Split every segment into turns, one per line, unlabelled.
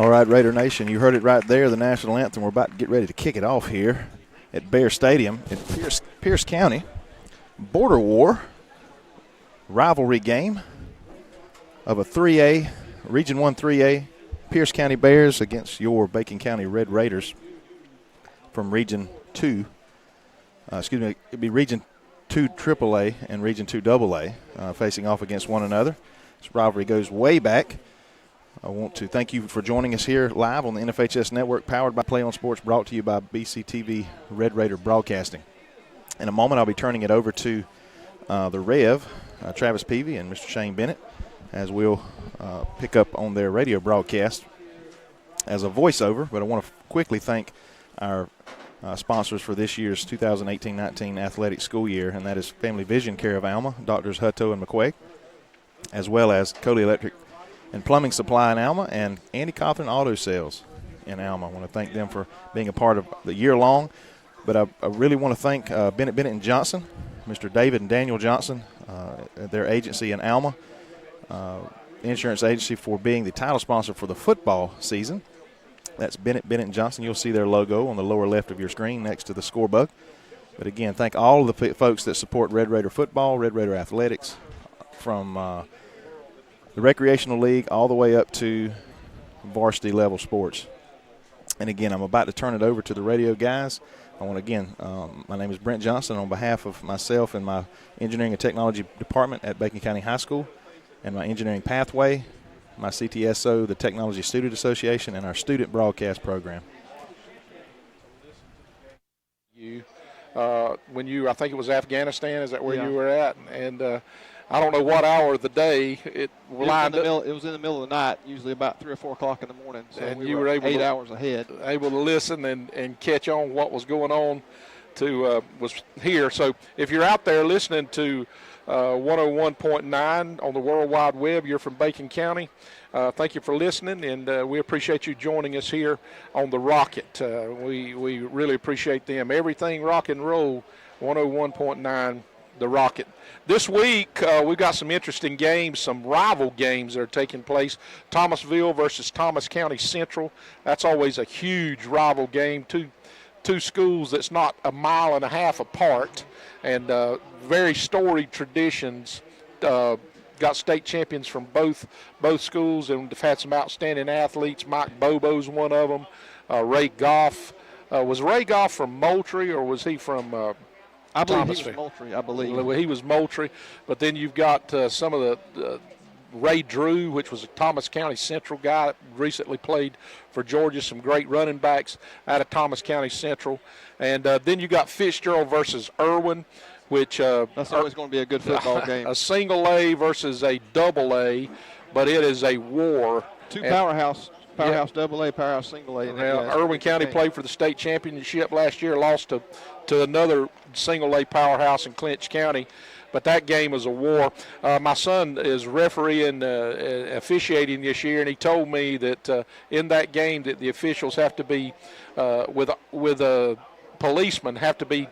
All right, Raider Nation, you heard it right there, the national anthem. We're about to get ready to kick it off here at Bear Stadium in Pierce County. Border war rivalry game of a 3A, Region 1 3A, Pierce County Bears against your Bacon County Red Raiders from Region 2. It'd be Region 2 AAA and Region 2 AA facing off against one another. This rivalry goes way back. I want to thank you for joining us here live on the NFHS Network, powered by Play on Sports, brought to you by BCTV Red Raider Broadcasting. In a moment, I'll be turning it over to the Rev, Travis Peavy and Mr. Shane Bennett, as we'll pick up on their radio broadcast as a voiceover. But I want to quickly thank our sponsors for this year's 2018-19 athletic school year, and that is Family Vision Care of Alma, Doctors Hutto and McQuaig, as well as Coley Electric and Plumbing Supply in Alma, and Andy Cawthon Auto Sales in Alma. I want to thank them for being a part of the year long. But I really want to thank Bennett and Johnson, Mr. David and Daniel Johnson, their agency in Alma, insurance agency, for being the title sponsor for the football season. That's Bennett and Johnson. You'll see their logo on the lower left of your screen next to the scorebug. But again, thank all of the folks that support Red Raider football, Red Raider athletics, from the recreational league all the way up to varsity level sports. And again, I'm about to turn it over to the radio guys. I want to, again, my name is Brent Johnson. On behalf of myself and my engineering and technology department at Bacon County High School, and my engineering pathway, my CTSO, the Technology Student Association, and our student broadcast program.
I think it was Afghanistan, is that where you were at? And I don't know what hour of the day it lined up.
It was in the middle of the night, usually about 3 or 4 o'clock in the morning. So
and
we
you were able
8 hours ahead.
Able to listen and catch on what was going on was here. So if you're out there listening to 101.9 on the World Wide Web, you're from Bacon County. Thank you for listening, and we appreciate you joining us here on the Rocket. We really appreciate them. Everything rock and roll, 101.9 the Rocket. This week, we've got some interesting games, some rival games that are taking place. Thomasville versus Thomas County Central. That's always a huge rival game. Two schools that's not a mile and a half apart, and very storied traditions. Got state champions from both schools, and have had some outstanding athletes. Mike Bobo's one of them. Ray Goff. Was Ray Goff from Moultrie, or was he from
I believe he was Moultrie, I believe.
Well, he was Moultrie. But then you've got some of the Ray Drew, which was a Thomas County Central guy that recently played for Georgia, some great running backs out of Thomas County Central. And then you got Fitzgerald versus Irwin, which
that's always going to be a good football game.
A single A versus a double A, but it is a war.
Two powerhouse double A, powerhouse single A.
Irwin County played for the state championship last year, lost to another single A powerhouse in Clinch County. But that game was a war. My son is refereeing, officiating this year, and he told me that in that game that the officials have to be, with a policeman, have to be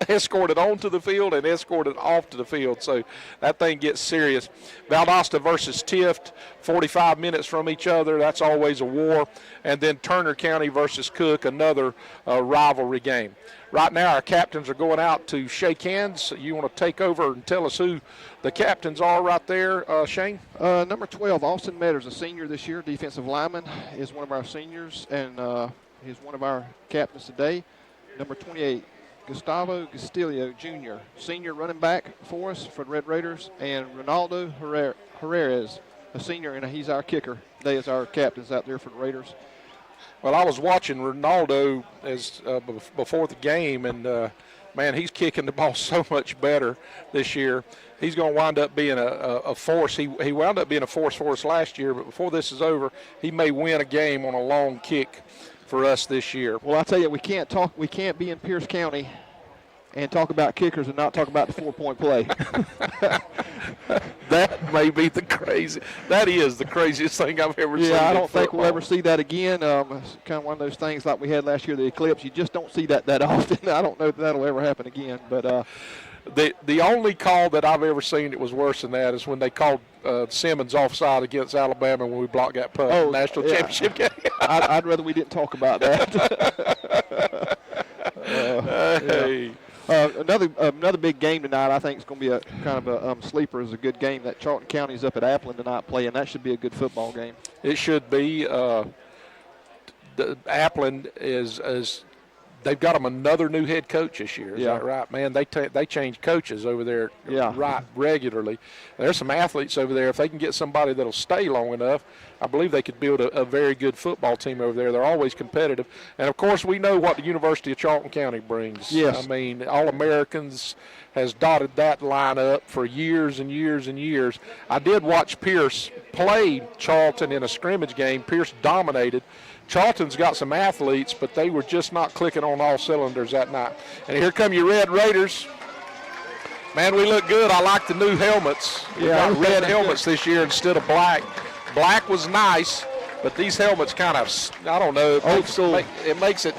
escorted onto the field and escorted off to the field. So that thing gets serious. Valdosta versus Tift, 45 minutes from each other. That's always a war. And then Turner County versus Cook, another rivalry game. Right now our captains are going out to shake hands. You want to take over and tell us who the captains are right there, Shane?
Number 12, Austin Metters, a senior this year, defensive lineman, is one of our seniors, and he's one of our captains today. Number 28, Gustavo Castillo, Jr., senior running back for us for the Red Raiders, and Ronaldo Herrera, a senior, and he's our kicker. They is our captains out there for the Raiders.
Well, I was watching Ronaldo before the game, and, man, he's kicking the ball so much better this year. He's going to wind up being a force. He wound up being a force for us last year, but before this is over, he may win a game on a long kick for us this year.
Well, I tell you, we can't be in Pierce County and talk about kickers and not talk about the 4-point play.
That may be that is the craziest thing I've ever seen.
Yeah, I don't think we'll ever see that again. It's kind of one of those things like we had last year, the Eclipse. You just don't see that often. I don't know if that'll ever happen again. But
the only call that I've ever seen that was worse than that is when they called Simmons offside against Alabama when we blocked that punt in the national championship game.
I'd rather we didn't talk about that.
Hey.
Another big game tonight, I think, is going to be a kind of a sleeper. Is a good game. That Charlton County's up at Appleton tonight playing. That should be a good football game.
It should be. The Appleton is they've got them another new head coach this year. Is that right, man? They change coaches over there right regularly. There's some athletes over there. If they can get somebody that'll stay long enough, I believe they could build a very good football team over there. They're always competitive. And, of course, we know what the University of Charlton County brings.
Yes.
I mean, All-Americans has dotted that lineup for years and years and years. I did watch Pierce play Charlton in a scrimmage game. Pierce dominated. Charlton's got some athletes, but they were just not clicking on all cylinders that night. And here come your Red Raiders. Man, we look good. I like the new helmets. We got red helmets this year instead of black. Black was nice, but these helmets kind of, I don't know.
Old school.
It makes it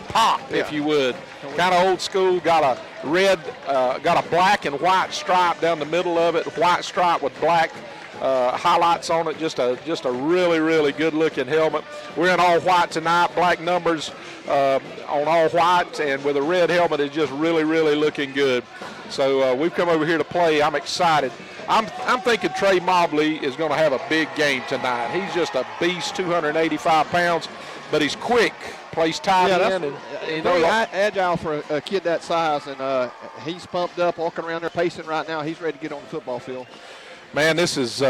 pop, if you would. Kind of old school. Got a red, got a black and white stripe down the middle of it. White stripe with black highlights on it. Just a really, really good-looking helmet. We're in all white tonight. Black numbers on all white, and with a red helmet is just really, really looking good. So we've come over here to play. I'm excited. I'm thinking Trey Mobley is going to have a big game tonight. He's just a beast, 285 pounds, but he's quick. Plays tight end. And
very agile for a kid that size, and he's pumped up, walking around there pacing right now. He's ready to get on the football field.
Man, this is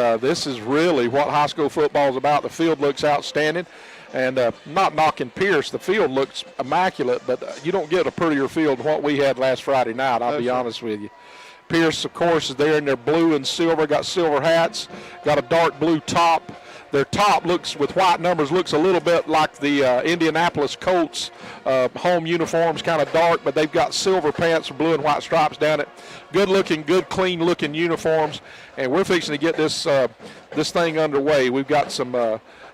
really what high school football is about. The field looks outstanding, and not knocking Pierce. The field looks immaculate, but you don't get a prettier field than what we had last Friday night. I'll be honest with you. Pierce, of course, is there in their blue and silver. Got silver hats. Got a dark blue top. Their top looks, with white numbers, looks a little bit like the Indianapolis Colts home uniforms, kind of dark, but they've got silver pants with blue and white stripes down it. Good-looking, good, clean-looking uniforms, and we're fixing to get this thing underway. We've got some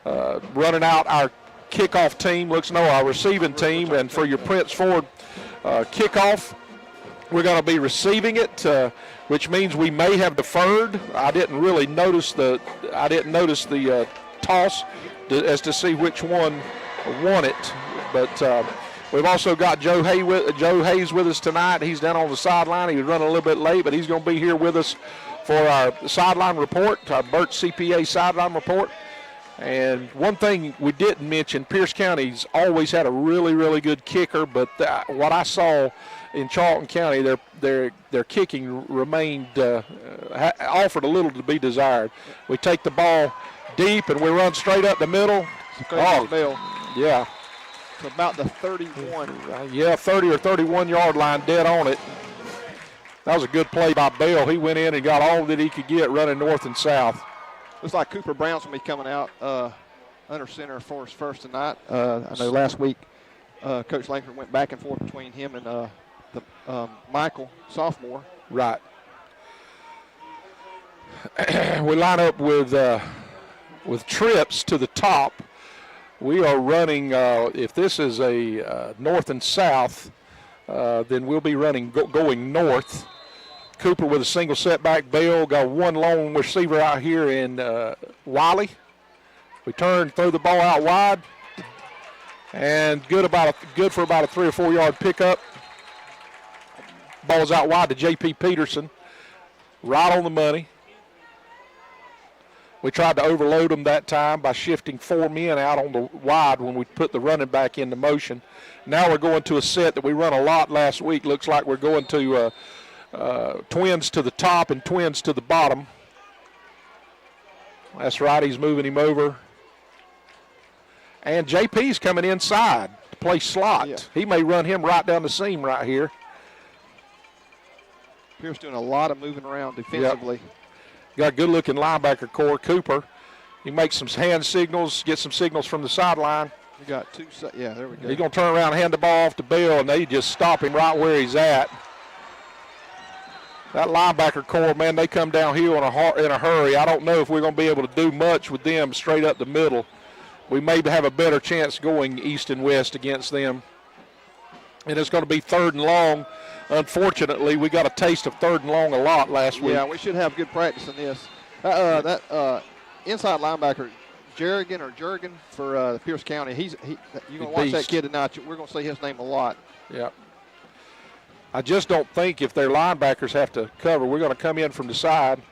running out our kickoff team, our receiving team, and for your Prince Ford kickoff, we're going to be receiving it, which means we may have deferred. I didn't notice the toss as to see which one won it. But we've also got Joe Hayes with us tonight. He's down on the sideline. He was running a little bit late, but he's going to be here with us for our sideline report, our Burt CPA sideline report. And one thing we didn't mention, Pierce County's always had a really, really good kicker, but what I saw in Charlton County, their kicking remained offered a little to be desired. We take the ball deep and we run straight up the middle.
Bell.
Yeah.
It's about the 31.
30 or 31 yard line, dead on it. That was a good play by Bell. He went in and got all that he could get running north and south.
Looks like Cooper Brown's going to be coming out under center for us first tonight. I know last week Coach Langford went back and forth between him and Michael, sophomore.
Right. We line up with trips to the top. We are running, if this is a north and south, then we'll be running going north. Cooper with a single setback. Bell got one lone receiver out here in Wiley. We throw the ball out wide, and good for about a 3 or 4 yard pickup. Ball's out wide to J.P. Peterson, right on the money. We tried to overload them that time by shifting 4 men out on the wide when we put the running back into motion. Now we're going to a set that we run a lot last week. Looks like we're going to twins to the top and twins to the bottom. That's right, he's moving him over. And JP's coming inside to play slot. Yeah. He may run him right down the seam right here.
Pierce doing a lot of moving around defensively.
Yep. Got a good-looking linebacker core, Cooper. He makes some hand signals, gets some signals from the sideline.
We got yeah, there we go.
He's going to turn around and hand the ball off to Bell, and they just stop him right where he's at. That linebacker core, man, they come downhill in a hurry. I don't know if we're going to be able to do much with them straight up the middle. We may have a better chance going east and west against them. And it's going to be 3rd and long. Unfortunately, we got a taste of 3rd and long a lot last week.
Yeah, we should have good practice in this. That inside linebacker, Jurgen for Pierce County, you're going to watch that kid tonight. We're going to say his name a lot.
Yeah. I just don't think if their linebackers have to cover, we're going to come in from the side.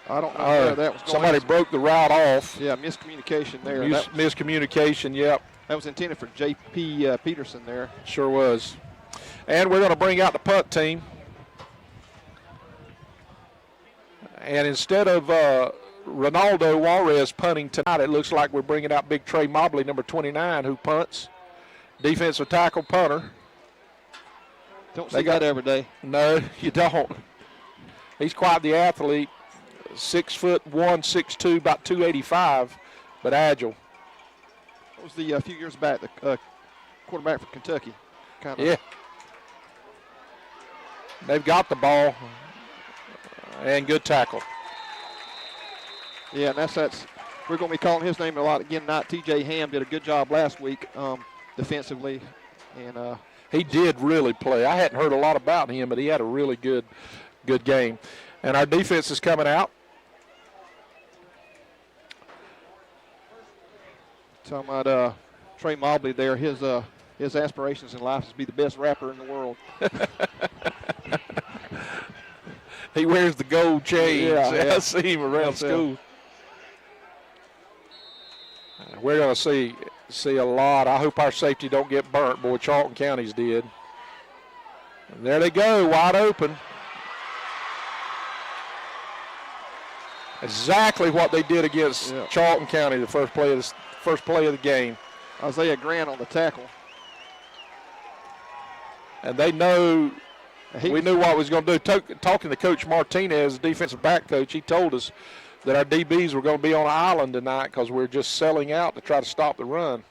I don't know where that was going.
Somebody broke the route off.
Yeah, miscommunication there.
Miscommunication, yep.
That was intended for J.P. Peterson there.
Sure was. And we're going to bring out the punt team. And instead of Ronaldo Juarez punting tonight, it looks like we're bringing out Big Trey Mobley, number 29, who punts. Defensive tackle punter.
Don't see that every day.
No, you don't. He's quite the athlete. 6'1", 6'2", about 285, but agile.
That was the few years back, the quarterback from Kentucky.
Yeah. They've got the ball, and good tackle.
Yeah, and that's we're going to be calling his name a lot again tonight. T.J. Ham did a good job last week defensively, and
he did really play. I hadn't heard a lot about him, but he had a really good game. And our defense is coming out.
Talking about Trey Mobley there, his aspirations in life is to be the best rapper in the world.
He wears the gold chains.
Yeah.
I see him around school. We're going to see a lot. I hope our safety don't get burnt. Boy, Charlton County's did. And there they go, wide open. Exactly what they did against Charlton County the first play of the game.
Isaiah Grant on the tackle.
And they know we knew what we was going to do. Talking to Coach Martinez, the defensive back coach, he told us that our DBs were going to be on an island tonight because we're just selling out to try to stop the run.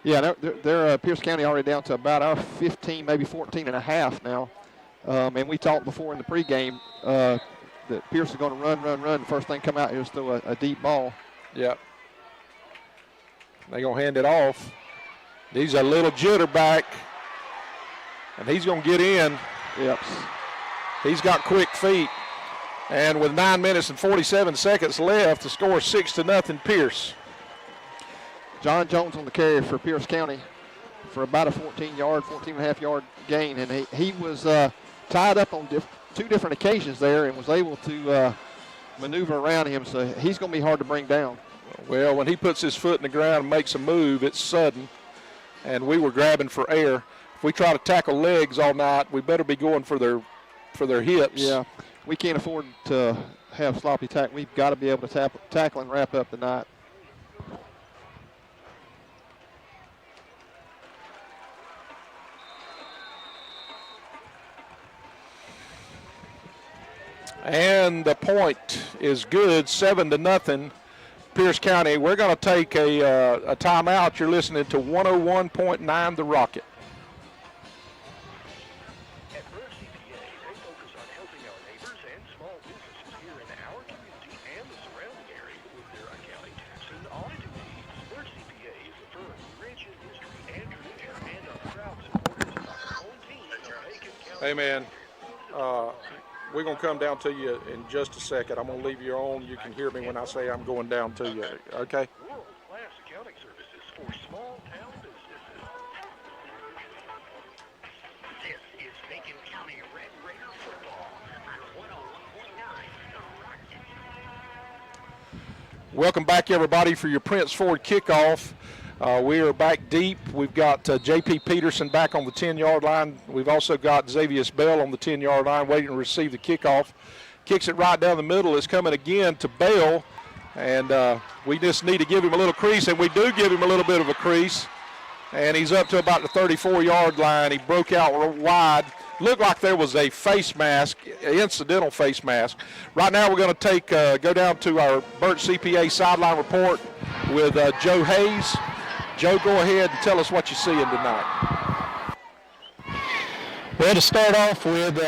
Yeah, they're Pierce County already down to about our 15, maybe 14 and a half now. And we talked before in the pregame that Pierce is going to run. The first thing come out here is throw a deep ball.
Yep. They're going to hand it off. He's a little jitterback, and he's going to get in.
Yep.
He's got quick feet. And with 9 minutes and 47 seconds left, the score is 6-0 Pierce.
John Jones on the carry for Pierce County for about a 14.5-yard gain. And he was tied up on two different occasions there and was able to maneuver around him. So he's going to be hard to bring down.
Well, when he puts his foot in the ground and makes a move, it's sudden. And we were grabbing for air. If we try to tackle legs all night, we better be going for their hips.
Yeah, we can't afford to have sloppy tackle. We've got to be able to tackle and wrap up the night.
And the point is good, 7-0. Pierce County. We're going to take a timeout. You're listening to 101.9 The Rocket.
At BRENTJOHNSON, they focus on helping our neighbors and small businesses here in our community and the surrounding area with their accounting, tax, and auditing needs. BRENTJOHNSON is a firm rich in history and tradition and are proud supporters of our own team of Macon County.
Hey, man. We're going to come down to you in just a second. I'm going to leave you on. You can hear me when I say I'm going down to you, okay?
World-class accounting services for small-town businesses. This is Macon County Red Raider football on 101.9 The Rocket.
Welcome back, everybody, for your Prince Ford kickoff. We are back deep. We've got J.P. Peterson back on the 10-yard line. We've also got Xavier Bell on the 10-yard line waiting to receive the kickoff. Kicks it right down the middle. It's coming again to Bell, and we just need to give him a little crease, and we do give him a little bit of a crease. And he's up to about the 34-yard line. He broke out wide. Looked like there was a face mask, incidental face mask. Right now we're going to go down to our Burnt CPA sideline report with Joe Hayes. Joe, go ahead and tell us what you're seeing tonight.
Well, to start off with,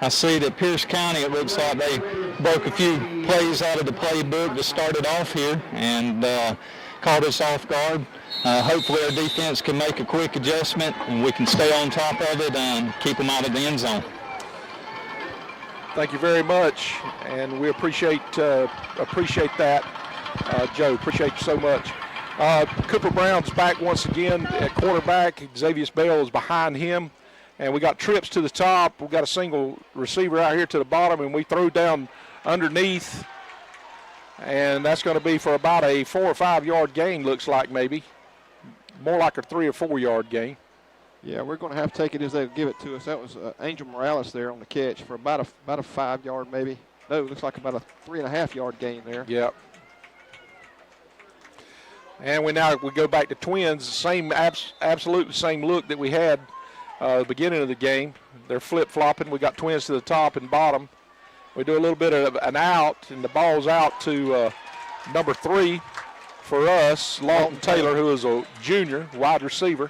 I see that Pierce County, it looks like they broke a few plays out of the playbook to start it off here and caught us off guard. Hopefully our defense can make a quick adjustment and we can stay on top of it and keep them out of the end zone.
Thank you very much, and we appreciate that, Joe. Appreciate you so much. Cooper Brown's back once again at quarterback. Xavier Bell is behind him, and we got trips to the top. We got a single receiver out here to the bottom, and we throw down underneath, and that's going to be for about a 4 or 5 yard gain. Looks like maybe more like a 3 or 4 yard gain.
Yeah, we're going to have to take it as they give it to us. That was Angel Morales there on the catch for about a 5 yard maybe. No, it looks like about a 3.5 yard gain there.
Yep. And we go back to Twins. Same, absolutely same look that we had at the beginning of the game. They're flip-flopping. We got Twins to the top and bottom. We do a little bit of an out, and the ball's out to number 3 for us, Lawton Taylor, who is a junior wide receiver.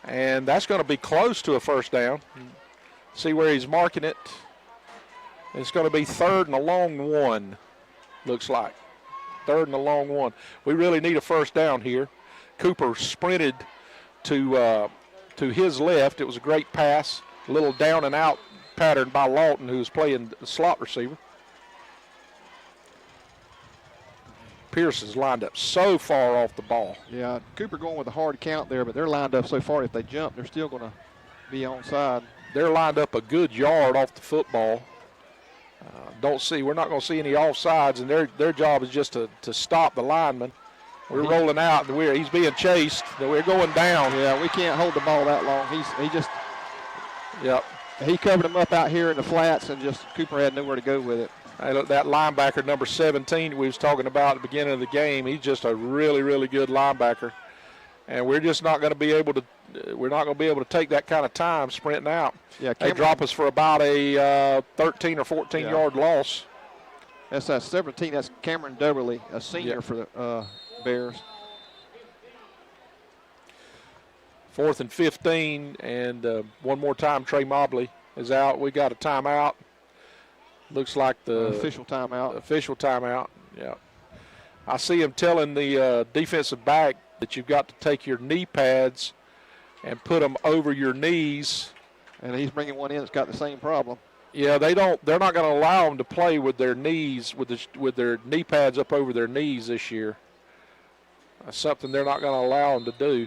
And that's going to be close to a first down. See where he's marking it. It's going to be 3rd and a long 1, looks like. 3rd and a long 1. We really need a first down here. Cooper sprinted to his left. It was a great pass. A little down and out pattern by Lawton, who's playing the slot receiver. Pierce is lined up so far off the ball.
Yeah, Cooper going with a hard count there, but they're lined up so far. If they jump, they're still going to be onside.
They're lined up a good yard off the football. We're not going to see any offsides, and their job is just to stop the lineman. We're rolling out, and he's being chased. We're going down.
Yeah, we can't hold the ball that long.
Yep.
He covered him up out here in the flats, and Cooper had nowhere to go with it.
Hey, look, that linebacker, number 17, we was talking about at the beginning of the game, he's just a really, really good linebacker. And we're just not going to be able to take that kind of time sprinting out.
Yeah,
they drop us for about a 13 or 14 yard loss.
That's 17. That's Cameron Doverly, a senior for the Bears.
4th and 15, and one more time Trey Mobley is out. We got a timeout. Looks like the
official timeout.
Official timeout, yeah. I see him telling the defensive back that you've got to take your knee pads and put them over your knees.
And he's bringing one in that's got the same problem.
Yeah, they're not going to allow them to play with their knees, with their knee pads up over their knees this year. That's something they're not going to allow them to do.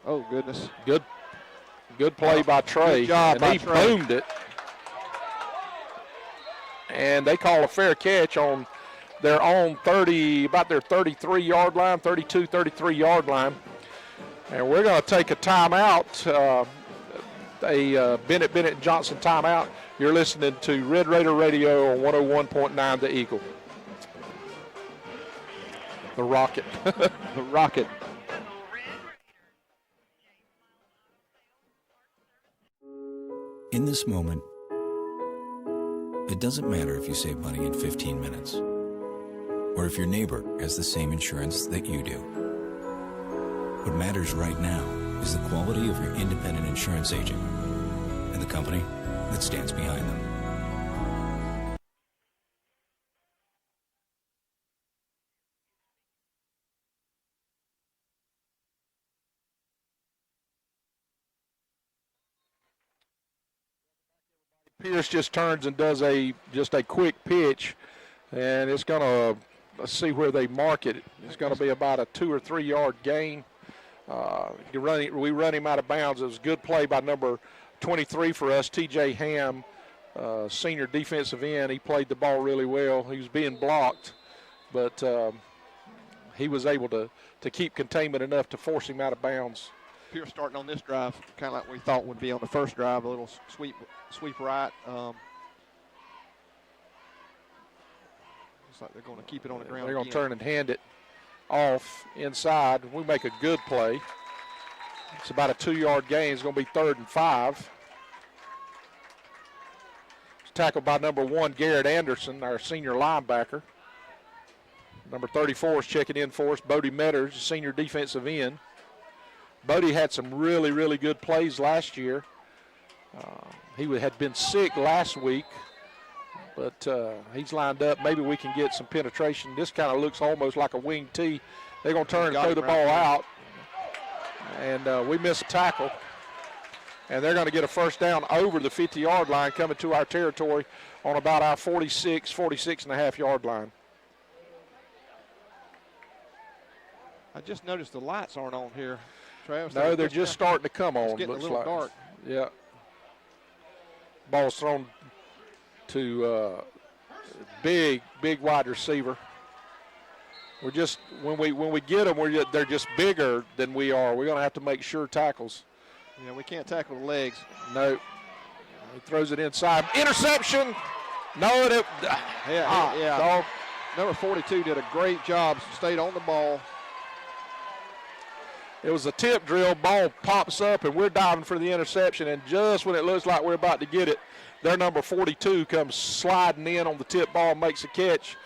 Oh, goodness.
Good play by Trey.
Good job by
he
Trey.
Boomed it. And they call a fair catch on their own about their 33-yard line, 32, 33-yard line. And we're going to take a timeout, a Bennett Johnson timeout. You're listening to Red Raider Radio on 101.9 The Eagle. The Rocket.
The Rocket.
In this moment, it doesn't matter if you save money in 15 minutes or if your neighbor has the same insurance that you do. What matters right now is the quality of your independent insurance agent and the company that stands behind them.
Pierce just turns and does just a quick pitch, and it's going to, let's see where they mark it. It's going to be about a 2 or 3 yard gain. We run him out of bounds. It was a good play by number 23 for us, T.J. Ham, senior defensive end. He played the ball really well. He was being blocked, but he was able to keep containment enough to force him out of bounds.
Pierce starting on this drive, kind of like we thought would be on the first drive, a little sweep right. Looks like they're going to keep it on the ground.
They're going to turn and hand it off inside. We make a good play. It's about a 2 yard gain. It's going to be 3rd and 5. tackled by number 1, Garrett Anderson, our senior linebacker. Number 34 is checking in for us, Bodie Metters, senior defensive end. Bodie had some really, really good plays last year. He had been sick last week, but he's lined up. Maybe we can get some penetration. This kind of looks almost like a wing T. They're going to turn and throw the ball out, and we missed a tackle. And they're going to get a first down over the 50-yard line coming to our territory on about our 46.5-yard line.
I just noticed the lights aren't on here, Travis.
No, they're just starting to come on.
It's getting
looks
a little
like.
dark.
Yeah. Ball's thrown to big wide receiver. We're just when we get them, they're just bigger than we are. We're going to have to make sure tackles.
Yeah, we can't tackle the legs.
No. He throws it inside. Interception. No,
Yeah.
Dog.
Number 42 did a great job. Stayed on the ball.
It was a tip drill. Ball pops up, and we're diving for the interception. And just when it looks like we're about to get it, their number 42 comes sliding in on the tip ball, makes a catch,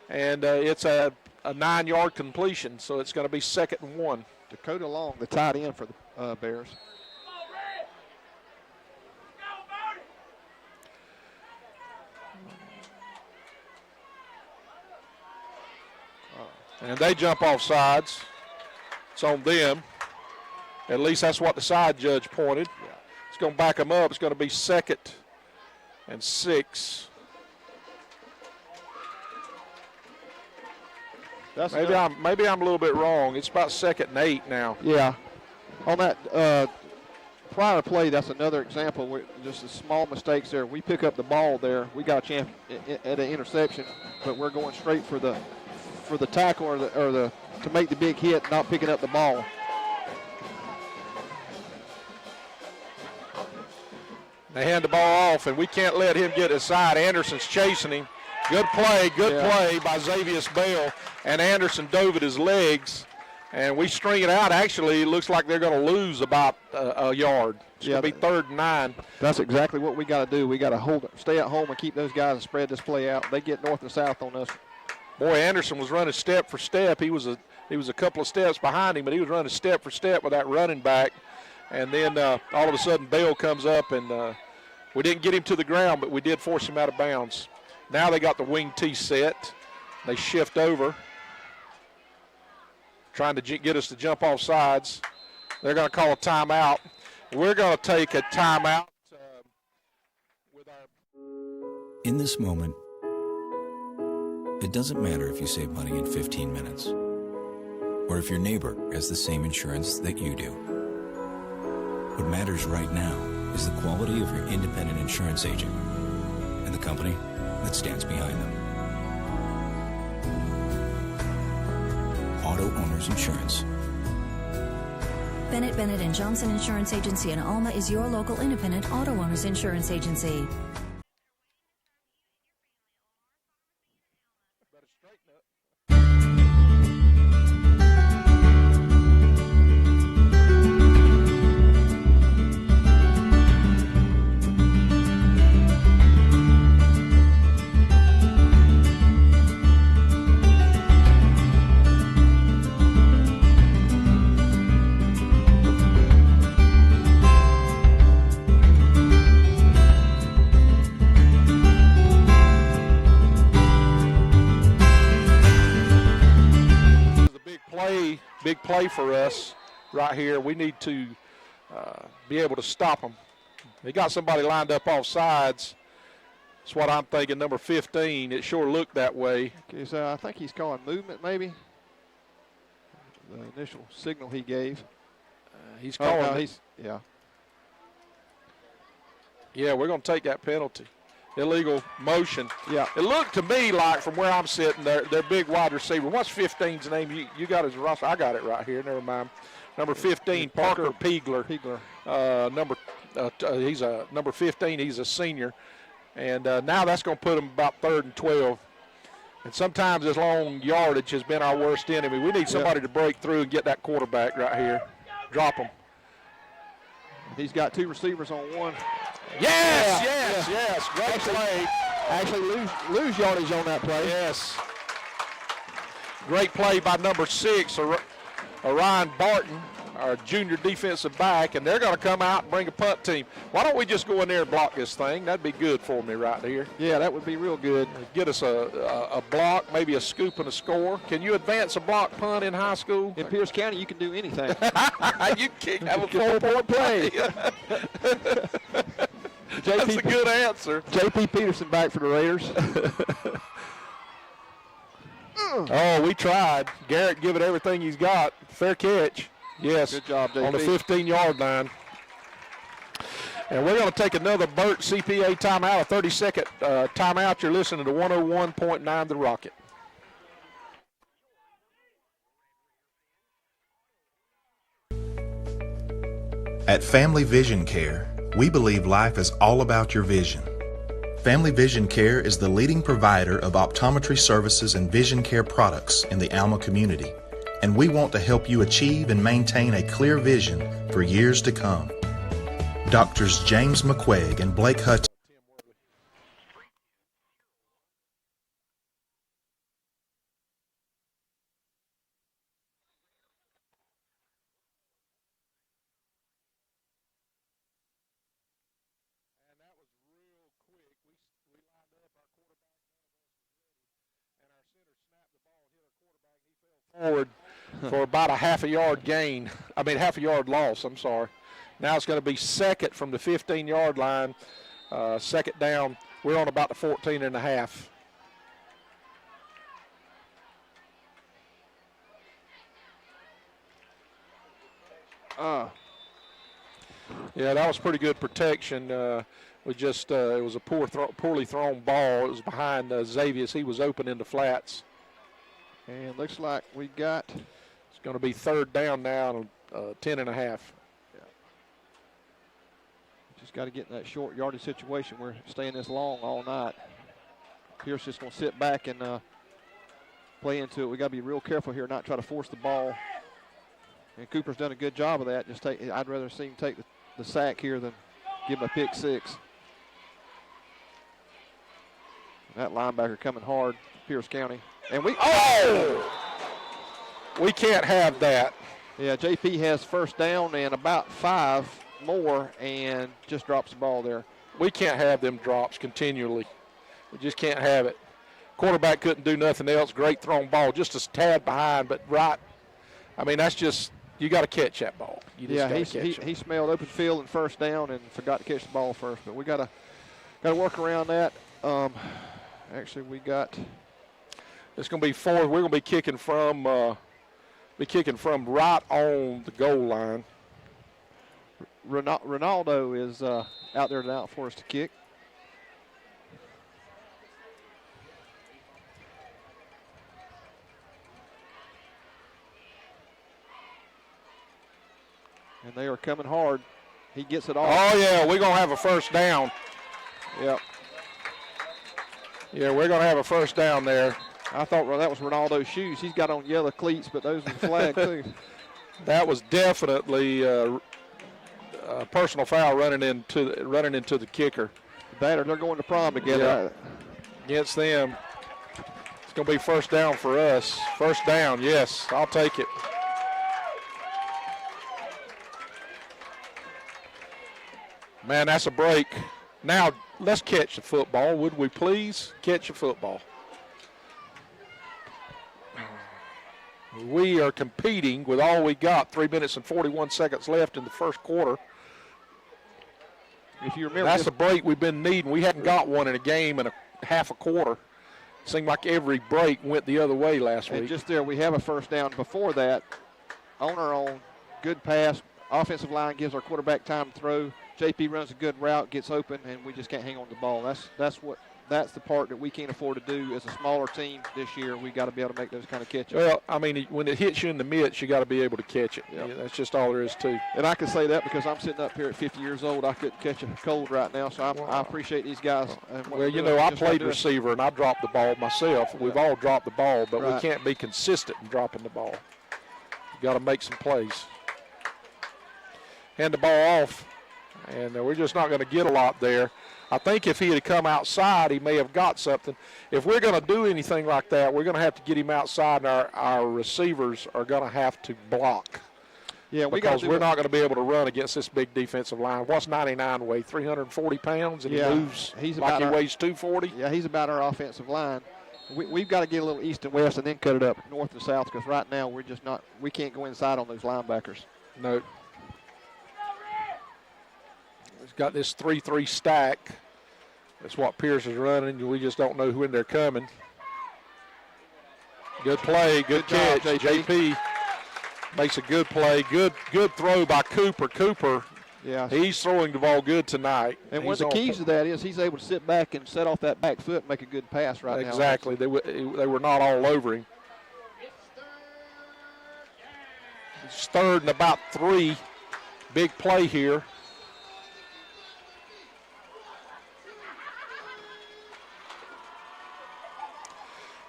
and it's a 9-yard completion. So it's going to be 2nd and 1.
Dakota Long, the tight end for the Bears.
And they jump off sides. It's on them. At least that's what the side judge pointed.
Yeah.
It's going to back them up. It's going to be 2nd and 6. Maybe I'm a little bit wrong. It's about 2nd and 8 now.
Yeah. On that prior play, that's another example where just the small mistakes there. We pick up the ball there. We got a chance at an interception, but we're going straight for the tackle or the to make the big hit, not picking up the ball.
They hand the ball off, and we can't let him get aside. Anderson's chasing him. Good play by Xavier Bell, and Anderson dove at his legs, and we string it out. Actually, it looks like they're going to lose about a yard. It's going to be 3rd and 9.
That's exactly what we got to do. We got to stay at home and keep those guys and spread this play out. They get north and south on us.
Boy, Anderson was running step for step. He was a couple of steps behind him, but he was running step for step with that running back. And then all of a sudden, Bell comes up, and we didn't get him to the ground, but we did force him out of bounds. Now they got the wing T set. They shift over, trying to get us to jump off sides. They're going to call a timeout. We're going to take a timeout with our.
In this moment, it doesn't matter if you save money in 15 minutes or if your neighbor has the same insurance that you do. What matters right now is the quality of your independent insurance agent and the company that stands behind them. Auto Owners Insurance.
Bennett & Johnson Insurance Agency in Alma is your local independent auto owners insurance agency.
Big play for us right here. We need to be able to stop them. They got somebody lined up off sides. That's what I'm thinking, number 15. It sure looked that way.
Okay, so I think he's calling movement maybe. The initial signal he gave.
He's calling.
Oh, no,
Yeah, we're going to take that penalty. Illegal motion.
Yeah.
It looked to me like from where I'm sitting, their big wide receiver. What's 15's name? You got his roster. I got it right here. Never mind. Number 15, Parker Piegler. He's a number 15. He's a senior, and now that's going to put him about 3rd and 12. And sometimes this long yardage has been our worst enemy. We need somebody to break through and get that quarterback right here. Drop him.
He's got 2 receivers on one.
Yes. Great play.
Actually lose yardage on that play.
Yes. Great play by number 6, Orion Barton, our junior defensive back, and they're going to come out and bring a punt team. Why don't we just go in there and block this thing? That'd be good for me right here.
Yeah, that would be real good.
Get us a block, maybe a scoop and a score. Can you advance a block punt in high school?
In Pierce County, you can do anything.
You can have a 4-point play. That's a good answer.
J.P. Peterson back for the Raiders.
Oh, we tried. Garrett give it everything he's got. Fair catch. Yes.
Good job, JP.
On the 15-yard line. And we're going to take another Burt CPA timeout, a 30-second timeout. You're listening to 101.9 The Rocket.
At Family Vision Care, we believe life is all about your vision. Family Vision Care is the leading provider of optometry services and vision care products in the Alma community, and we want to help you achieve and maintain a clear vision for years to come. Doctors James McQuaig and Blake Hutton.
Forward for about a half a yard loss, I'm sorry. Now it's going to be second from the 15-yard line, second down. We're on about the 14 and a half. Yeah, that was pretty good protection. It was a poorly thrown ball. It was behind Xavier. He was open in the flats.
And looks like we got.
It's going to be third down now, 10 and a half.
Yeah. Just got to get in that short yardage situation. We're staying this long all night. Pierce just going to sit back and play into it. We got to be real careful here, not try to force the ball. And Cooper's done a good job of that. I'd rather see him take the sack here than give him a pick six. That linebacker coming hard, Pierce County. And we
can't have that.
Yeah, JP has first down and about 5 more and just drops the ball there.
We can't have them drops continually. We just can't have it. Quarterback couldn't do nothing else. Great thrown ball, just a tad behind, but right. I mean, that's just, you got to catch that ball.
He smelled open field and first down and forgot to catch the ball first. But we got to work around that. Actually, we got.
It's going to be fourth. We're going to be kicking from right on the goal line.
Ronaldo is out there now for us to kick. And they are coming hard. He gets it off.
Oh, yeah, we're going to have a first down.
Yep.
Yeah, we're going to have a first down there.
I thought that was Ronaldo's shoes. He's got on yellow cleats, but those are flag too.
That was definitely a personal foul running into the kicker.
They're going to prom together.
Yeah. Against them. It's going to be first down for us. First down, yes, I'll take it. Man, that's a break. Now, let's catch the football, would we please? Catch the football. We are competing with all we got. 3 minutes and 41 seconds left in the first quarter.
If you remember,
that's a break we've been needing. We hadn't got one in a game and a half a quarter. Seemed like every break went the other way last week.
And just there, we have a first down. Before that, on our own, good pass. Offensive line gives our quarterback time to throw. JP runs a good route, gets open, and we just can't hang on to the ball. That's the part that we can't afford to do as a smaller team this year. We got to be able to make those kind of catches.
Well, I mean, when it hits you in the midst, you got to be able to catch it.
Yep.
Yeah, that's just all there is to it.
And I can say that because I'm sitting up here at 50 years old. I couldn't catch a cold right now, so I appreciate these guys.
Well, you know, I played receiver, and I dropped the ball myself. Yeah. We've all dropped the ball, but we can't be consistent in dropping the ball. You got to make some plays. Hand the ball off. And we're just not going to get a lot there. I think if he had come outside, he may have got something. If we're going to do anything like that, we're going to have to get him outside, and our receivers are going to have to block.
Yeah,
because we're not going to be able to run against this big defensive line. What's 99 weigh? 340 pounds, and he moves like he weighs 240?
Yeah, he's about our offensive line. We've got to get a little east and west and then cut it up north and south, because right now we can't go inside on those linebackers.
No. He's got this 3-3 stack. That's what Pierce is running. We just don't know when they're coming. Good play, good catch.
Job,
JP makes a good play. Good throw by Cooper. Cooper,
yeah,
he's throwing the ball good tonight.
And one of the keys to that is he's able to sit back and set off that back foot and make a good pass right now.
Exactly. They were not all over him. It's 3rd and about 3. Big play here.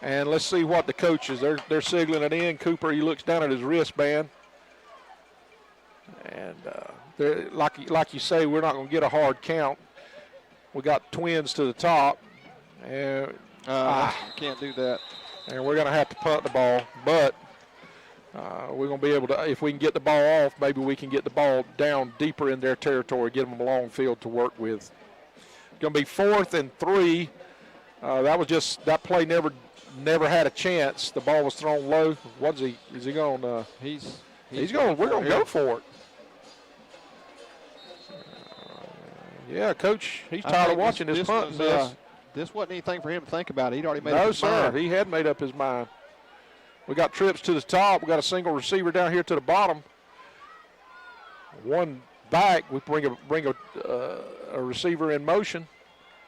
And let's see what the coaches, they're signaling it in. Cooper, he looks down at his wristband. And like you say, we're not going to get a hard count. We got twins to the top. And
can't do that.
And we're going to have to punt the ball. But we're going to be able to, if we can get the ball off, maybe we can get the ball down deeper in their territory, get them a long field to work with. It's going to be 4th and 3. That play never had a chance. The ball was thrown low. Is he going? He's going. We're going to go for it. Yeah, Coach. He's tired of watching this punt.
This wasn't anything for him to think about. He'd already made
up
his
mind.
mind.
No, sir. He had made up his mind. We got trips to the top. We got a single receiver down here to the bottom. One back. We bring a receiver in motion.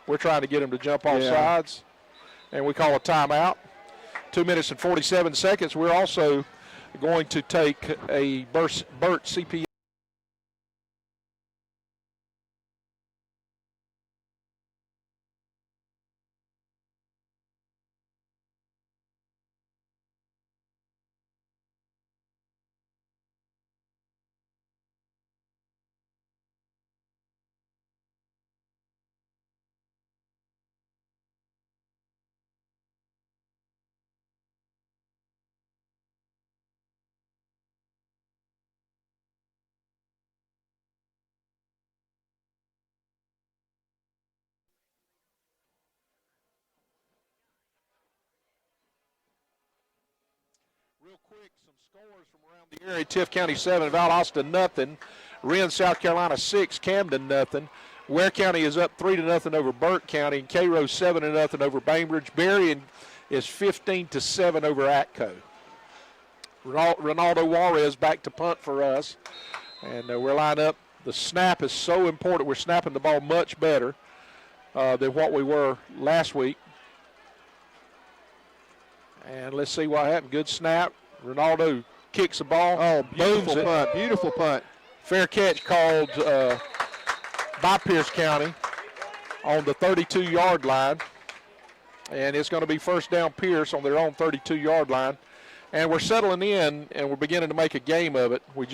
We're trying to get him to jump off sides. And we call a timeout. 2 minutes and 47 seconds. We're also going to take a Burt CPA. Real quick, some scores from around the area. Tift County 7, Valdosta nothing. Wren, South Carolina 6, Camden nothing. Ware County is up 3-0 over Burt County. And Cairo 7-0 over Bainbridge. Berrien is 15-7 over Atco. Ronaldo Juarez back to punt for us. And we're lined up. The snap is so important. We're snapping the ball much better than what we were last week. And let's see what happened. Good snap. Ronaldo kicks the ball.
Oh, beautiful punt. Beautiful punt.
Fair catch called by Pierce County on the 32-yard line. And it's going to be first down Pierce on their own 32-yard line. And we're settling in, and we're beginning to make a game of it. We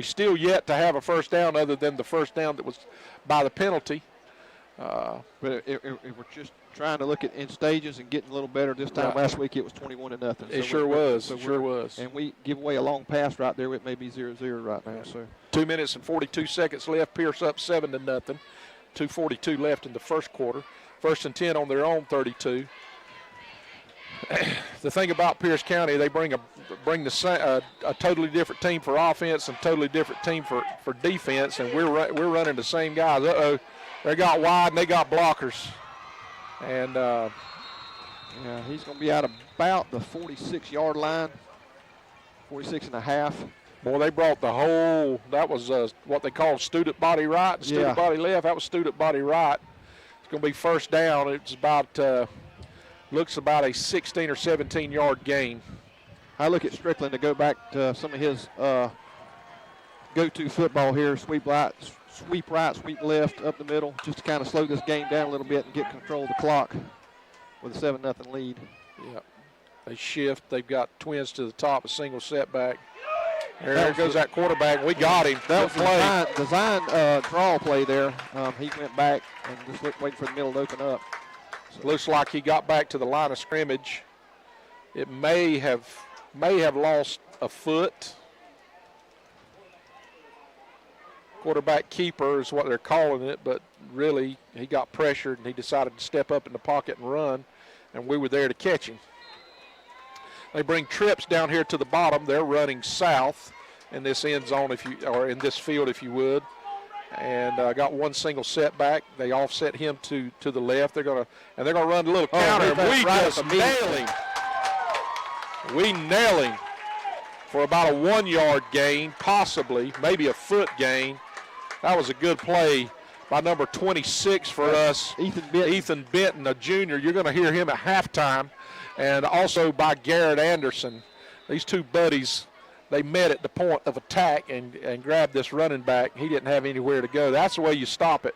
still yet to have a first down other than the first down that was by the penalty.
But if we're just trying to look at in stages and getting a little better this time. Right. Last week it was 21-0.
It sure was. It sure was.
And we give away a long pass right there. It may be 0-0 right now. So
2 minutes and 42 seconds left. Pierce up 7-0. 2:42 left in the first quarter. 1st and 10 on their own 32. The thing about Pierce County, they bring a totally different team for offense and totally different team for defense, and we're running the same guys. They got wide and they got blockers. And
he's going to be out about the 46-yard line, 46 and a half.
Boy, they brought the whole, that was what they call student body right and student body left. That was student body right. It's going to be first down. It's about, looks about a 16 or 17-yard gain.
I look at Strickland to go back to some of his go-to football here, sweep right, sweep left, up the middle, just to kind of slow this game down a little bit and get control of the clock with a 7-0 lead.
Yeah, they shift. They've got twins to the top, a single setback. There goes that quarterback. We got him.
That was
play.
design draw play there. He went back and just waiting for the middle to open up.
So looks like he got back to the line of scrimmage. It may have lost a foot. Quarterback keeper is what they're calling it, but really he got pressured and he decided to step up in the pocket and run, and we were there to catch him. They bring trips down here to the bottom. They're running south in this end zone, or in this field, if you would, and got one single setback. They offset him to the left. They're gonna run a little counter. We just nail him. We nail him for about a 1 yard gain, possibly maybe a foot gain. That was a good play by number 26 for us, Ethan Benton, a junior. You're going to hear him at halftime. And also by Garrett Anderson. These two buddies, they met at the point of attack and grabbed this running back. He didn't have anywhere to go. That's the way you stop it.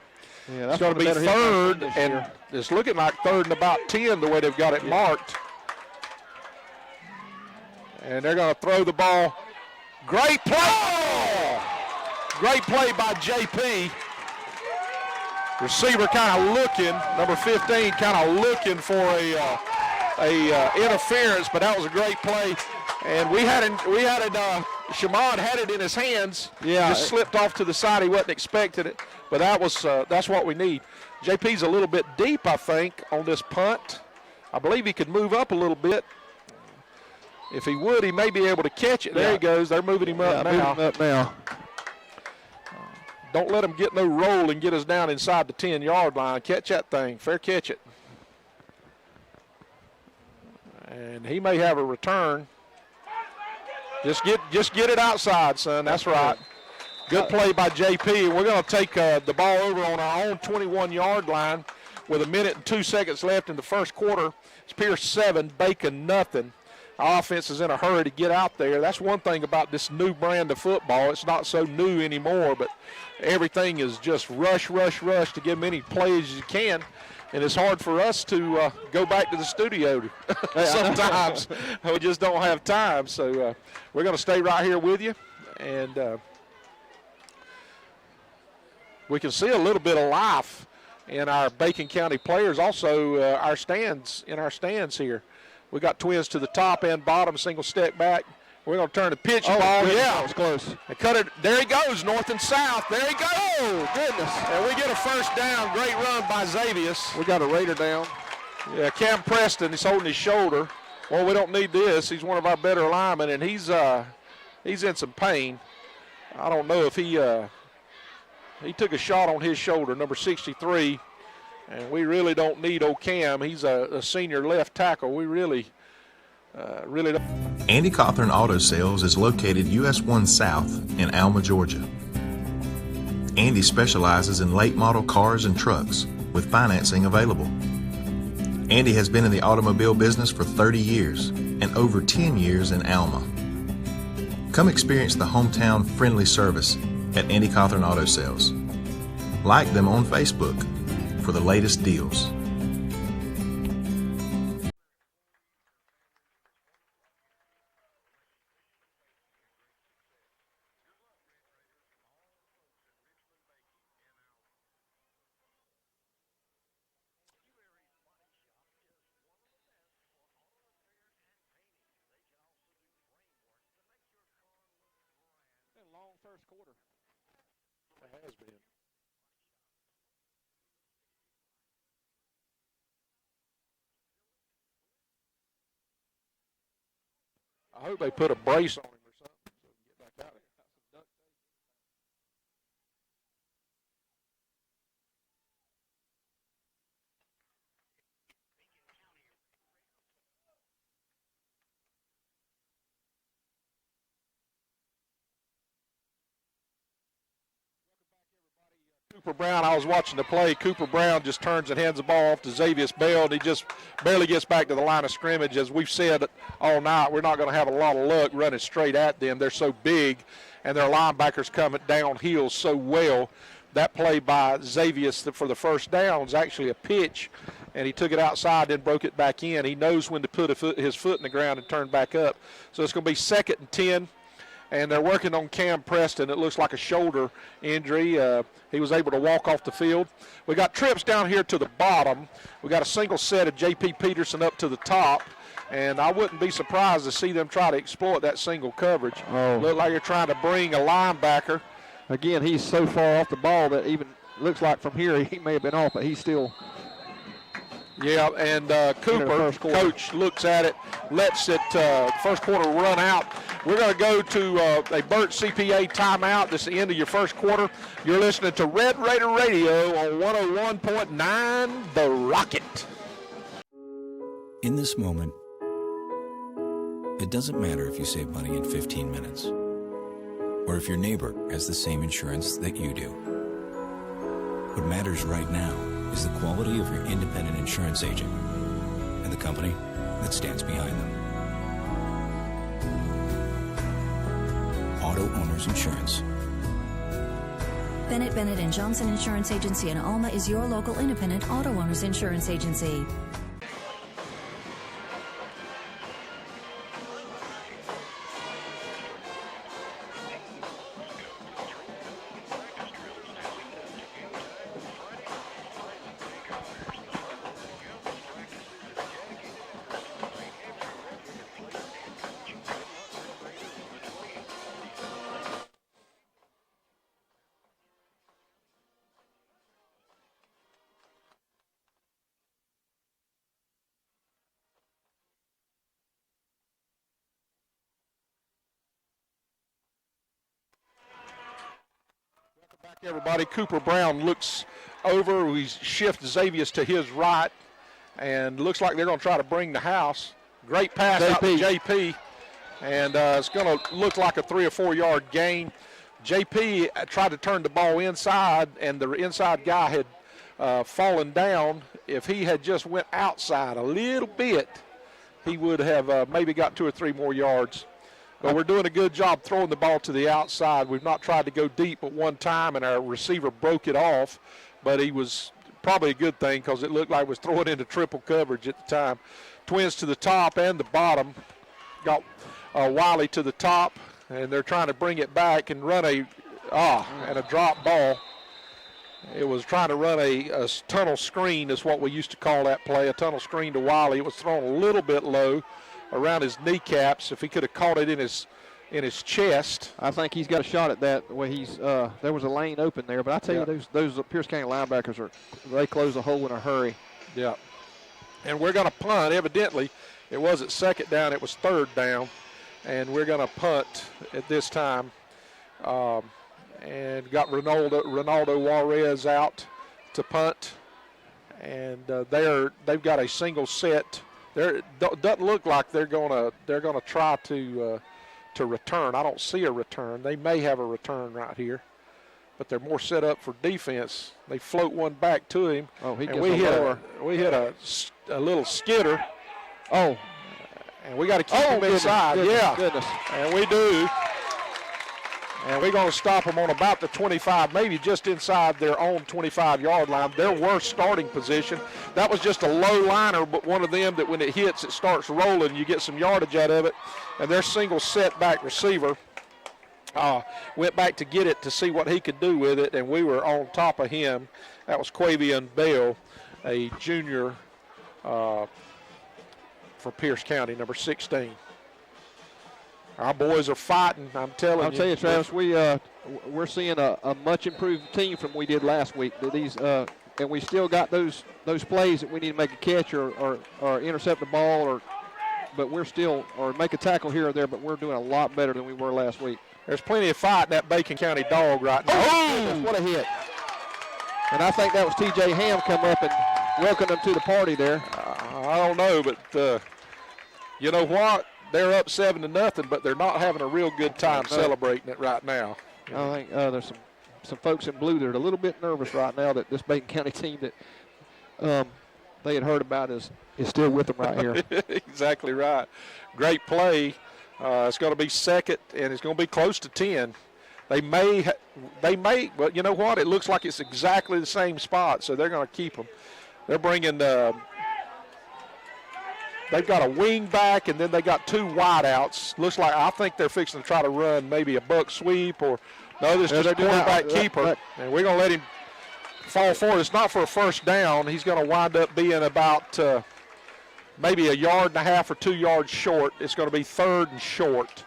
Yeah,
it's going to be third, and it's looking like third and about 10 the way they've got it marked. And they're going to throw the ball. Great play! Oh! Great play by JP. Receiver kind of looking, number 15 kind of looking for a interference, but that was a great play. And Shamon had it in his hands.
Yeah,
just slipped off to the side. He wasn't expecting it, but that's what we need. JP's a little bit deep, I think, on this punt. I believe he could move up a little bit. If he would, he may be able to catch it. There he goes. They're moving him up now.
Moving him up now.
Don't let him get no roll and get us down inside the 10-yard line. Catch that thing. Fair catch it. And he may have a return. Just get it outside, son. That's right. Good play by JP. We're going to take the ball over on our own 21-yard line with 1 minute and 2 seconds left in the first quarter. It's Pierce 7, Bacon nothing. Our offense is in a hurry to get out there. That's one thing about this new brand of football. It's not so new anymore, but everything is just rush to get many plays as you can. And it's hard for us to go back to the studio sometimes. We just don't have time. So we're going to stay right here with you. And we can see a little bit of life in our Bacon County players. Also, our stands here. We got twins to the top and bottom, single step back. We're going to turn the pitch ball.
That was close.
They cut it. There he goes, north and south. There he goes.
Oh, goodness.
And we get a first down. Great run by Xavius.
We got a Raider down.
Yeah, Cam Preston, he's holding his shoulder. Well, we don't need this. He's one of our better linemen, and he's in some pain. I don't know if he took a shot on his shoulder, number 63. And we really don't need old Cam. He's a senior left tackle. We really don't.
Andy Cawthorn Auto Sales is located US 1 South in Alma, Georgia. Andy specializes in late model cars and trucks with financing available. Andy has been in the automobile business for 30 years and over 10 years in Alma. Come experience the hometown friendly service at Andy Cawthorn Auto Sales. Like them on Facebook for the latest deals.
Long first quarter. It has been. I hope they put a brace on him or something so he can get back out of here. Cooper Brown, I was watching the play. Cooper Brown just turns and hands the ball off to Xavius Bell, and he just barely gets back to the line of scrimmage. As we've said all night, we're not going to have a lot of luck running straight at them. They're so big, and their linebackers come downhill so well. That play by Xavius for the first down was actually a pitch, and he took it outside, then broke it back in. He knows when to put his foot in the ground and turn back up. So it's going to be 2nd and 10. and they're working on Cam Preston. It looks like a shoulder injury. He was able to walk off the field. We got trips down here to the bottom. We got a single set of J.P. Peterson up to the top, and I wouldn't be surprised to see them try to exploit that single coverage. Look like they're trying to bring a linebacker.
Again, he's so far off the ball that even looks like from here he may have been off, but he's still.
Yeah, and Cooper, coach, looks at it, lets it first quarter run out. We're going to go to a Burt CPA timeout. This is the end of your first quarter. You're listening to Red Raider Radio on 101.9 The Rocket.
In this moment, it doesn't matter if you save money in 15 minutes or if your neighbor has the same insurance that you do. What matters right now is the quality of your independent insurance agent and the company that stands behind them. Auto Owners Insurance.
Bennett Johnson Insurance Agency in Alma is your local independent auto owners insurance agency.
Everybody, Cooper Brown looks over. We shift Xavius to his right, and looks like they're going to try to bring the house. Great pass out to JP, and it's going to look like a 3 or 4 yard gain. JP tried to turn the ball inside, and the inside guy had fallen down. If he had just went outside a little bit, he would have maybe got 2 or 3 more yards. But we're doing a good job throwing the ball to the outside. We've not tried to go deep at one time, and our receiver broke it off. But he was probably a good thing because it looked like it was throwing into triple coverage at the time. Twins to the top and the bottom. Got Wiley to the top, and they're trying to bring it back and run and a drop ball. It was trying to run a tunnel screen is what we used to call that play, a tunnel screen to Wiley. It was thrown a little bit low around his kneecaps. If he could have caught it in his chest.
I think he's got a shot at that. The way he's there was a lane open there, but I tell you, those Pierce County linebackers they close a hole in a hurry.
Yeah. And we're going to punt. Evidently, it wasn't second down; it was third down, and we're going to punt at this time. And got Ronaldo Juarez out to punt, and they've got a single set. It doesn't look like they're gonna try to return. I don't see a return. They may have a return right here, but they're more set up for defense. They float one back to him.
Oh, he gets
we hit a little skitter.
Oh,
and we got to keep him inside.
Goodness.
And we do. And we're going to stop them on about the 25, maybe just inside their own 25-yard line, their worst starting position. That was just a low liner, but one of them that when it hits, it starts rolling. You get some yardage out of it. And their single setback receiver went back to get it to see what he could do with it, and we were on top of him. That was Quavian Bell, a junior for Pierce County, number 16. Our boys are fighting, I'm telling you.
I'll tell you, Travis, we're seeing a much improved team from we did last week. And we still got those plays that we need to make a catch or intercept the ball but we're still or make a tackle here or there. But we're doing a lot better than we were last week.
There's plenty of fight in that Bacon County dog right now.
Oh, what a hit! And I think that was T.J. Ham come up and welcome them to the party there.
I don't know, but you know what? They're up 7-0, but they're not having a real good time celebrating it right now.
I think there's some folks in blue that are a little bit nervous right now that this Bacon County team that they had heard about is still with them right here.
Exactly right. Great play. It's going to be second, and it's going to be close to 10. They may, but you know what? It looks like it's exactly the same spot, so they're going to keep them. They're bringing they've got a wing back, and then they got 2 wideouts. Looks like I think they're fixing to try to run maybe a buck sweep or no, this is just a quarterback keeper, and we're going to let him fall forward. It's not for a first down. He's going to wind up being about maybe 1.5 yards or 2 yards short. It's going to be 3rd and short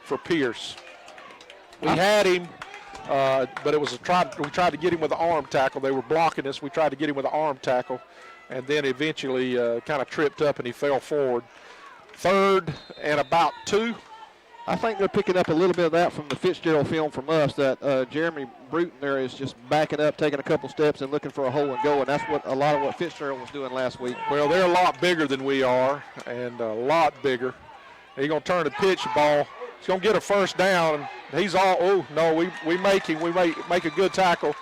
for Pierce. We had him, but it was we tried to get him with the arm tackle. They were blocking us. We tried to get him with the arm tackle, and then eventually kind of tripped up and he fell forward. 3rd and about 2.
I think they're picking up a little bit of that from the Fitzgerald film from us, that Jeremy Bruton there is just backing up, taking a couple steps and looking for a hole and go, and that's a lot of what Fitzgerald was doing last week.
Well, they're a lot bigger than we are, and a lot bigger. He's going to turn and pitch the ball. He's going to get a first down. He's all, oh, no, we make a good tackle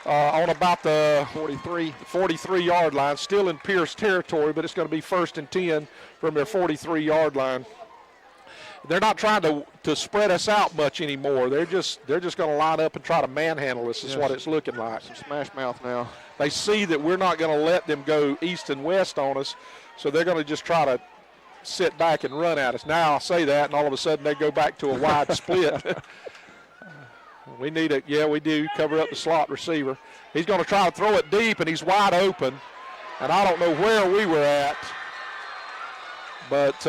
on about the 43-yard line. Still in Pierce territory, but it's going to be 1st and 10 from their 43-yard line. They're not trying to spread us out much anymore. They're just going to line up and try to manhandle us. Is what it's looking like.
Some smash mouth now.
They see that we're not going to let them go east and west on us, so they're going to just try to sit back and run at us. Now I say that, and all of a sudden they go back to a wide split. We need it. Yeah, we do. Cover up the slot receiver. He's going to try to throw it deep, and he's wide open. And I don't know where we were at, but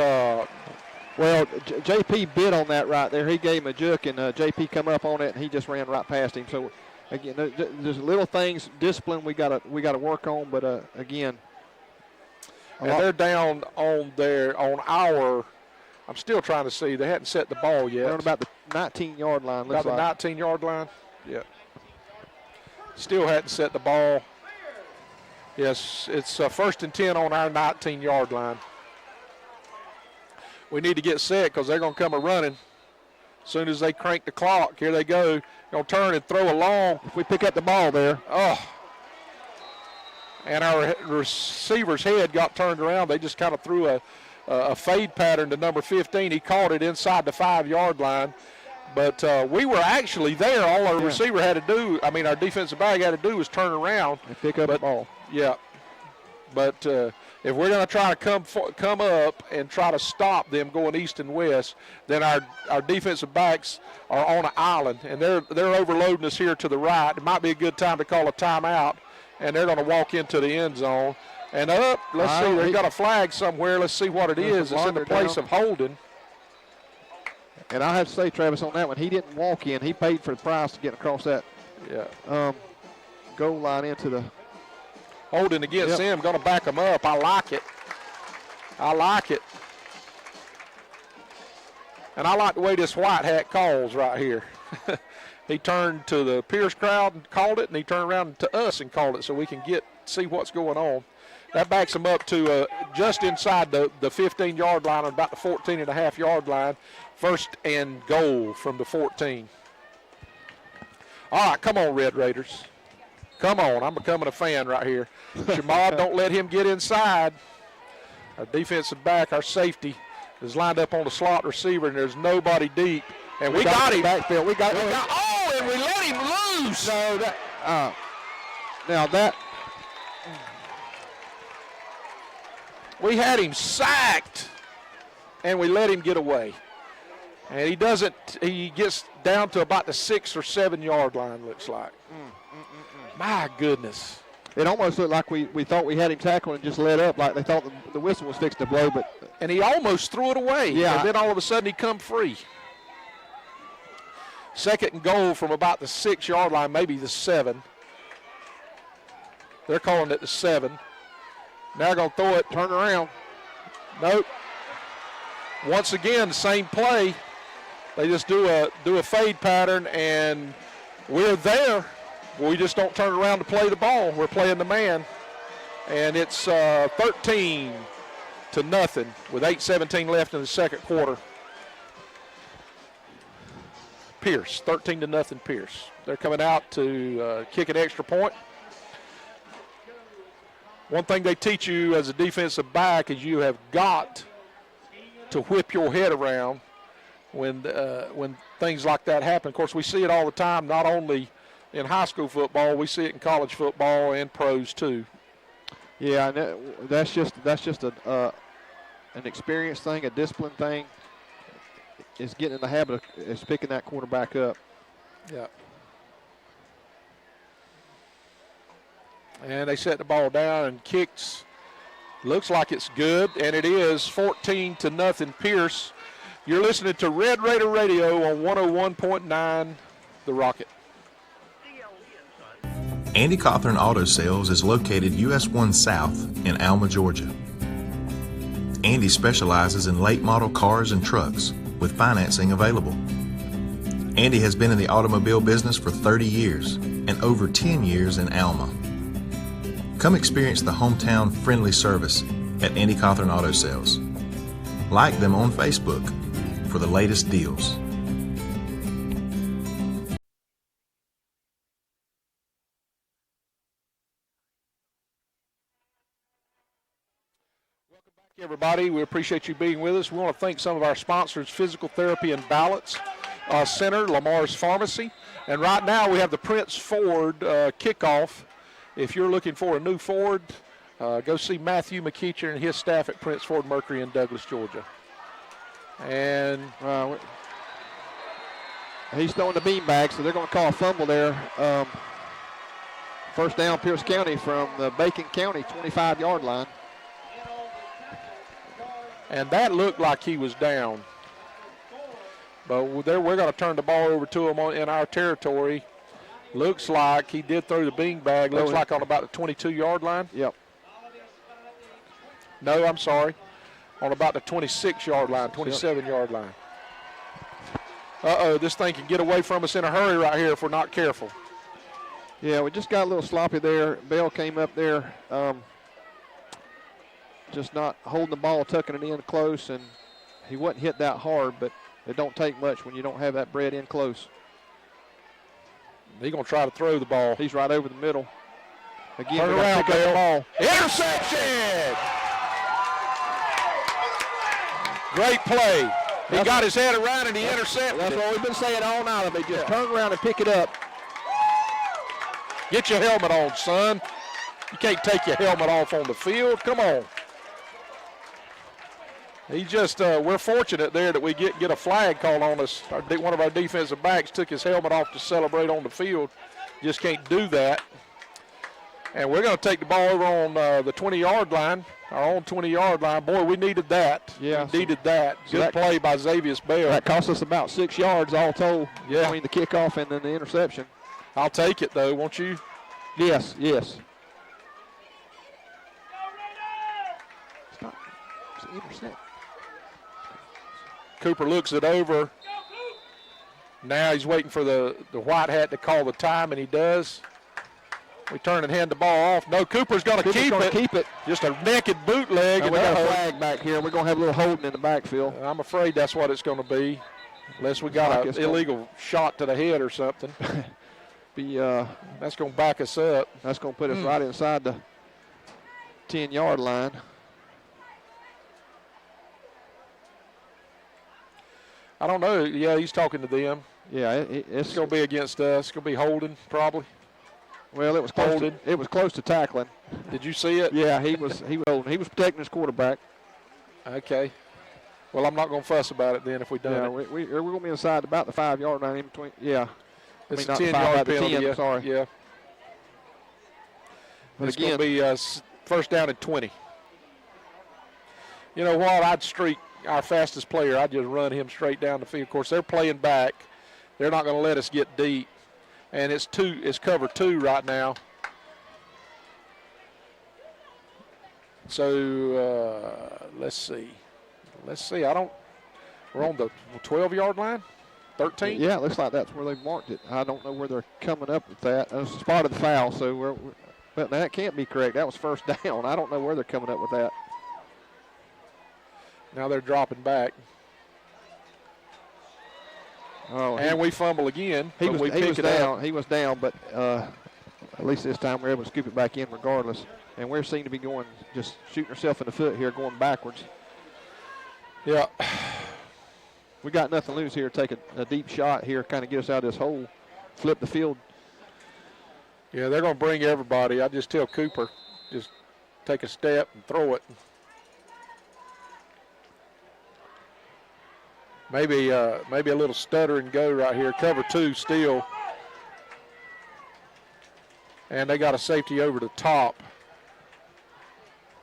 well, JP bid on that right there. He gave him a juke, and JP come up on it, and he just ran right past him. So again, there's little things, discipline we gotta work on. But again,
and they're down on our. I'm still trying to see. They hadn't set the ball yet.
They're on about the 19-yard line.
About the 19-yard line. Yeah. Still hadn't set the ball. Yes, it's 1st and 10 on our 19-yard line. We need to get set because they're going to come a-running. As soon as they crank the clock, here they go. Going to turn and throw a long.
If we pick up the ball there.
Oh. And our receiver's head got turned around. They just kind of threw a fade pattern to number 15. He caught it inside the 5-yard line. But we were actually there. All our receiver had to do, our defensive back had to do was turn around.
And pick up the ball.
Yeah. But if we're going to try to come up and try to stop them going east and west, then our defensive backs are on an island, and they're overloading us here to the right. It might be a good time to call a timeout, and they're going to walk into the end zone. And up, let's see, they've got a flag somewhere. Let's see what it is. It's in the place of holding.
And I have to say, Travis, on that one, he didn't walk in. He paid for the price to get across that goal line into the –
holding against him, going to back him up. I like it. And I like the way this white hat calls right here. He turned to the Pierce crowd and called it, and he turned around to us and called it so we can see what's going on. That backs him up to just inside the 15-yard line, about the 14.5-yard line. 1st and goal from the 14. All right, come on, Red Raiders. Come on, I'm becoming a fan right here. Shamad, don't let him get inside. Our defensive back, our safety, is lined up on the slot receiver, and there's nobody deep. And we got him.
Backfield. And
we let him loose.
No,
we had him sacked, and we let him get away. And he gets down to about the 6 or 7-yard line, looks like. My goodness.
It almost looked like we thought we had him tackled and just let up, like they thought the whistle was fixed to blow.
And he almost threw it away.
Yeah.
And then all of a sudden he come free. 2nd and goal from about the 6-yard line, maybe the 7. They're calling it the 7. Now going to throw it, turn around. Nope. Once again, the same play. They just do a fade pattern, and we're there. We just don't turn around to play the ball. We're playing the man. And it's 13-0 with 8:17 left in the second quarter. Pierce, 13-0 Pierce. They're coming out to kick an extra point. One thing they teach you as a defensive back is you have got to whip your head around when things like that happen. Of course, we see it all the time, not only in high school football, we see it in college football and pros too.
Yeah, and that's just a an experience thing, a discipline thing, is getting in the habit of is picking that quarterback up.
Yeah. And they set the ball down and kicks. Looks like it's good, and it is 14-0 Pierce. You're listening to Red Raider Radio on 101.9 The Rocket.
Andy Cawthorn Auto Sales is located US 1 South in Alma, Georgia. Andy specializes in late model cars and trucks with financing available. Andy has been in the automobile business for 30 years and over 10 years in Alma. Come experience the hometown friendly service at Andy Cawthorn Auto Sales. Like them on Facebook for the latest deals.
Everybody, we appreciate you being with us. We want to thank some of our sponsors, Physical Therapy and Balance Center, Lamar's Pharmacy. And right now we have the Prince Ford kickoff. If you're looking for a new Ford, go see Matthew McEacher and his staff at Prince Ford Mercury in Douglas, Georgia. And
he's throwing the beanbag, so they're going to call a fumble there. First down, Pierce County from the Bacon County 25-yard line.
And that looked like he was down. But we're going to turn the ball over to him in our territory. Looks like he did throw the beanbag. Looks like on about the 22-yard line.
Yep.
No, I'm sorry. On about the 26-yard line, 27-yard line. Uh-oh, this thing can get away from us in a hurry right here if we're not careful.
Yeah, we just got a little sloppy there. Bell came up there. Just not holding the ball, tucking it in close, and he wasn't hit that hard, but it don't take much when you don't have that bread in close.
He's going to try to throw the ball.
He's right over the middle. Again,
turn around, Bell.
Interception!
Great play. He got his head around and he intercepted.
That's what we've been saying all night. They just turn around and pick it up.
Get your helmet on, son. You can't take your helmet off on the field. Come on. He just, we're fortunate there that we get a flag called on us. One of our defensive backs took his helmet off to celebrate on the field. Just can't do that. And we're going to take the ball over on the 20-yard line, our own 20-yard line. Boy, we needed that.
Yeah.
We needed that. Good play by Xavier Bell.
That cost us about 6 yards all told between the kickoff and then the interception.
I'll take it, though, won't you?
Yes. It's an intercept.
Cooper looks it over. Now he's waiting for the white hat to call the time, and he does. We turn and hand the ball off. No, Cooper's going to keep it. Just a naked bootleg.
And we got a flag back here. We're going to have a little holding in the backfield.
I'm afraid that's what it's going to be, unless we got an illegal shot to the head or something. That's going to back us up.
That's going to put us right inside the 10-yard line.
I don't know. Yeah, he's talking to them.
Yeah,
it's going to be against us. It's going to be holding, probably.
Well, it was close. It was close to tackling.
Did you see it?
Yeah, he was holding. He was protecting his quarterback.
Okay. Well, I'm not going to fuss about it then if we don't.
Yeah, we're going to be inside about the 5-yard line in between. Yeah.
It's a 10-yard penalty.
10, sorry.
Yeah. But it's going to be first down and 20. You know what? I'd streak our fastest player. I'd just run him straight down the field. Of course, they're playing back. They're not going to let us get deep. And it's cover 2 right now. So let's see. We're on the 12-yard line, 13.
Yeah, it looks like that's where they marked it. I don't know where they're coming up with that. That's spotted the foul, so but that can't be correct. That was first down. I don't know where they're coming up with that.
Now they're dropping back.
Oh,
and we fumble again.
He was down, but at least this time we're able to scoop it back in regardless. And we're seen to be going, just shooting ourselves in the foot here, going backwards.
Yeah.
We got nothing to lose here. Take a deep shot here, kind of get us out of this hole, flip the field.
Yeah, they're going to bring everybody. I just tell Cooper, just take a step and throw it. Maybe a little stutter and go right here. Cover 2 still. And they got a safety over the top.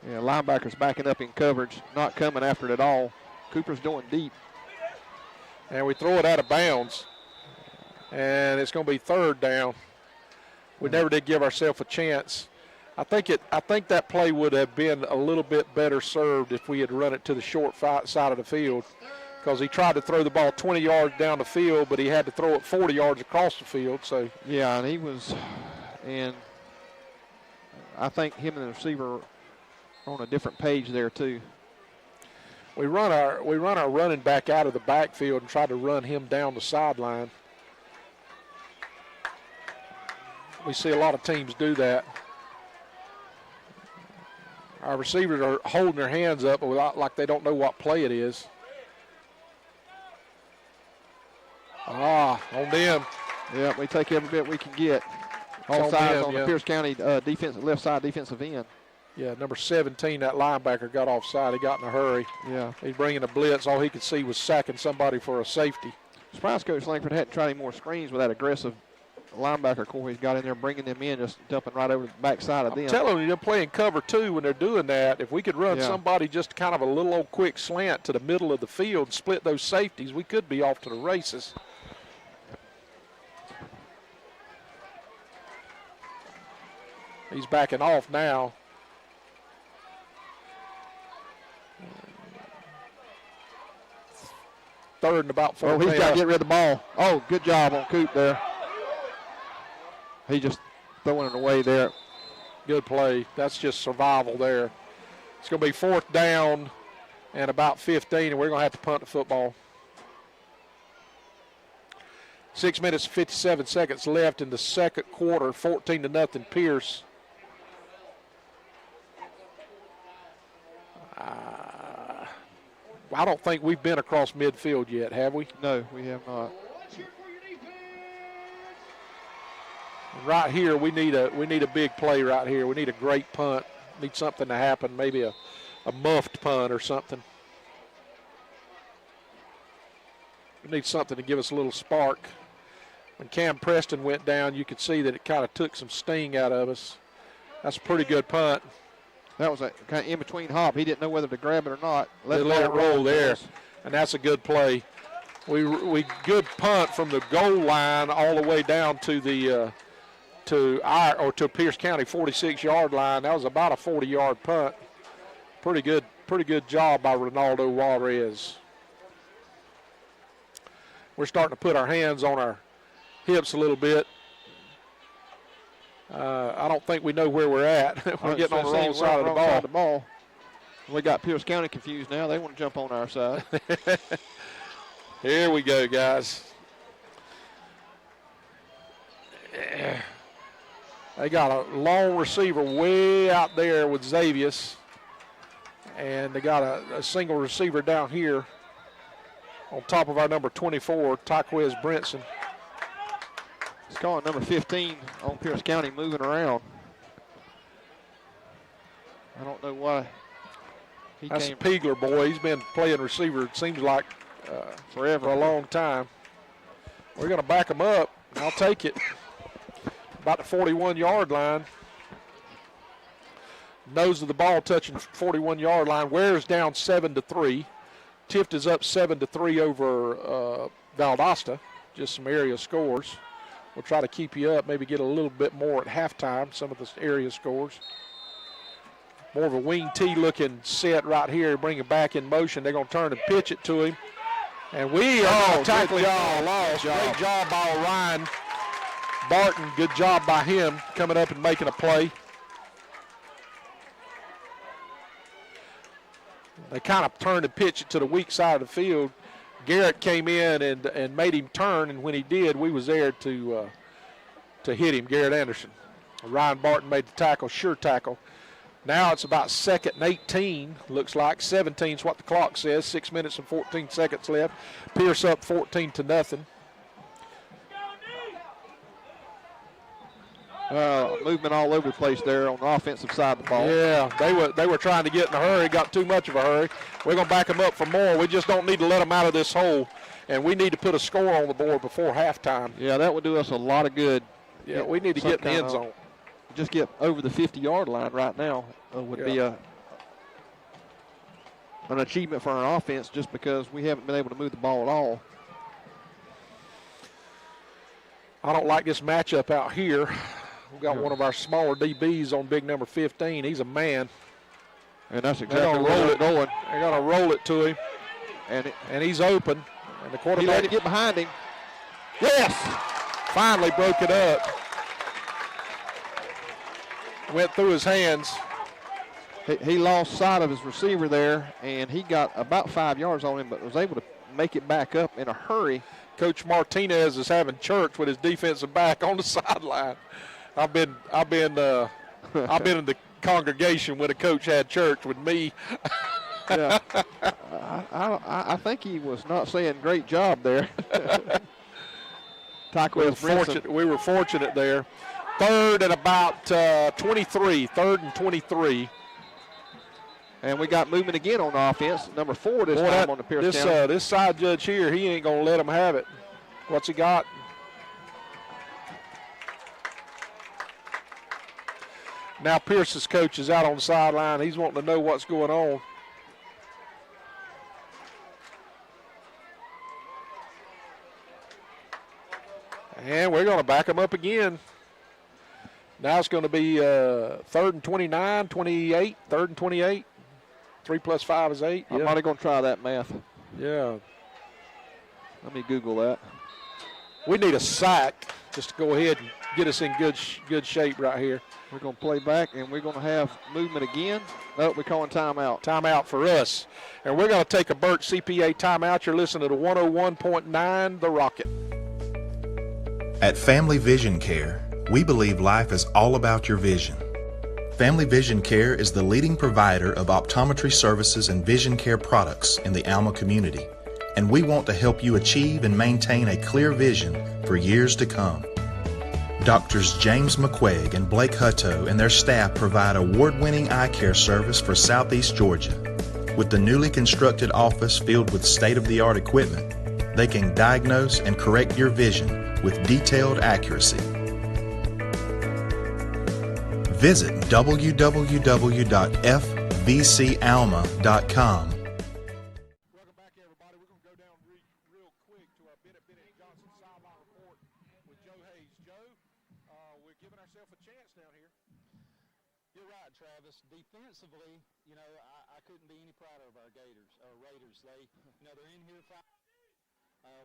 Yeah, linebacker's backing up in coverage, not coming after it at all. Cooper's going deep.
And we throw it out of bounds. And it's going to be 3rd down. We never did give ourselves a chance. I think that play would have been a little bit better served if we had run it to the short side of the field, because he tried to throw the ball 20 yards down the field, but he had to throw it 40 yards across the field. So
yeah, and he was, and I think him and the receiver are on a different page there too.
We run our running back out of the backfield and try to run him down the sideline. We see a lot of teams do that. Our receivers are holding their hands up like they don't know what play it is. On them.
Yeah, we take every bit we can get. All sides on the Pierce County defensive left side defensive end.
Yeah, number 17, that linebacker got offside. He got in a hurry.
Yeah.
He's bringing a blitz. All he could see was sacking somebody for a safety.
Surprised Coach Langford hadn't tried any more screens with that aggressive linebacker core he's got in there, bringing them in, just dumping right over the backside of them.
I'm telling you, they're playing cover 2 when they're doing that. If we could run somebody just kind of a little old quick slant to the middle of the field and split those safeties, we could be off to the races. He's backing off now. Third and about 4.
Oh, he's got to get rid of the ball. Oh, good job on Coop there. He just throwing it away there.
Good play. That's just survival there. It's going to be 4th down and about 15, and we're going to have to punt the football. 6 minutes and 57 seconds left in the second quarter, 14-0 Pierce. I don't think we've been across midfield yet, have we?
No, we have not.
Right here, we need a big play right here. We need a great punt. Need something to happen, maybe a muffed punt or something. We need something to give us a little spark. When Cam Preston went down, you could see that it kind of took some sting out of us. That's a pretty good punt.
That was a kind of in-between hop. He didn't know whether to grab it or not.
Let it roll there, and that's a good play. We good punt from the goal line all the way down to the to Pierce County 46-yard line. That was about a 40-yard punt. Pretty good job by Ronaldo Juarez. We're starting to put our hands on our hips a little bit. I don't think we know where we're at. We're getting on the wrong side of the ball.
We got Pierce County confused now. They want to jump on our side.
Here we go, guys. They got a long receiver way out there with Xavius. And they got a single receiver down here on top of our number 24, Tyquez Brinson.
It's calling number 15 on Pierce County moving around. I don't know why.
That's a Pegler boy. He's been playing receiver, it seems like, forever, for a long time. We're going to back him up. I'll take it. About the 41-yard line. Nose of the ball touching 41-yard line. Ware's down 7-3. Tift is up 7-3 over Valdosta. Just some area scores. We'll try to keep you up, maybe get a little bit more at halftime, some of the area scores. More of a wing T looking set right here. Bring it back in motion. They're going to turn and pitch it to him. And we are tackling all lost. Great job by Orion Barton. Good job by him coming up and making a play. They kind of turned and pitched it to the weak side of the field. Garrett came in and made him turn, and when he did, we was there to hit him, Garrett Anderson. Ryan Barton made the tackle, sure tackle. Now it's about 2nd and 18, looks like. 17 is what the clock says, 6 minutes and 14 seconds left. Pierce up 14-0.
Movement all over the place there on the offensive side of the ball.
Yeah, they were trying to get in a hurry, got too much of a hurry. We're going to back them up for more. We just don't need to let them out of this hole, and we need to put a score on the board before halftime.
Yeah, that would do us a lot of good.
Yeah, we need to get in the end zone.
Just get over the 50-yard line right now would be an achievement for our offense, just because we haven't been able to move the ball at all.
I don't like this matchup out here. We've got one of our smaller DBs on big number 15. He's a man.
And that's exactly where they're going.
They're going to roll it to him. And he's open. And the quarterback.
He let it get behind him.
Yes! Finally broke it up. Went through his hands.
He lost sight of his receiver there, and he got about 5 yards on him, but was able to make it back up in a hurry.
Coach Martinez is having church with his defensive back on the sideline. I've been in the congregation when a coach had church with me.
Yeah, I think he was not saying great job there.
We were fortunate there. Third and about 23. Third and 23.
And we got movement again on offense. Number 4 this time on the Pierce County.
This side judge here, he ain't going to let them have it. What's he got? Now Pierce's coach is out on the sideline. He's wanting to know what's going on. And we're going to back him up again. Now it's going to be third and 29, 28, third and 28. 3 + 5 is 8.
I'm not going to try that math.
Yeah.
Let me Google that.
We need a sack just to go ahead and get us in good shape right here.
We're going to play back, and we're going to have movement again. No, we're calling timeout.
Timeout for us. And we're going to take a Burt CPA timeout. You're listening to 101.9 The Rocket.
At Family Vision Care, we believe life is all about your vision. Family Vision Care is the leading provider of optometry services and vision care products in the Alma community, and we want to help you achieve and maintain a clear vision for years to come. Doctors James McQuaig and Blake Hutto and their staff provide award-winning eye care service for Southeast Georgia. With the newly constructed office filled with state-of-the-art equipment, they can diagnose and correct your vision with detailed accuracy. Visit www.fvcalma.com.
Welcome back, everybody. We're going to go down real quick to our BRENTJOHNSON sideline report with Joe Hayes. Joe, we're giving ourselves a chance down here.
You're right, Travis. Defensively, I couldn't be any prouder of our Raiders. They're in here.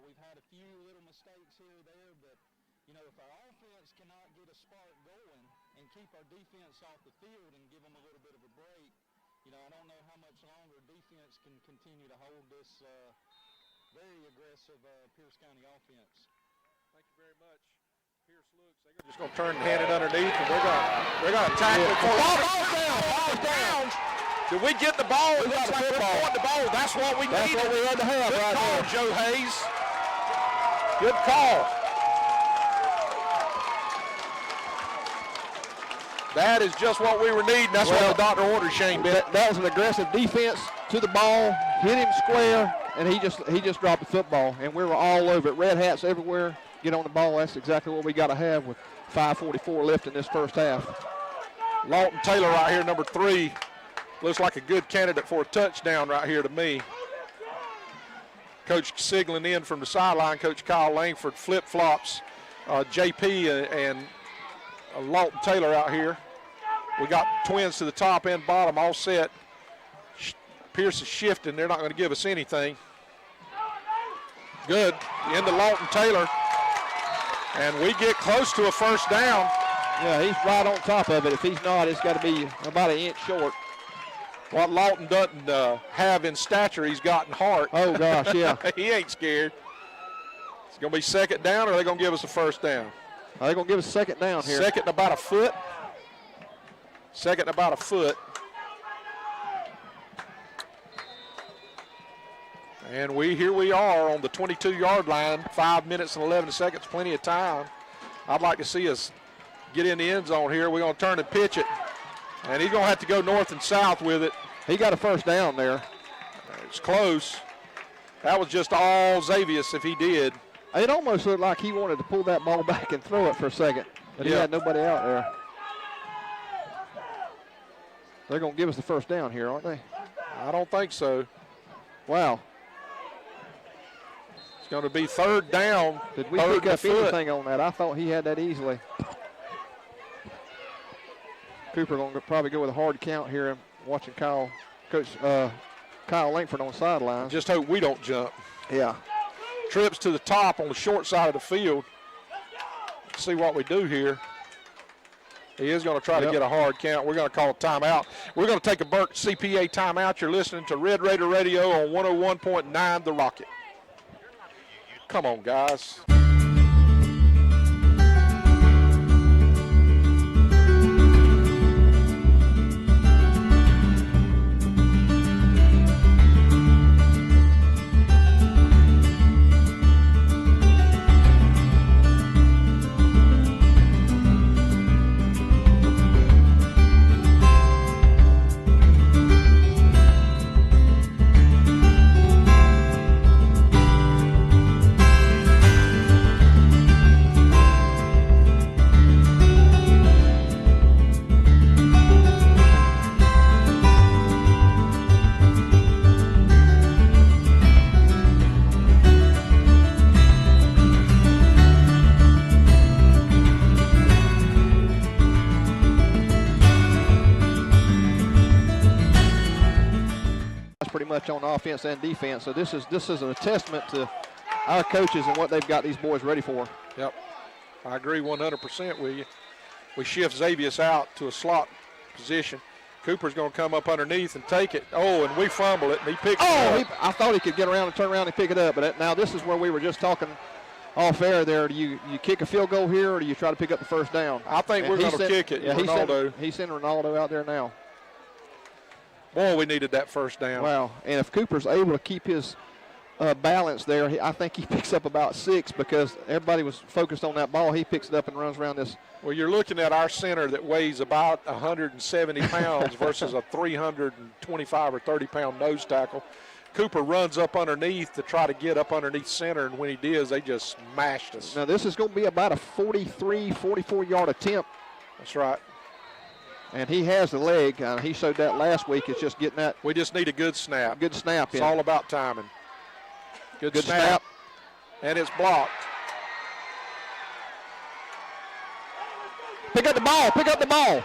We've had a few little mistakes here or there, but if our offense cannot get a spark going and keep our defense off the field and give them a little bit of a break, I don't know how much longer defense can continue to hold this very aggressive Pierce County offense.
Thank you very much. Pierce looks. They're just going to turn and hand it underneath, and they're going to tackle it. Ball's down. Did we get the ball?
We got the ball.
That's what we
That's
needed.
what we had to have
Good
right
call,
there.
Joe Hayes. Good call. That is just what we were needing. That's what the doctor ordered, Shane Bennett.
That was an aggressive defense to the ball, hit him square, and he just dropped the football, and we were all over it. Red hats everywhere. Get on the ball. That's exactly what we got to have with 5:44 left in this first half.
Lawton Taylor right here, number 3. Looks like a good candidate for a touchdown right here to me. Coach signaling in from the sideline, Coach Kyle Langford flip-flops JP and Lawton Taylor out here. We got twins to the top and bottom all set. Pierce is shifting. They're not going to give us anything. Good. Into Lawton Taylor. And we get close to a first down.
Yeah, he's right on top of it. If he's not, it's got to be about an inch short.
What Lawton doesn't have in stature, he's got in heart.
Oh, gosh, yeah.
He ain't scared. It's going to be second down, or are they going to give us a first down?
They're going to give us second down here.
Second and about a foot. Second and about a foot. And here we are on the 22-yard line, 5 minutes and 11 seconds, plenty of time. I'd like to see us get in the end zone here. We're going to turn and pitch it. And he's going to have to go north and south with it.
He got a first down there.
It's close. That was just all Xavius if he did.
It almost looked like he wanted to pull that ball back and throw it for a second, but he had nobody out there. They're going to give us the first down here, aren't they?
I don't think so.
Wow.
It's going to be third down.
Did we pick up anything on that? I thought he had that easily. Cooper going to probably go with a hard count here. And watching Coach Kyle Langford on the sidelines.
Just hope we don't jump.
Yeah.
Trips to the top on the short side of the field. Let's see what we do here. He is going to try to get a hard count. We're going to call a timeout. We're going to take a Burke CPA timeout. You're listening to Red Raider Radio on 101.9 The Rocket. Come on, guys.
On offense and defense, so this is a testament to our coaches and what they've got these boys ready for.
Yep, I agree 100% with you. We shift Xavius out to a slot position. Cooper's going to come up underneath and take it. Oh, and we fumble it, and he picks it up.
I thought he could get around and turn around and pick it up, but now this is where we were just talking off air there. Do you kick a field goal here, or do you try to pick up the first down?
I think we're going to kick it.
Yeah,
Ronaldo.
He's sending Ronaldo out there now.
Boy, we needed that first down.
Wow, and if Cooper's able to keep his balance there, I think he picks up about 6 because everybody was focused on that ball. He picks it up and runs around this.
Well, you're looking at our center that weighs about 170 pounds versus a 325 or 30-pound nose tackle. Cooper runs up underneath to try to get up underneath center, and when he does, they just smashed us.
Now, this is going to be about a 43, 44-yard attempt.
That's right.
And he has the leg. He showed that last week. It's just getting that.
We just need a good snap.
Good snap.
It's all about timing. Good snap. And it's blocked.
Pick up the ball. Pick up the ball.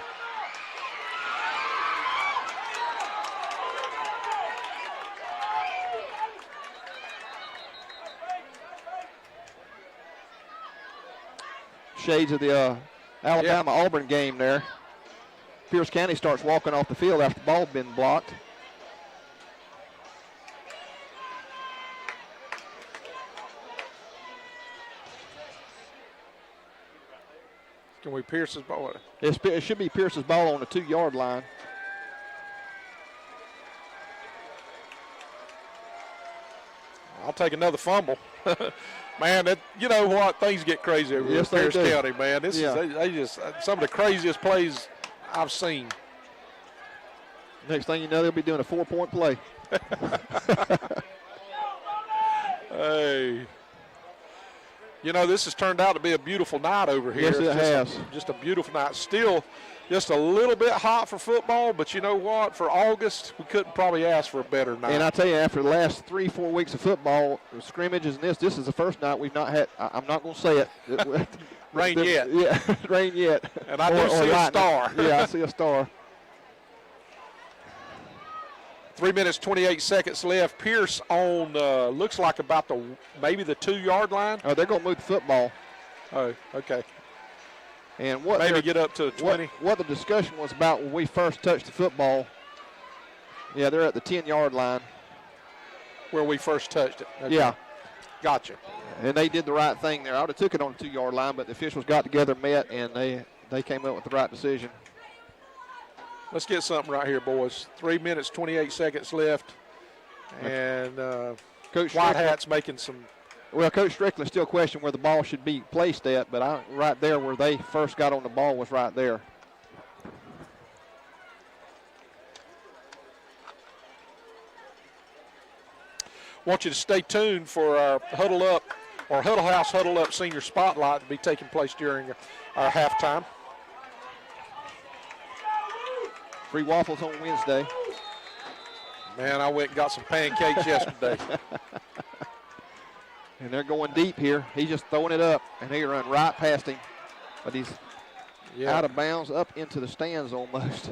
Shades of the Alabama-Auburn game there. Pierce County starts walking off the field after the ball had been blocked.
Can we Pierce his ball?
It should be Pierce's ball on the 2-yard line.
I'll take another fumble. Man, you know what? Things get crazy over here in Pierce County, man. This is they just some of the craziest plays I've seen.
Next thing you know, they'll be doing a 4-point play.
Hey. You know, this has turned out to be a beautiful night over here.
Yes, it has.
Just a beautiful night. Still just a little bit hot for football, but you know what? For August, we couldn't probably ask for a better night.
And I tell you, after the last 3-4 weeks of football, scrimmages and this is the first night we've not had, I'm not going to say it.
Rain yet.
Yeah, rain yet.
And I do see a star.
Yeah, I see a star.
3 minutes, 28 seconds left. Pierce on, looks like about maybe the 2-yard line.
Oh, they're going to move the football.
Oh, okay.
And what
maybe get up to 20.
What the discussion was about when we first touched the football, yeah, they're at the 10-yard line.
Where we first touched it. Okay.
Yeah.
Gotcha.
And they did the right thing there. I would have took it on the 2-yard line, but the officials got together, met, and they came up with the right decision.
Let's get something right here, boys. 3 minutes, 28 seconds left. And
Coach
White Hat's making some
Well, Coach Strickland still questioned where the ball should be placed at, but right there where they first got on the ball was right there.
Want you to stay tuned for our Huddle Up or Huddle House Huddle Up Senior Spotlight to be taking place during our halftime.
Free waffles on Wednesday.
Man, I went and got some pancakes yesterday.
And they're going deep here. He's just throwing it up, and they run right past him. But he's out of bounds up into the stands almost.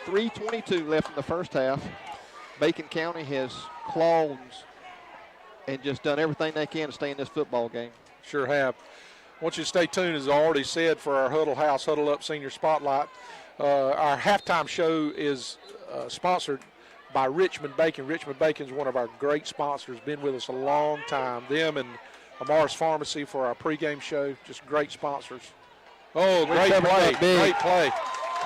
3:22 left in the first half. Bacon County has clawed and just done everything they can to stay in this football game.
Sure have. I want you to stay tuned, as I already said, for our Huddle House Huddle Up Senior Spotlight. Our halftime show is sponsored by Richmond Bacon. Richmond Bacon is one of our great sponsors, been with us a long time. Them and Amar's Pharmacy for our pregame show, just great sponsors. Oh, great play, great play.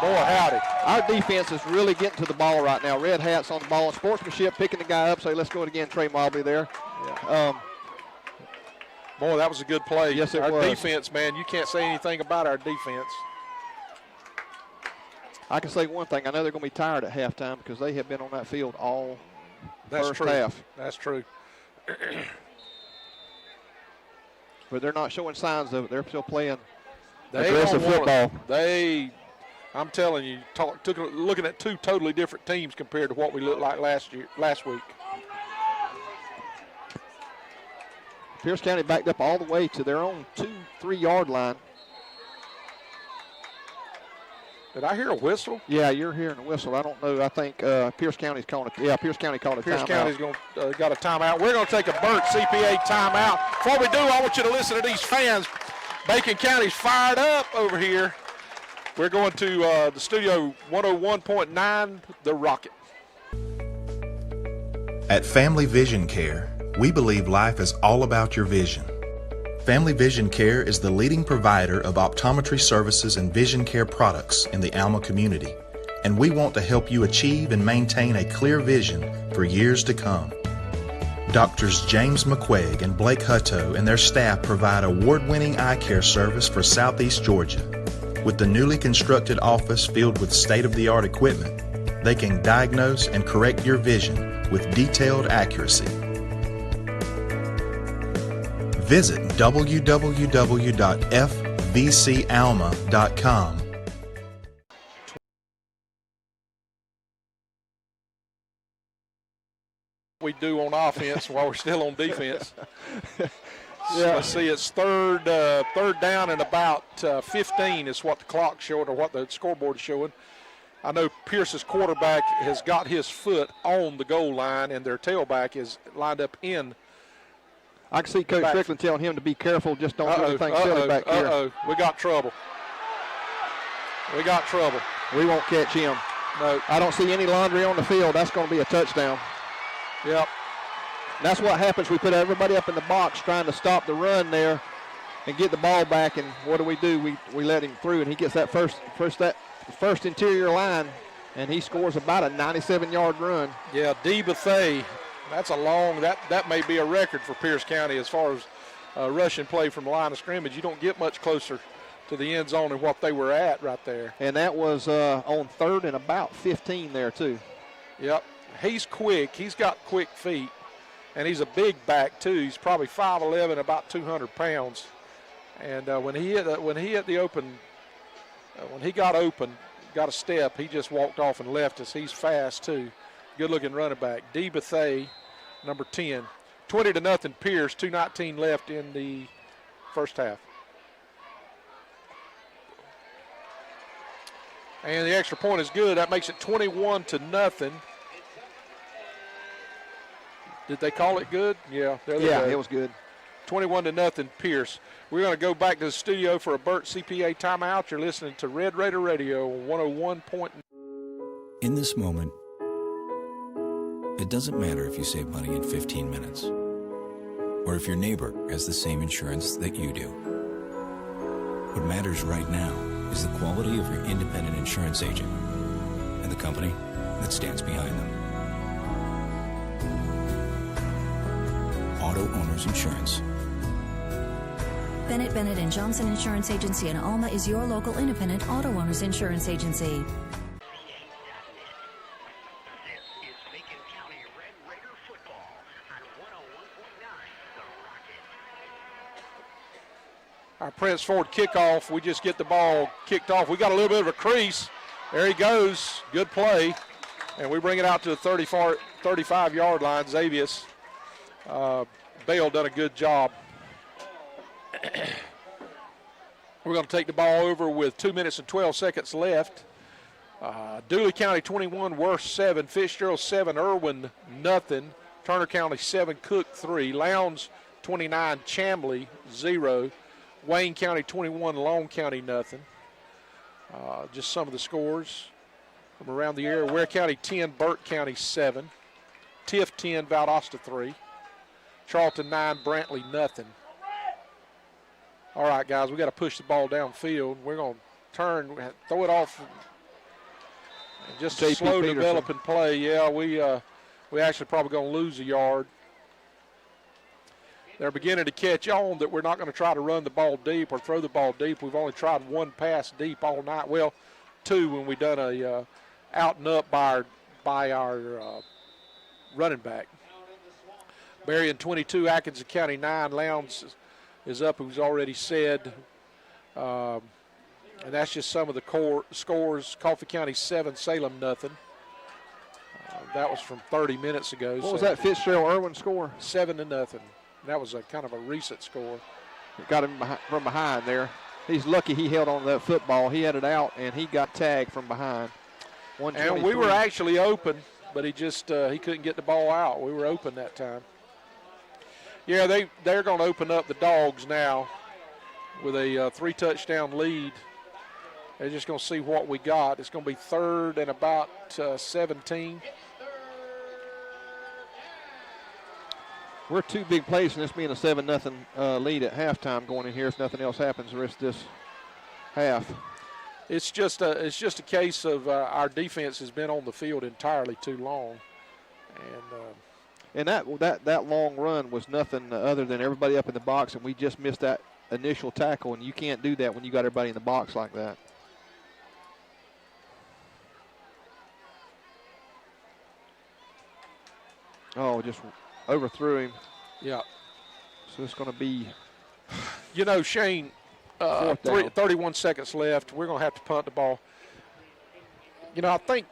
Boy, howdy.
Our defense is really getting to the ball right now. Red hats on the ball. Sportsmanship, picking the guy up. So let's go it again. Trey Mobley there.
Yeah. Boy, that was a good play.
Yes, it was.
Our defense, man, you can't say anything about our defense.
I can say one thing. I know they're going to be tired at halftime because they have been on that field all first half.
That's true.
But they're not showing signs of it. They're still playing
They
aggressive
don't want
football.
I'm telling you, looking at two totally different teams compared to what we looked like last week.
Pierce County backed up all the way to their own 2-3 yard line.
Did I hear a whistle?
Yeah, you're hearing a whistle. I don't know. I think Pierce County's calling it. Yeah, Pierce County called a
Pierce
timeout.
County's got a timeout. We're going to take a Burt CPA timeout. Before we do, I want you to listen to these fans. Bacon County's fired up over here. We're going to the studio 101.9, The Rocket.
At Family Vision Care, we believe life is all about your vision. Family Vision Care is the leading provider of optometry services and vision care products in the Alma community, and we want to help you achieve and maintain a clear vision for years to come. Doctors James McQuaig and Blake Hutto and their staff provide award-winning eye care service for Southeast Georgia. With the newly constructed office filled with state-of-the-art equipment, they can diagnose and correct your vision with detailed accuracy. Visit www.fvcalma.com.
We do on offense while we're still on defense.
Yeah.
Let's see, it's third down and about 15 is what the clock showed, or what the scoreboard is showing. I know Pierce's quarterback has got his foot on the goal line, and their tailback is lined up in.
I can see Coach Strickland telling him to be careful. Just don't do anything silly back here.
We got trouble. We got trouble.
We won't catch him.
No.
I don't see any laundry on the field. That's going to be a touchdown.
Yep.
That's what happens. We put everybody up in the box trying to stop the run there and get the ball back. And what do? We let him through, and he gets that first interior line, and he scores about a 97-yard run.
Yeah, D. Bethay, that's a long. That may be a record for Pierce County as far as rushing play from the line of scrimmage. You don't get much closer to the end zone than what they were at right there.
And that was on 3rd and about 15 there too.
Yep. He's quick. He's got quick feet, and he's a big back too. He's probably 5'11", about 200 pounds. And when he got open, got a step, he just walked off and left us. He's fast too. Good-looking running back. D. Bethay, number 10. 20-0 Pierce. 2:19 left in the first half. And the extra point is good. That makes it 21-0. Did they call it good? Yeah.
Yeah, it was good.
21-0 Pierce. We're going to go back to the studio for a Burt CPA timeout. You're listening to Red Raider Radio 101.9.
In this moment, it doesn't matter if you save money in 15 minutes or if your neighbor has the same insurance that you do. What matters right now is the quality of your independent insurance agent and the company that stands behind them. auto owner's insurance.
Bennett Bennett & Johnson Insurance Agency in Alma is your local independent auto owners insurance agency.
This is Macon County Red Raider football on 101.9 The Rocket.
Our Prince Ford kickoff, we just get the ball kicked off. We got a little bit of a crease. There he goes. Good play. And we bring it out to the 35-yard line. Xavius Bale done a good job. We're going to take the ball over with 2 minutes and 12 seconds left. Dooley County 21, Worth 7, Fitzgerald 7, Irwin nothing, Turner County 7, Cook 3, Lowndes 29, Chamblee 0, Wayne County 21, Long County nothing. Just some of the scores from around the area. Ware County 10, Burt County 7, Tiff 10, Valdosta 3, Charlton 9, Brantley nothing. All right, guys, we got to push the ball downfield. We're going to turn, throw it off, and just a slow developing play. Yeah, we actually probably going to lose a yard. They're beginning to catch on that we're not going to try to run the ball deep or throw the ball deep. We've only tried one pass deep all night. Well, two when we done a out and up by our running back. Berrien 22, Atkinson County 9, Lowndes is up, who's already said. And that's just some of the scores. Coffee County 7, Salem nothing. That was from 30 minutes ago.
What was that Fitzgerald Irwin score?
7-0. That was a kind of a recent score.
It got him from behind there. He's lucky he held on to that football. He had it out, and he got tagged from behind.
And we were actually open, but he just he couldn't get the ball out. We were open that time. Yeah, they're going to open up the Dogs now with a 3-touchdown lead. They're just going to see what we got. It's going to be 3rd and about 17.
We're 2 big plays, and this being a 7-0 lead at halftime going in here if nothing else happens the rest of this half.
It's just a case of our defense has been on the field entirely too long.
And that long run was nothing other than everybody up in the box, and we just missed that initial tackle, and you can't do that when you got everybody in the box like that. Oh, just overthrew him.
Yeah.
So it's going to be.
You know, Shane, 31 seconds left. We're going to have to punt the ball. You know, I think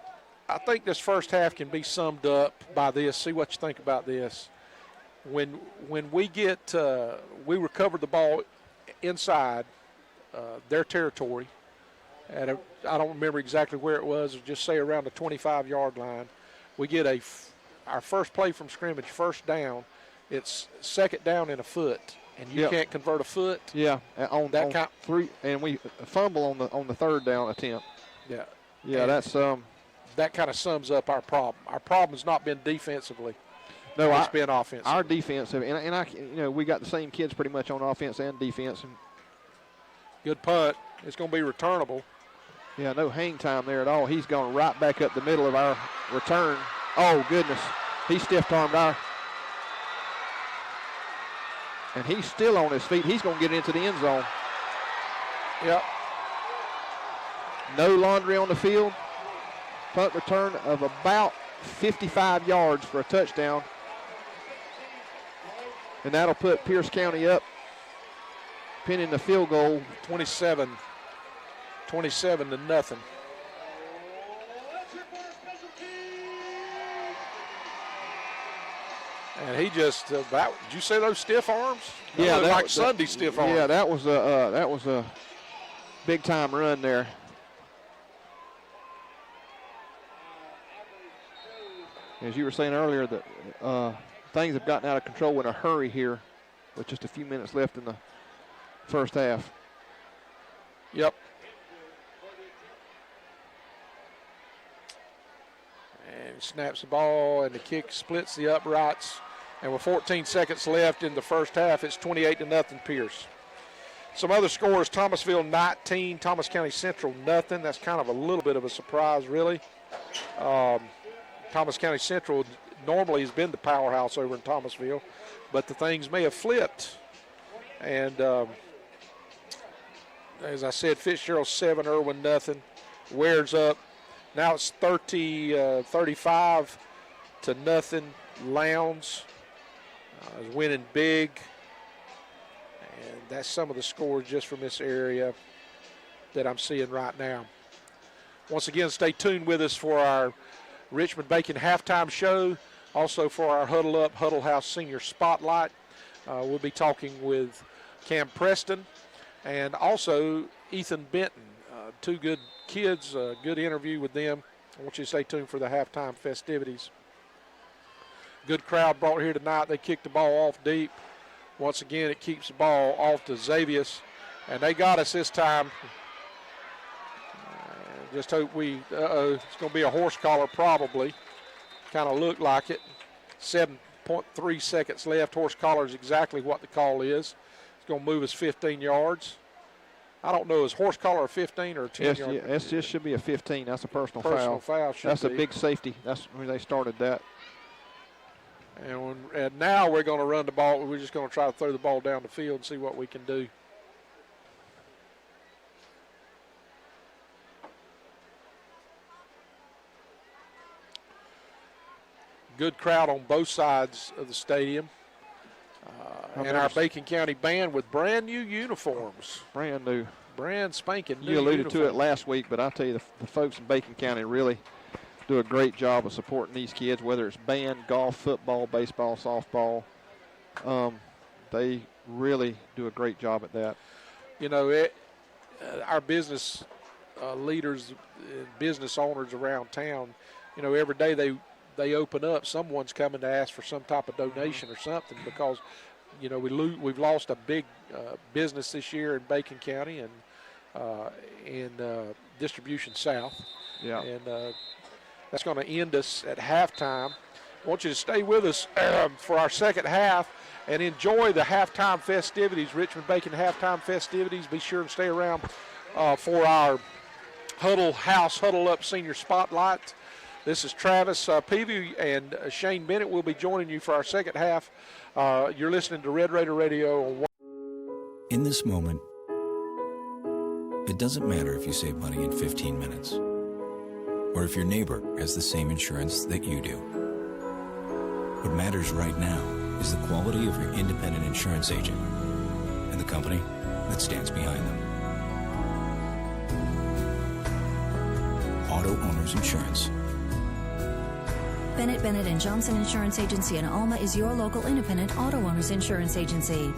this first half can be summed up by this. See what you think about this. When we get we recovered the ball inside their territory at I don't remember exactly where it was just say around the 25-yard line. We get our first play from scrimmage, first down. It's second down and a foot, and you can't convert a foot.
Yeah, on 3, and we fumble on the 3rd down attempt.
Yeah,
yeah, that's
that kind of sums up our problem. Our problem has not been defensively.
No,
it's been offensive.
Our defensive, and we got the same kids pretty much on offense and defense. And
good punt. It's going to be returnable.
Yeah, no hang time there at all. He's going right back up the middle of our return. Oh, goodness. He stiff-armed our. And he's still on his feet. He's going to get into the end zone.
Yep.
No laundry on the field. Punt return of about 55 yards for a touchdown. And that'll put Pierce County up, pinning the field goal.
27-0. And he just did you say those stiff arms?
Yeah,
like Sunday stiff arms.
Yeah, that was a big time run there. As you were saying earlier, that things have gotten out of control in a hurry here, with just a few minutes left in the first half.
Yep. And snaps the ball, and the kick splits the uprights. And with 14 seconds left in the first half, it's 28-0 Pierce. Some other scores: Thomasville 19, Thomas County Central nothing. That's kind of a little bit of a surprise, really. Thomas County Central normally has been the powerhouse over in Thomasville. but the things may have flipped. And as I said, Fitzgerald 7, Irwin nothing. Ware's up. Now it's 35 to nothing. Lowndes is winning big. And that's some of the scores just from this area that I'm seeing right now. Once again, stay tuned with us for our Richmond-Bacon halftime show. Also for our Huddle Up, Huddle House Senior Spotlight. We'll be talking with Cam Preston and also Ethan Benton. Two good kids, good interview with them. I want you to stay tuned for the halftime festivities. Good crowd brought here tonight. They kicked the ball off deep. Once again, it keeps the ball off to Xavius, and they got us this time. Just hope it's going to be a horse collar probably. Kind of looked like it. 7.3 seconds left. Horse collar is exactly what the call is. It's going to move us 15 yards. I don't know, is horse collar a 15 or a 10 yard?
Yeah, this should be a 15. That's a personal foul.
Personal foul should
That's
be.
a big safety. That's when they started that.
And now we're going to run the ball. We're just going to try to throw the ball down the field and see what we can do. Good crowd on both sides of the stadium. And our Bacon County band with brand new uniforms.
Brand new.
Brand spanking new.
You alluded
uniforms.
to it last week, but I tell you, the folks in Bacon County really do a great job of supporting these kids, whether it's band, golf, football, baseball, softball. They really do a great job at that.
You know, our business leaders, business owners around town, you know, every day they open up, someone's coming to ask for some type of donation or something because, you know, we've lost a big business this year in Bacon County and in Distribution South.
Yeah.
And that's going to end us at halftime. I want you to stay with us for our second half and enjoy the halftime festivities, Richmond-Bacon halftime festivities. Be sure and stay around for our Huddle Up Senior Spotlight. This is Travis Peavy and Shane Bennett. Will be joining you for our second half. You're listening to Red Raider Radio on
In this moment, it doesn't matter if you save money in 15 minutes or if your neighbor has the same insurance that you do. What matters right now is the quality of your independent insurance agent and the company that stands behind them. Auto Owners Insurance.
Bennett, Bennett & Johnson Insurance Agency in Alma is your local independent auto owners insurance agency.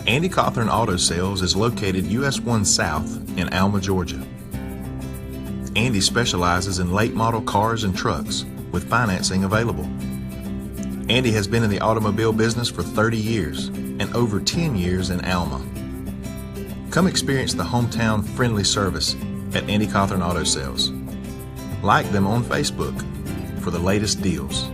Andy Cawthorn Auto Sales is located US 1 South in Alma, Georgia. Andy specializes in late model cars and trucks with financing available. Andy has been in the automobile business for 30 years and over 10 years in Alma. Come experience the hometown friendly service at Andy Cawthorn Auto Sales. Like them on Facebook for the latest deals.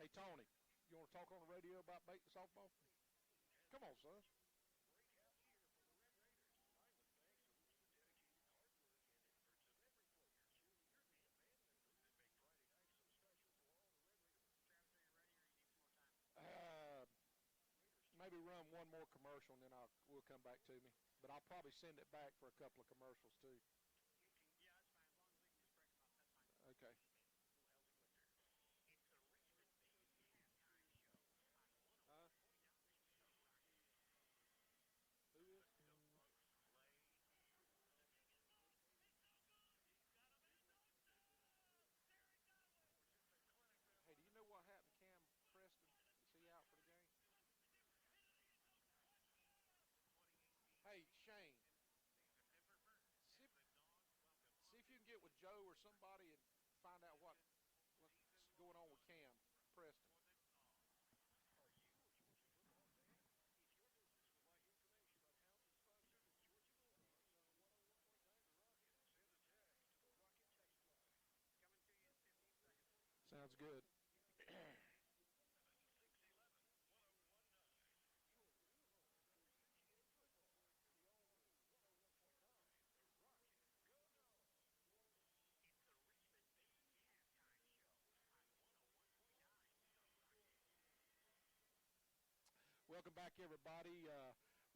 Hey, Tony, you want to talk on the radio about Bacon softball? Come on, son.
Breakout year for the Red Raiders. Simon thanks the dedicated hard work and efforts of every player, cheerleader, and family member that make Friday night so special for all the Red Raiders. Travis, are you ready or you need some more time?
Maybe run one more commercial and then we'll come back to me. But I'll probably send it back for a couple of commercials too.
Yeah, that's fine. As long as we can just break them up, that's fine.
Okay.
It's the Richmond Baby Halftime Show on 101.9
Who is? Hey, do you know what happened to Cam Preston? Is he out for the game? Hey, Shane. See if you can get with Joe or somebody and find out what's going on with Cam Preston. Sounds good. Welcome back, everybody.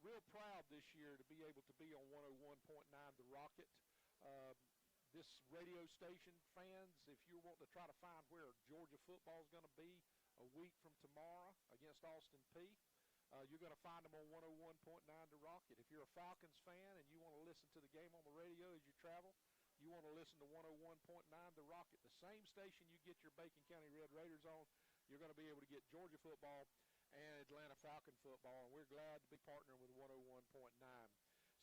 Real proud this year to be able to be on 101.9 The Rocket. This radio station, fans, if you're wanting to try to find where Georgia football is going to be a week from tomorrow against Austin Peay, you're going to find them on 101.9 The Rocket. If you're a Falcons fan and you want to listen to the game on the radio as you travel, you want to listen to 101.9 The Rocket, the same station you get your Bacon County Red Raiders on, you're going to be able to get Georgia football and Atlanta Falcon football, and we're glad to be partnering with 101.9.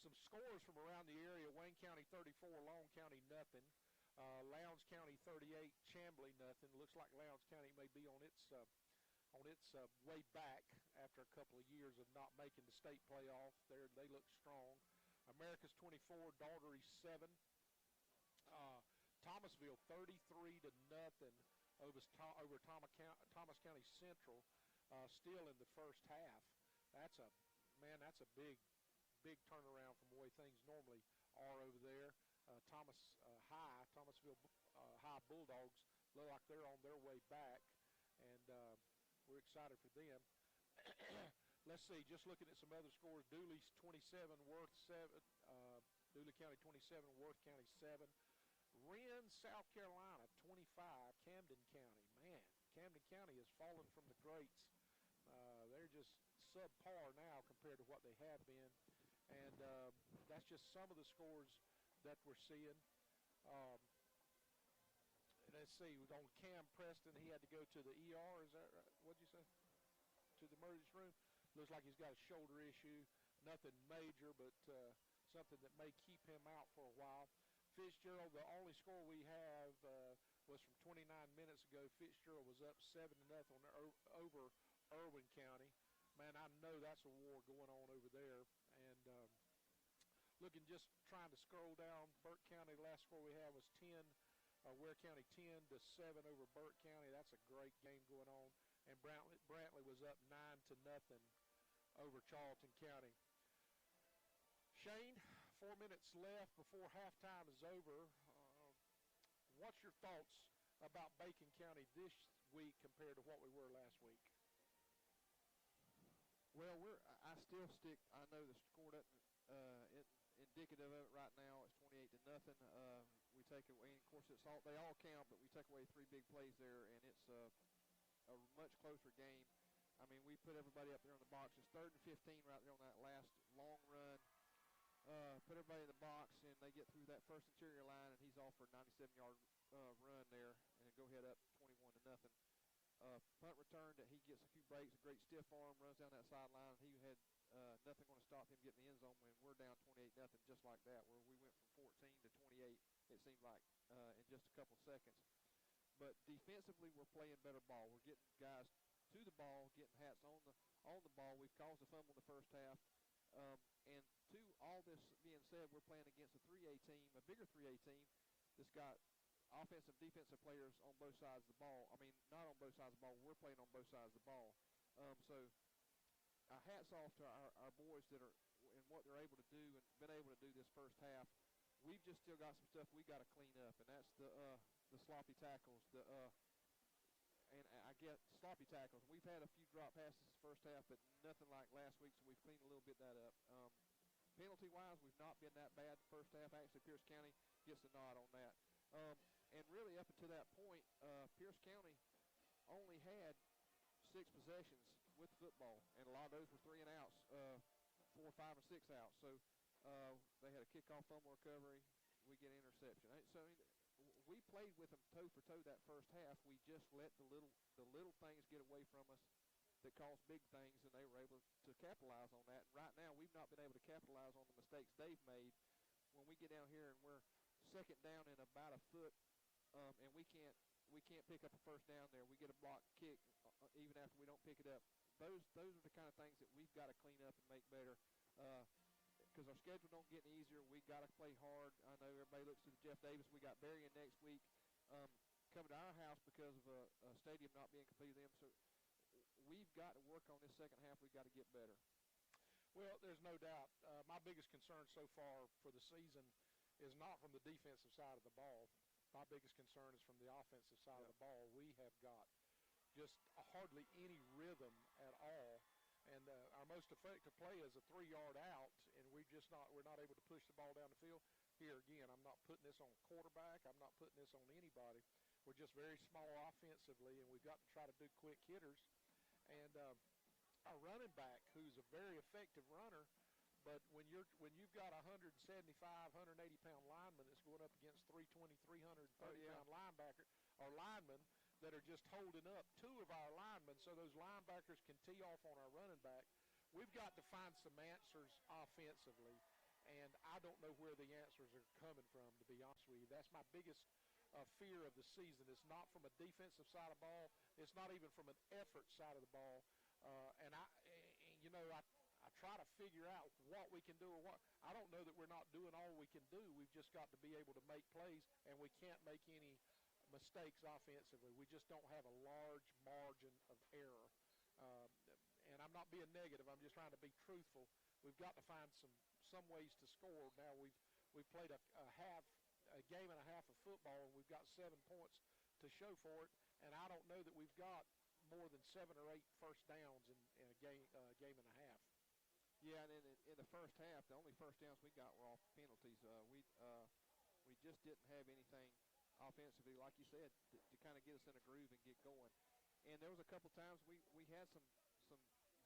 Some scores from around the area: Wayne County 34, Long County nothing. Lowndes County 38, Chamblee nothing. Looks like Lowndes County may be on its way back after a couple of years of not making the state playoff. They look strong. Americas 24, Daugherty 7. Thomasville 33-0 over Thomas County Central. Still in the first half. That's a big turnaround from the way things normally are over there. Thomasville High Bulldogs look like they're on their way back, and we're excited for them. Let's see, just looking at some other scores: Dooley's 27, Worth 7. Dooley County 27, Worth County 7. Wren, South Carolina 25, Camden County. Man, Camden County has fallen from the greats. They're just subpar now compared to what they have been. And that's just some of the scores that we're seeing. Let's see, on Cam Preston, he had to go to the ER. Is that right? What'd you say? To the emergency room. Looks like he's got a shoulder issue. Nothing major, but something that may keep him out for a while. Fitzgerald, the only score we have was from 29 minutes ago. Fitzgerald was up 7-0 over Irwin County. Man, I know that's a war going on over there. And just trying to scroll down, Burke County, the last score we had was Ware County 10-7 over Burke County. That's a great game going on. And Brantley was up 9-0 over Charlton County. Shane, 4 minutes left before halftime is over. What's your thoughts about Bacon County this week compared to what we were last week?
Well, I still stick. I know the score doesn't indicative of it right now. It's 28-0. We take away, and of course, they all count, but we take away 3 big plays there, and it's a much closer game. I mean, we put everybody up there on the box. It's 3rd and 15 right there on that last long run. Put everybody in the box, and they get through that first interior line, and he's off for a 97-yard run there, and go ahead up 21-0. Punt return that he gets a few breaks, a great stiff arm, runs down that sideline. He had nothing going to stop him getting the end zone when we're down 28-0, just like that, where we went from 14 to 28, it seemed like, in just a couple seconds. But defensively, we're playing better ball. We're getting guys to the ball, getting hats on the ball. We've caused a fumble in the first half. And to all this being said, we're playing against a 3A team, a bigger 3A team that's got offensive, defensive players on both sides of the ball. I mean, not on both sides of the ball. We're playing on both sides of the ball. So hats off to our boys that are and what they're able to do and been able to do this first half. We've just still got some stuff we got to clean up, and that's the sloppy tackles. And I get sloppy tackles. We've had a few drop passes this first half, but nothing like last week, so we've cleaned a little bit that up. Penalty-wise, we've not been that bad the first half. Actually, Pierce County gets the nod on that. And really, up until that point, Pierce County only had 6 possessions with football, and a lot of those were 3 and outs, 4, 5, and 6 outs. So they had a kickoff, fumble recovery. We get an interception. So we played with them toe for toe that first half. We just let the little things get away from us that caused big things, and they were able to capitalize on that. And right now, we've not been able to capitalize on the mistakes they've made. When we get down here and we're second down in about a foot, and we can't pick up a first down there. We get a block kick even after we don't pick it up. Those are the kind of things that we've got to clean up and make better. Because our schedule don't get any easier. We got to play hard. I know everybody looks to the Jeff Davis. We got Berrien next week coming to our house because of a stadium not being completed. So we've got to work on this second half. We've got to get better.
Well, there's no doubt. My biggest concern so far for the season is not from the defensive side of the ball. My biggest concern is from the offensive side of the ball. We have got just hardly any rhythm at all. And our most effective play is a 3-yard out, and we're not able to push the ball down the field. Here again, I'm not putting this on quarterback. I'm not putting this on anybody. We're just very small offensively, and we've got to try to do quick hitters. And our running back, who's a very effective runner, but when you've got 175, 180-pound lineman that's going up against 320, 330-pound linebacker or linemen that are just holding up 2 of our linemen so those linebackers can tee off on our running back, we've got to find some answers offensively, and I don't know where the answers are coming from, to be honest with you. That's my biggest fear of the season. It's not from a defensive side of the ball. It's not even from an effort side of the ball. I try to figure out what we can do or what. I don't know that we're not doing all we can do. We've just got to be able to make plays, and we can't make any mistakes offensively. We just don't have a large margin of error. And I'm not being negative. I'm just trying to be truthful. We've got to find some ways to score. Now we've played a game and a half of football, and we've got 7 points to show for it. And I don't know that we've got more than 7 or 8 first downs in a game and a half.
Yeah, and in the first half, the only first downs we got were off penalties. We just didn't have anything offensively, like you said, to kind of get us in a groove and get going. And there was a couple times we had some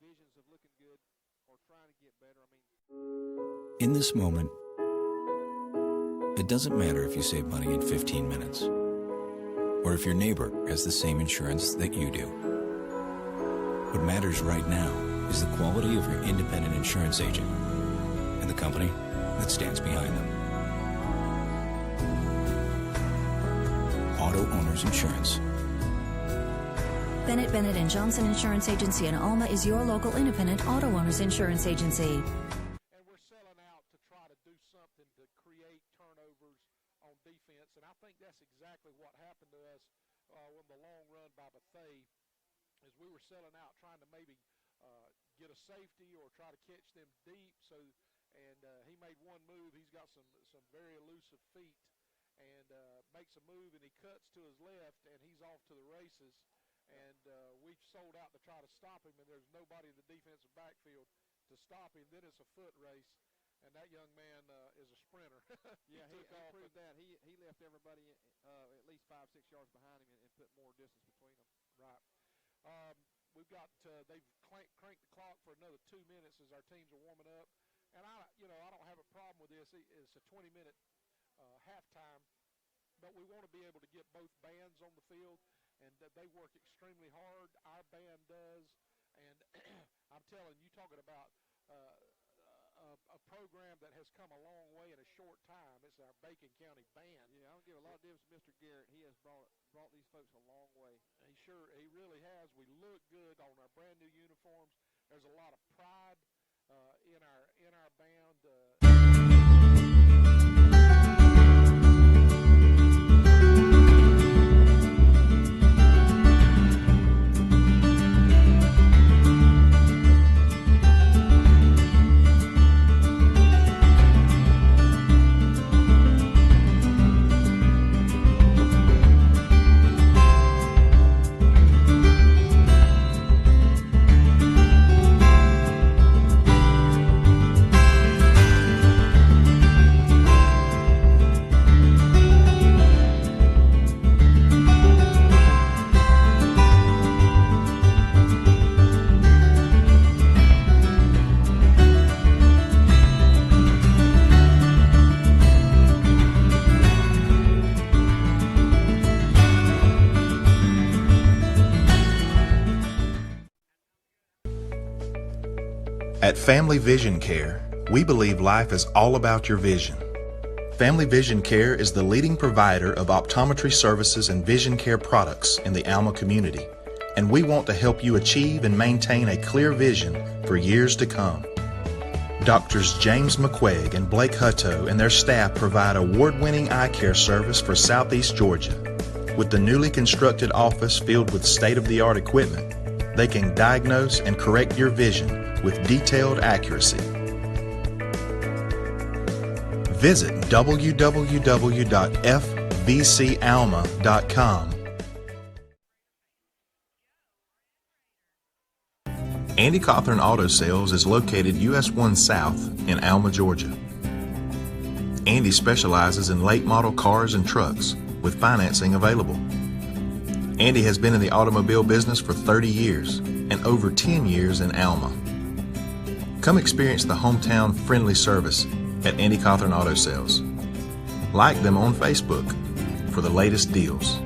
visions of looking good or trying to get better. I mean,
in this moment, it doesn't matter if you save money in 15 minutes or if your neighbor has the same insurance that you do. What matters right now is the quality of your independent insurance agent and the company that stands behind them. Auto Owners Insurance.
Bennett & Johnson Insurance Agency in Alma is your local independent auto owners insurance agency.
And we're selling out to try to do something to create turnovers on defense, and I think that's exactly what happened to us on the long run by Bethea, is we were selling out trying to maybe get a safety or try to catch them deep. And he made one move. He's got some very elusive feet, and makes a move, and he cuts to his left, and he's off to the races. And we've sold out to try to stop him, and there's nobody in the defensive backfield to stop him. Then it's a foot race, and that young man is a sprinter.
He proved that. He left everybody at least 5-6 yards behind him and put more distance between them.
Right. We've got they've cranked the clock for another 2 minutes as our teams are warming up, and I don't have a problem with this. It's a 20-minute halftime, but we want to be able to get both bands on the field, and they work extremely hard. Our band does, and I'm telling you, talking about a program that has come a long way in a short time. It's our Bacon County band.
Yeah, I would give a lot of difference to Mr. Garrett. He has brought these folks a long way.
He really has. We look good on our brand new uniforms. There's a lot of pride in our band.
At Family Vision Care, we believe life is all about your vision. Family Vision Care is the leading provider of optometry services and vision care products in the Alma community, and we want to help you achieve and maintain a clear vision for years to come. Doctors James McQuaig and Blake Hutto and their staff provide award-winning eye care service for Southeast Georgia. With the newly constructed office filled with state-of-the-art equipment, they can diagnose and correct your vision with detailed accuracy. Visit www.fvcalma.com. Andy Cawthorn Auto Sales is located US 1 South in Alma, Georgia. Andy specializes in late model cars and trucks with financing available. Andy has been in the automobile business for 30 years and over 10 years in Alma. Come experience the hometown friendly service at Andy Cawthorn Auto Sales. Like them on Facebook for the latest deals.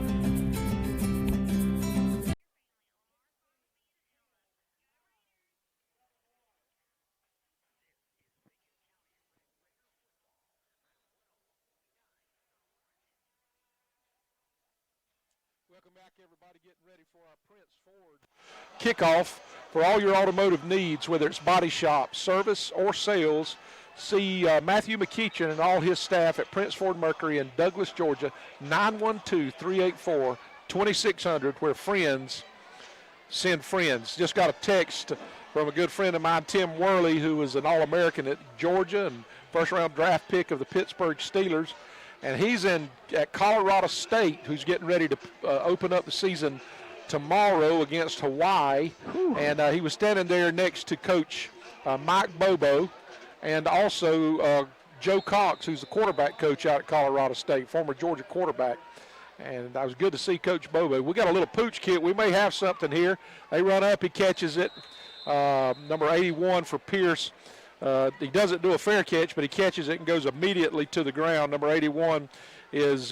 Welcome back, everybody. Getting ready for our Prince Ford kickoff. For all your automotive needs, whether it's body shop, service, or sales, see Matthew McKeechin and all his staff at Prince Ford Mercury in Douglas, Georgia, 912-384-2600, where friends send friends. Just got a text from a good friend of mine, Tim Worley, who was an All-American at Georgia and first-round draft pick of the Pittsburgh Steelers. And he's at Colorado State, who's getting ready to open up the season tomorrow against Hawaii. And he was standing there next to Coach Mike Bobo and also Joe Cox, who's the quarterback coach out at Colorado State, former Georgia quarterback. And it was good to see Coach Bobo. We got a little pooch kit. We may have something here. They run up. He catches it. Number 81 for Pierce. He doesn't do a fair catch, but he catches it and goes immediately to the ground. Number 81 is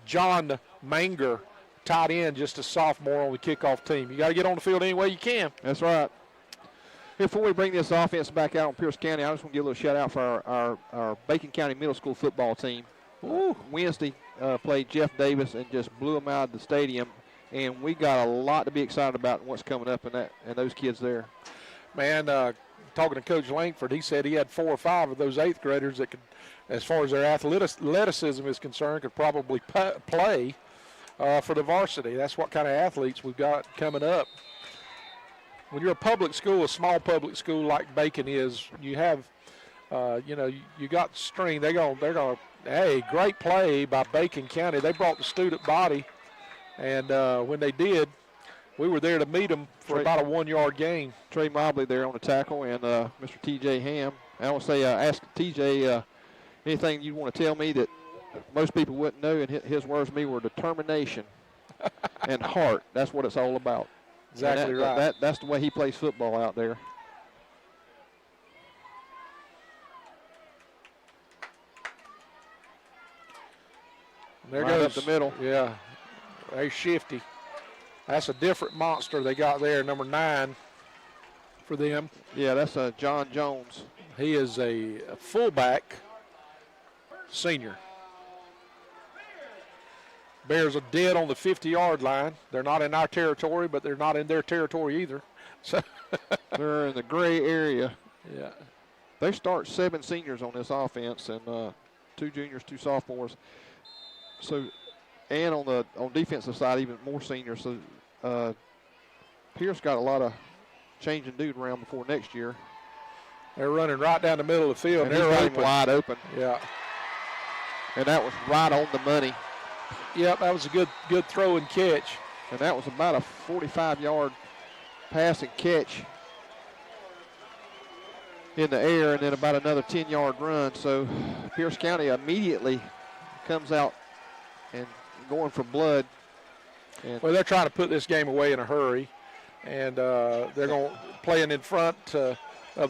John Manger, tight end, just a sophomore on the kickoff team. You got to get on the field any way you can.
That's right. Before we bring this offense back out on Pierce County, I just want to give a little shout out for our Bacon County Middle School football team. Wednesday played Jeff Davis and just blew them out of the stadium, and we got a lot to be excited about what's coming up and those kids there.
Man, talking to Coach Langford, he said he had 4 or 5 of those 8th graders that could, as far as their athleticism is concerned, could probably play for the varsity. That's what kind of athletes we've got coming up. When you're a public school, a small public school like Bacon is, you have, you got string. They're going. Hey, great play by Bacon County. They brought the student body, and when they did, we were there to meet them for about a 1-yard gain.
Trey Mobley there on the tackle, and Mr. T.J. Ham. I want to say, ask T.J. Anything you want to tell me that most people wouldn't know, and his words to me were determination and heart. That's what it's all about.
Exactly right.
That's the way he plays football out there.
There
right
goes
up the middle.
Yeah, they're shifty. That's a different monster they got there, number 9 for them.
Yeah, that's John Jones.
He is a fullback senior. Bears are dead on the 50-yard line. They're not in our territory, but they're not in their territory either. So
they're in the gray area.
Yeah.
They start 7 seniors on this offense and 2 juniors, 2 sophomores. So, and on defensive side, even more seniors. So Pierce got a lot of changing dude around before next year.
They're running right down the middle of the field.
And they're open. Wide open.
Yeah.
And that was right on the money.
Yep, that was a good throw and catch.
And that was about a 45-yard pass and catch in the air, and then about another 10-yard run. So Pierce County immediately comes out and going for blood. And
well, they're trying to put this game away in a hurry, and they're going playing in front of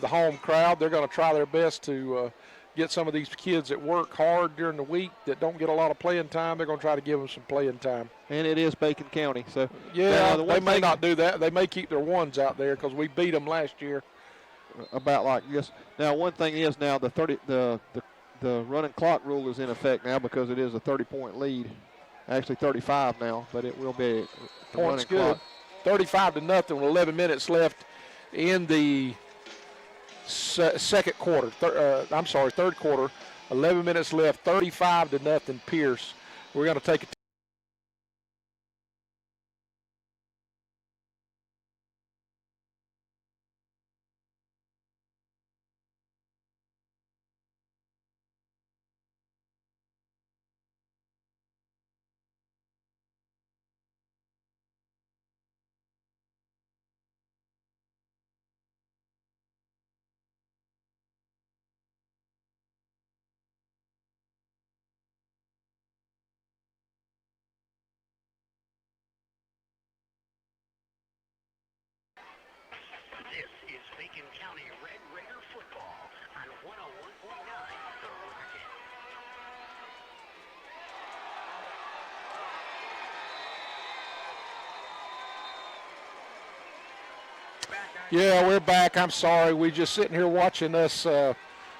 the home crowd. They're going to try their best to get some of these kids that work hard during the week that don't get a lot of playing time. They're going to try to give them some playing time.
And it is Bacon County, so
yeah, they may not do that. They may keep their ones out there because we beat them last year.
about like this. Now, one thing is now the running clock rule is in effect now because it is a 30-point lead. Actually 35 now, but it will be a
Points good. 35-0 with 11 minutes left in the third quarter. 11 minutes left, 35-0 Pierce. We're going to take a
This is Bacon County Red Raider football on 101.9 The Rocket.
Yeah, we're back. I'm sorry. We're just sitting here watching us on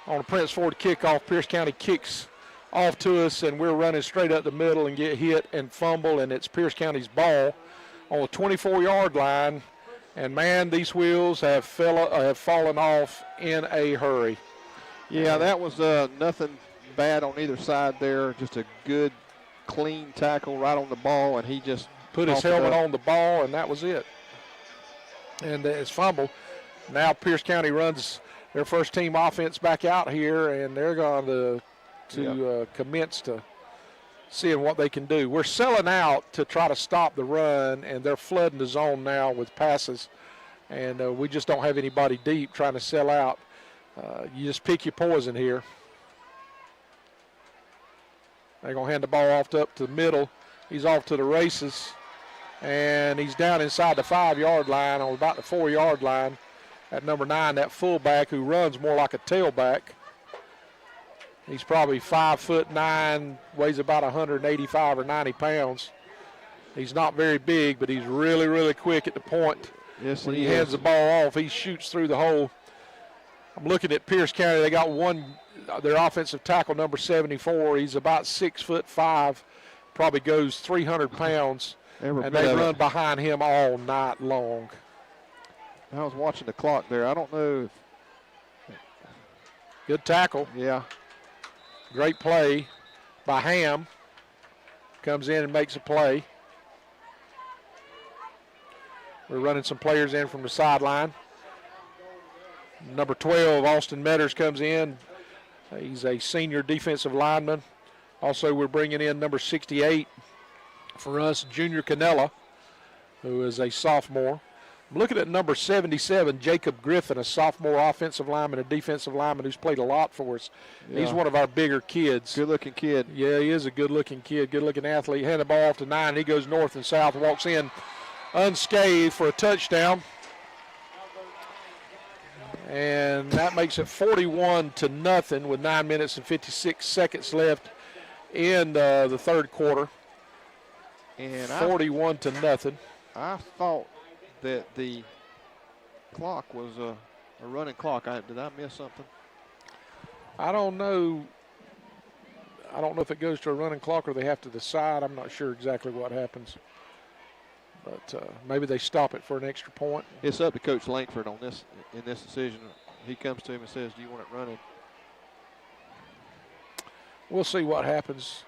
a Prince Ford kickoff. Pierce County kicks off to us, and we're running straight up the middle and get hit and fumble, and it's Pierce County's ball on the 24-yard line. And, man, these wheels have fallen off in a hurry.
Yeah, that was nothing bad on either side there. Just a good, clean tackle right on the ball, and he just
put his helmet on the ball, and that was it. And it's fumble. Now Pierce County runs their first team offense back out here, and they're going to commence to seeing what they can do. We're selling out to try to stop the run, and they're flooding the zone now with passes, and we just don't have anybody deep trying to sell out. You just pick your poison here. They're going to hand the ball off up to the middle. He's off to the races, and he's down inside the 5-yard line or about the 4-yard line at number 9, that fullback who runs more like a tailback. He's probably 5'9", weighs about 185 or 90 pounds. He's not very big, but he's really, really quick at the point.
Yes,
when he hands the ball off, he shoots through the hole. I'm looking at Pierce County. They got their offensive tackle, number 74. He's about 6'5", probably goes 300 pounds, and they run behind him all night long.
I was watching the clock there. I don't know if
good tackle.
Yeah.
Great play by Ham. Comes in and makes a play. We're running some players in from the sideline. Number 12, Austin Metters, comes in. He's a senior defensive lineman. Also, we're bringing in number 68 for us, Junior Canella, who is a sophomore. I'm looking at number 77, Jacob Griffin, a sophomore offensive lineman, a defensive lineman who's played a lot for us. Yeah. He's one of our bigger kids.
Good-looking kid.
Yeah, he is a good-looking kid, good-looking athlete. Hand the ball off to 9. He goes north and south, walks in unscathed for a touchdown. And that makes it 41-0 with 9 minutes and 56 seconds left in the third quarter.
And
41-0.
I thought that the clock was a running clock. Did I miss something?
I don't know. I don't know if it goes to a running clock or they have to decide. I'm not sure exactly what happens. But maybe they stop it for an extra point.
It's up to Coach Langford on this in this decision. He comes to him and says, "Do you want it running?"
We'll see what happens.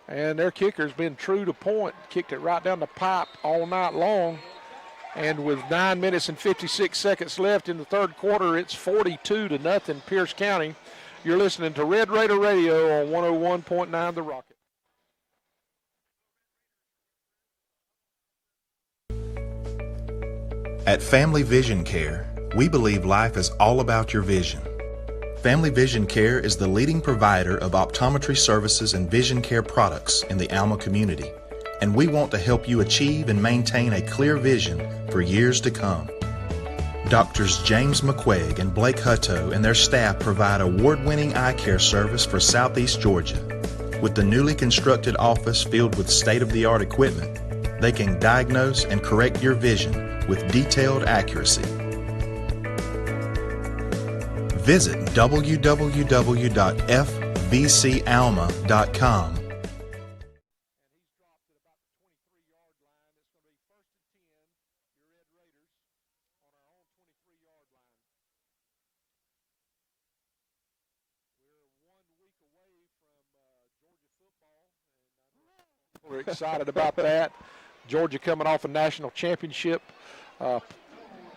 And their kicker's been true to point. Kicked it right down the pipe all night long. And with 9 minutes and 56 seconds left in the third quarter, it's 42-0 Pierce County. You're listening to Red Raider Radio on 101.9 The Rocket.
At Family Vision Care, we believe life is all about your vision. Family Vision Care is the leading provider of optometry services and vision care products in the Alma community, and we want to help you achieve and maintain a clear vision for years to come. Doctors James McQuaig and Blake Hutto and their staff provide award-winning eye care service for Southeast Georgia. With the newly constructed office filled with state-of-the-art equipment, they can diagnose and correct your vision with detailed accuracy. Visit www.fvcalma.com.
We're excited about that. Georgia coming off a national championship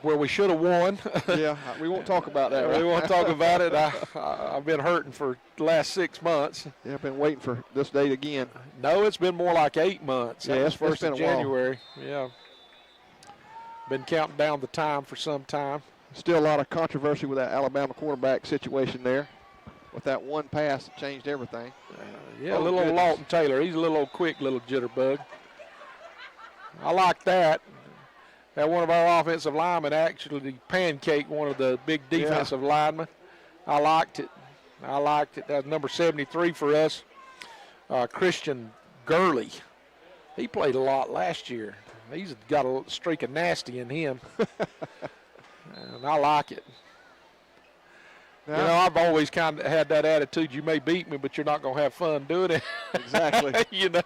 where we should have won.
Yeah, we won't talk about that. Right?
We won't talk about it. I've been hurting for the last 6 months.
Yeah, I've been waiting for this date again.
No, it's been more like 8 months.
Yeah,
it's
been a
January. While. Yeah. Been counting down the time for some time.
Still a lot of controversy with that Alabama quarterback situation there. With that one pass, it changed everything.
Yeah, little old Lawton Taylor. He's a little old quick little jitterbug. I like that. That one of our offensive linemen actually pancaked one of the big defensive linemen. I liked it. That's number 73 for us. Christian Gurley. He played a lot last year. He's got a streak of nasty in him. And I like it. You know, I've always kind of had that attitude. You may beat me, but you're not going to have fun doing it.
Exactly.
You know.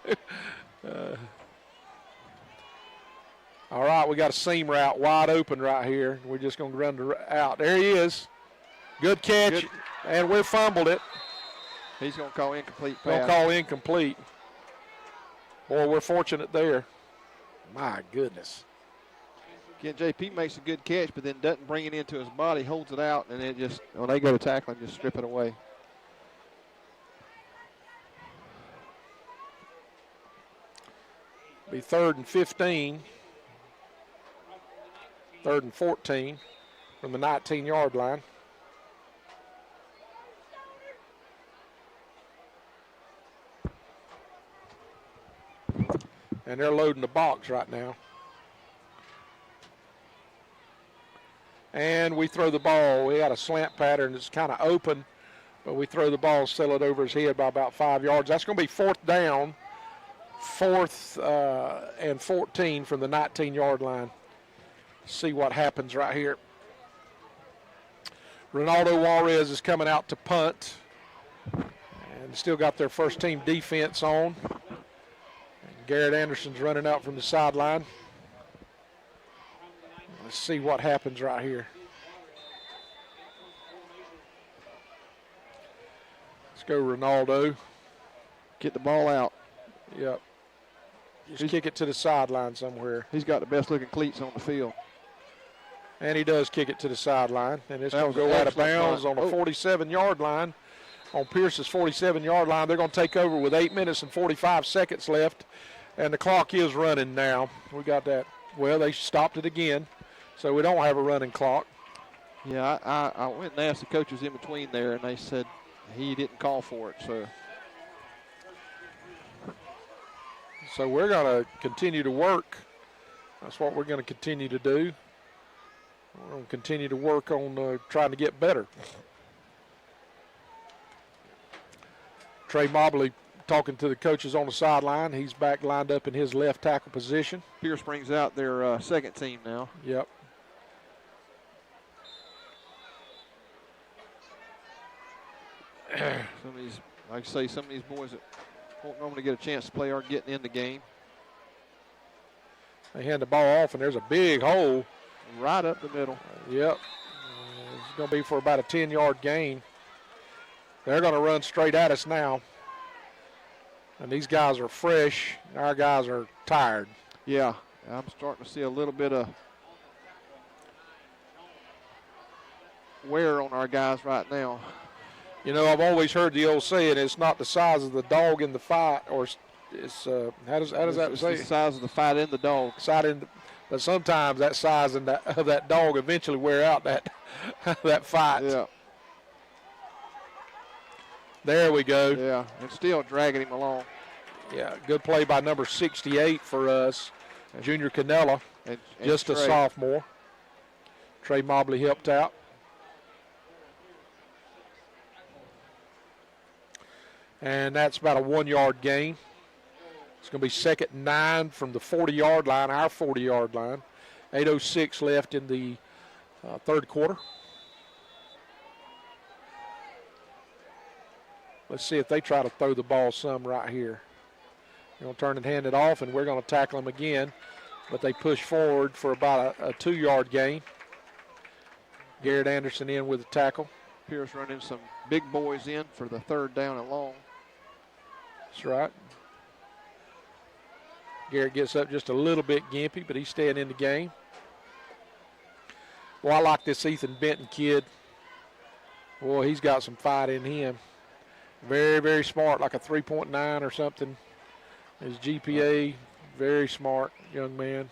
All right, we got a seam route wide open right here. We're just going to run the out. There he is. Good catch, and we fumbled it.
He's going to call incomplete pass.
Going to call incomplete. Boy, we're fortunate there. My goodness.
Again, JP makes a good catch, but then doesn't bring it into his body, holds it out, and it just, when they go to tackle him, just strip it away.
Be 3rd and 15. 3rd and 14 from the 19-yard line. And they're loading the box right now. And we throw the ball. We got a slant pattern that's kind of open, but we throw the ball, sell it over his head by about 5 yards. That's going to be 4th down, 4th and 14 from the 19-yard line. See what happens right here. Ronaldo Juarez is coming out to punt. And still got their first team defense on. And Garrett Anderson's running out from the sideline. Let's see what happens right here. Let's go Ronaldo.
Get the ball out.
Yep. Just kick it to the sideline somewhere.
He's got the best looking cleats on the field.
And he does kick it to the sideline. And it's going to go out of bounds on the 47-yard line. On Pierce's 47-yard line. They're going to take over with 8 minutes and 45 seconds left. And the clock is running now. We got that. Well, they stopped it again. So we don't have a running clock.
Yeah, I went and asked the coaches in between there, and they said he didn't call for it.
So we're going to continue to work. That's what we're going to continue to do. We're going to continue to work on trying to get better. Trey Mobley talking to the coaches on the sideline. He's back lined up in his left tackle position.
Pierce brings out their second team now.
Yep.
Some of these, like I say, some of these boys that won't normally get a chance to play are getting in the game.
They hand the ball off, and there's a big hole.
Right up the middle.
Yep. It's going to be for about a 10-yard gain. They're going to run straight at us now. And these guys are fresh. Our guys are tired.
Yeah, I'm starting to see a little bit of wear on our guys right now.
You know, I've always heard the old saying, it's not the size of the dog in the fight, or it's how does that say?
It's the size of the fight in the dog.
But sometimes that size of that dog eventually wear out that that fight.
Yeah.
There we go.
Yeah, and still dragging him along.
Yeah, good play by number 68 for us, Junior Canella,
and
just
Trey.
A sophomore. Trey Mobley helped out. And that's about a 1-yard gain. It's going to be 2nd and 9 from the 40-yard line, our 40-yard line. 8:06 left in the third quarter. Let's see if they try to throw the ball some right here. They're going to turn and hand it off, and we're going to tackle them again. But they push forward for about a 2-yard gain. Garrett Anderson in with the tackle.
Pierce running some big boys in for the 3rd down and long.
That's right. Garrett gets up just a little bit gimpy, but he's staying in the game. Well, I like this Ethan Benton kid. Boy, he's got some fight in him. Very, very smart, like a 3.9 or something. His GPA, very smart young man.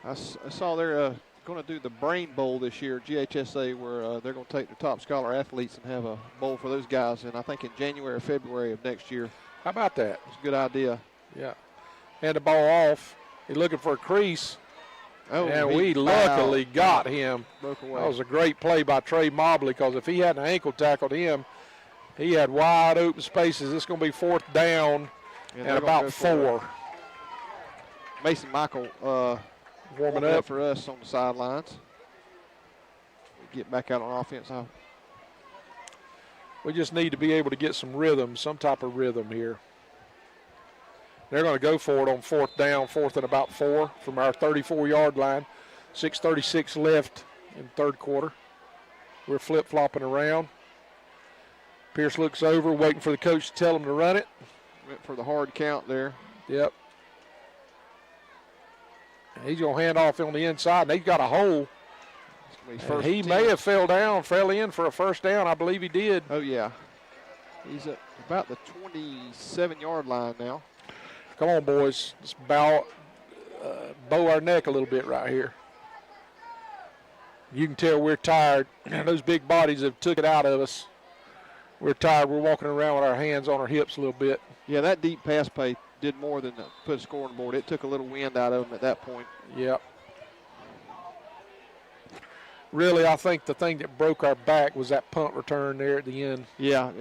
I saw they're going to do the Brain Bowl this year, GHSA, where they're going to take the top scholar athletes and have a bowl for those guys, and I think in January or February of next year.
How about that?
It's a good idea.
Yeah. Hand the ball off. He's looking for a crease.
Oh,
and we luckily got him.
Broke away.
That was a great play by Trey Mobley, because if he hadn't ankle tackled him, he had wide open spaces. It's going to be 4th down and about 4.
Mason Michael
warming up
for us on the sidelines. We get back out on offense.
We just need to be able to get some rhythm, some type of rhythm here. They're going to go for it on 4th down, 4th and about 4 from our 34-yard line. 6:36 left in 3rd quarter. We're flip-flopping around. Pierce looks over, waiting for the coach to tell him to run it.
Went for the hard count there.
Yep. And he's going to hand off on the inside, and he's got a hole. And he may have fell in for a 1st down. I believe he did.
Oh, yeah. He's at about the 27-yard line now.
Come on, boys. Let's bow our neck a little bit right here. You can tell we're tired. Those big bodies have took it out of us. We're tired. We're walking around with our hands on our hips a little bit.
Yeah, that deep pass play did more than put a score on the board. It took a little wind out of them at that point.
Yep. Really, I think the thing that broke our back was that punt return there at the end.
Yeah,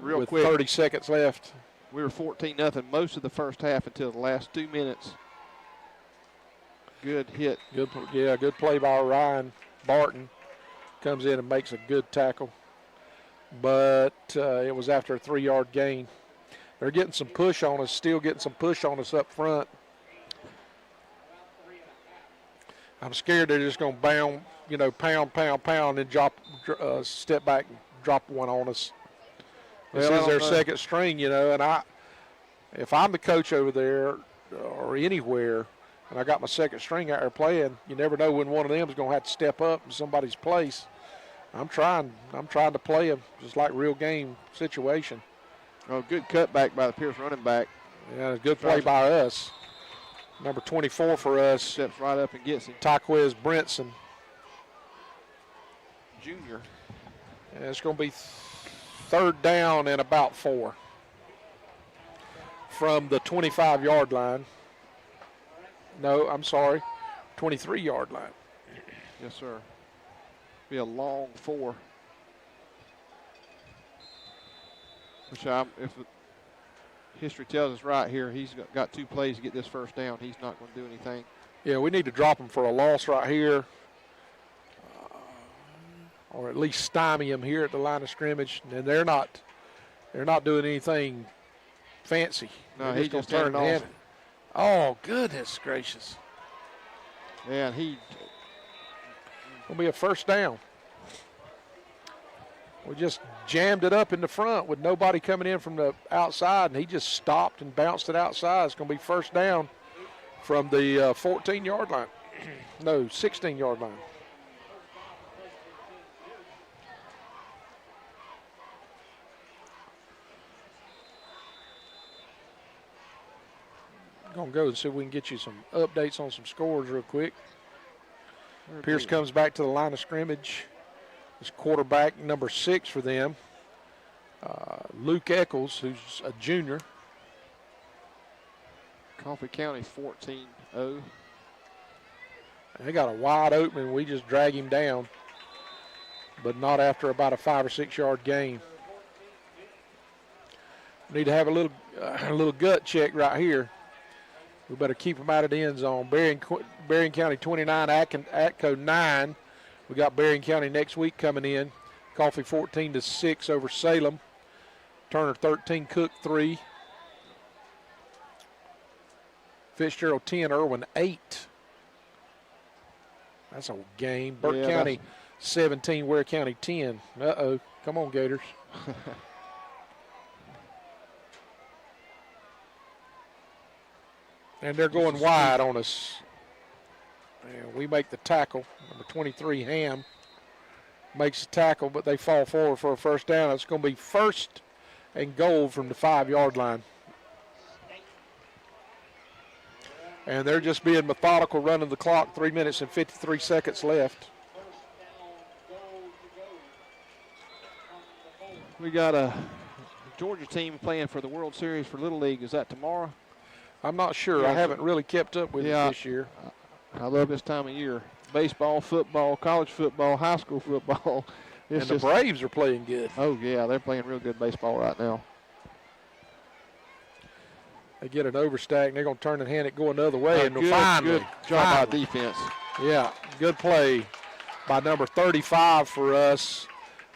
real
with
quick.
30 seconds left.
We were 14-0 most of the first half until the last 2 minutes. Good hit.
Good play by Ryan Barton. Comes in and makes a good tackle. But it was after a 3-yard gain. They're getting some push on us, still getting some push on us up front. I'm scared they're just going to pound, and then step back and drop one on us. This is their second string, and if I'm the coach over there or anywhere, and I got my second string out there playing, you never know when one of them is going to have to step up in somebody's place. I'm trying to play them just like real game situation.
Oh, good cutback by the Pierce running back.
Yeah, a good play by us. Number 24 for us.
Steps right up and gets him.
Tyquez Brentson.
Junior.
And it's going to be 3rd down and about 4 from the 25-yard line. No, I'm sorry, 23-yard line.
Yes, sir. Be a long 4. Which if history tells us right here, he's got 2 plays to get this 1st down. He's not going to do anything.
Yeah, we need to drop him for a loss right here. Or at least stymie them here at the line of scrimmage, and they're not doing anything fancy.
No, he just turned off.
Oh, goodness gracious!
Yeah, he
gonna be a 1st down. We just jammed it up in the front with nobody coming in from the outside, and he just stopped and bounced it outside. It's gonna be 1st down from the 14-yard line. No, 16-yard line. Gonna go and see if we can get you some updates on some scores real quick. Pierce comes back to the line of scrimmage. It's quarterback number 6 for them, Luke Eccles, who's a junior.
Coffee County 14-0.
They got a wide open, and we just drag him down, but not after about a 5 or 6 yard gain. Need to have a little gut check right here. We better keep them out of the end zone. Berrien County 29, Atco 9. We got Berrien County next week coming in. Coffee 14-6 over Salem. Turner 13, Cook 3. Fitzgerald 10, Irwin 8. That's a game. Burke County 17, Ware County 10. Uh-oh. Come on, Gators. And they're going wide on us. And we make the tackle. Number 23, Ham, makes the tackle, but they fall forward for a first down. It's going to be first and goal from the 5-yard line. And they're just being methodical, running the clock. 3 minutes and 53 seconds left.
We got a Georgia team playing for the World Series for Little League. Is that tomorrow?
I'm not sure. I haven't really kept up with it this year.
I love this time of year. Baseball, football, college football, high school football.
And the Braves are playing good.
Oh, yeah, they're playing real good baseball right now.
They get an overstack, and they're going to turn and hand it going the other way. And
good job by defense.
Yeah, good play by number 35 for us.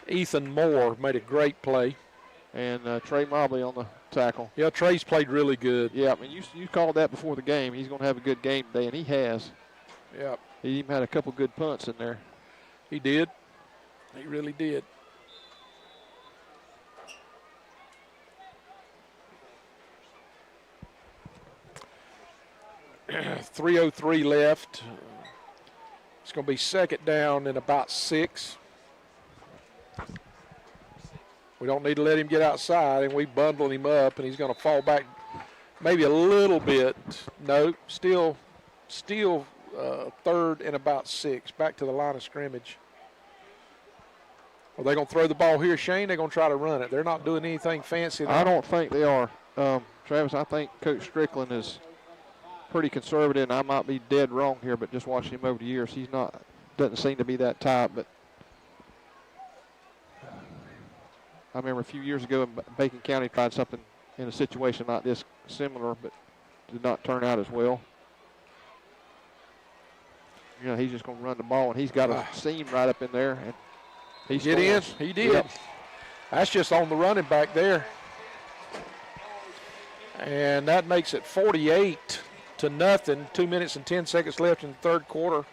Ethan Moore made a great play.
And Trey Mobley on the tackle.
Yeah, Trey's played really good.
Yeah, I mean, you called that before the game. He's going to have a good game today, and he has.
Yeah.
He even had a couple good punts in there.
He did. He really did. .303 left. It's going to be second down and about 6. We don't need to let him get outside, and we bundle him up, and he's going to fall back maybe a little bit. No, still third and about 6, back to the line of scrimmage. Are they going to throw the ball here, Shane? They're going to try to run it. They're not doing anything fancy.
I don't think they are. Travis, I think Coach Strickland is pretty conservative, and I might be dead wrong here, but just watching him over the years, doesn't seem to be that type, but I remember a few years ago in Bacon County tried something in a situation like this similar, but did not turn out as well. You know, he's just going to run the ball, and he's got a seam right up in there. And he's
get in. He did. Yep. That's just on the running back there. And that makes it 48-0. 2 minutes and 10 seconds left in the third quarter.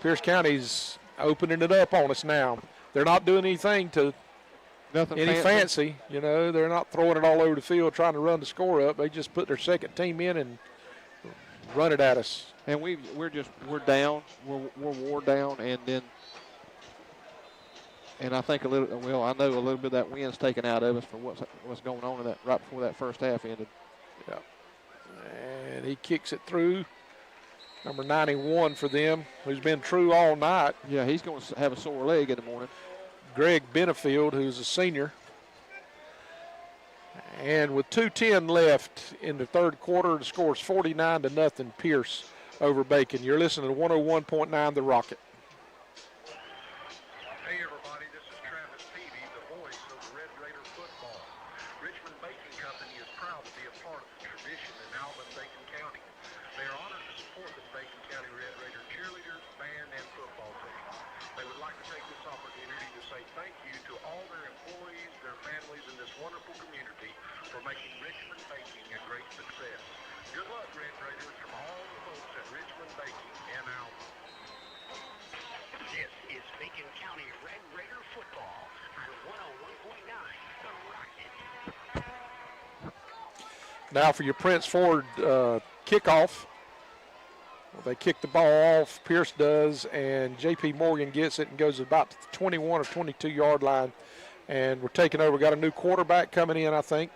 Pierce County's opening it up on us now. They're not doing anything to
Nothing
fancy. You know, they're not throwing it all over the field trying to run the score up. They just put their second team in and run it at us.
And we're down. We're wore down, and I think I know a little bit of that wind's taken out of us for what's going on in that right before that first half ended.
Yeah. And he kicks it through. Number 91 for them, who's been true all night.
Yeah, he's going to have a sore leg in the morning.
Greg Benefield, who's a senior. And with 2:10 left in the third quarter, the score is 49-0 Pierce over Bacon. You're listening to 101.9 The Rocket.
Hey everybody, this is Travis Peavy, the voice of Red Raider football. Richmond Baking Company is proud to be a part of the tradition in Alvin-Bacon County. They are honored to support the Bacon County Red Raider cheerleaders, band, and football team. They would like to take this opportunity to say thank you to all their employees, their families, and this wonderful community for making Richmond Baking a great success. Good luck, Red Raiders, from all the folks at Richmond Baking and Alvin. This is Bacon County Red Raider football on 101.9 The Rocket.
Now for your Prince Ford kickoff. They kick the ball off, Pierce does, and J.P. Morgan gets it and goes about to the 21 or 22-yard line. And we're taking over. Got a new quarterback coming in, I think.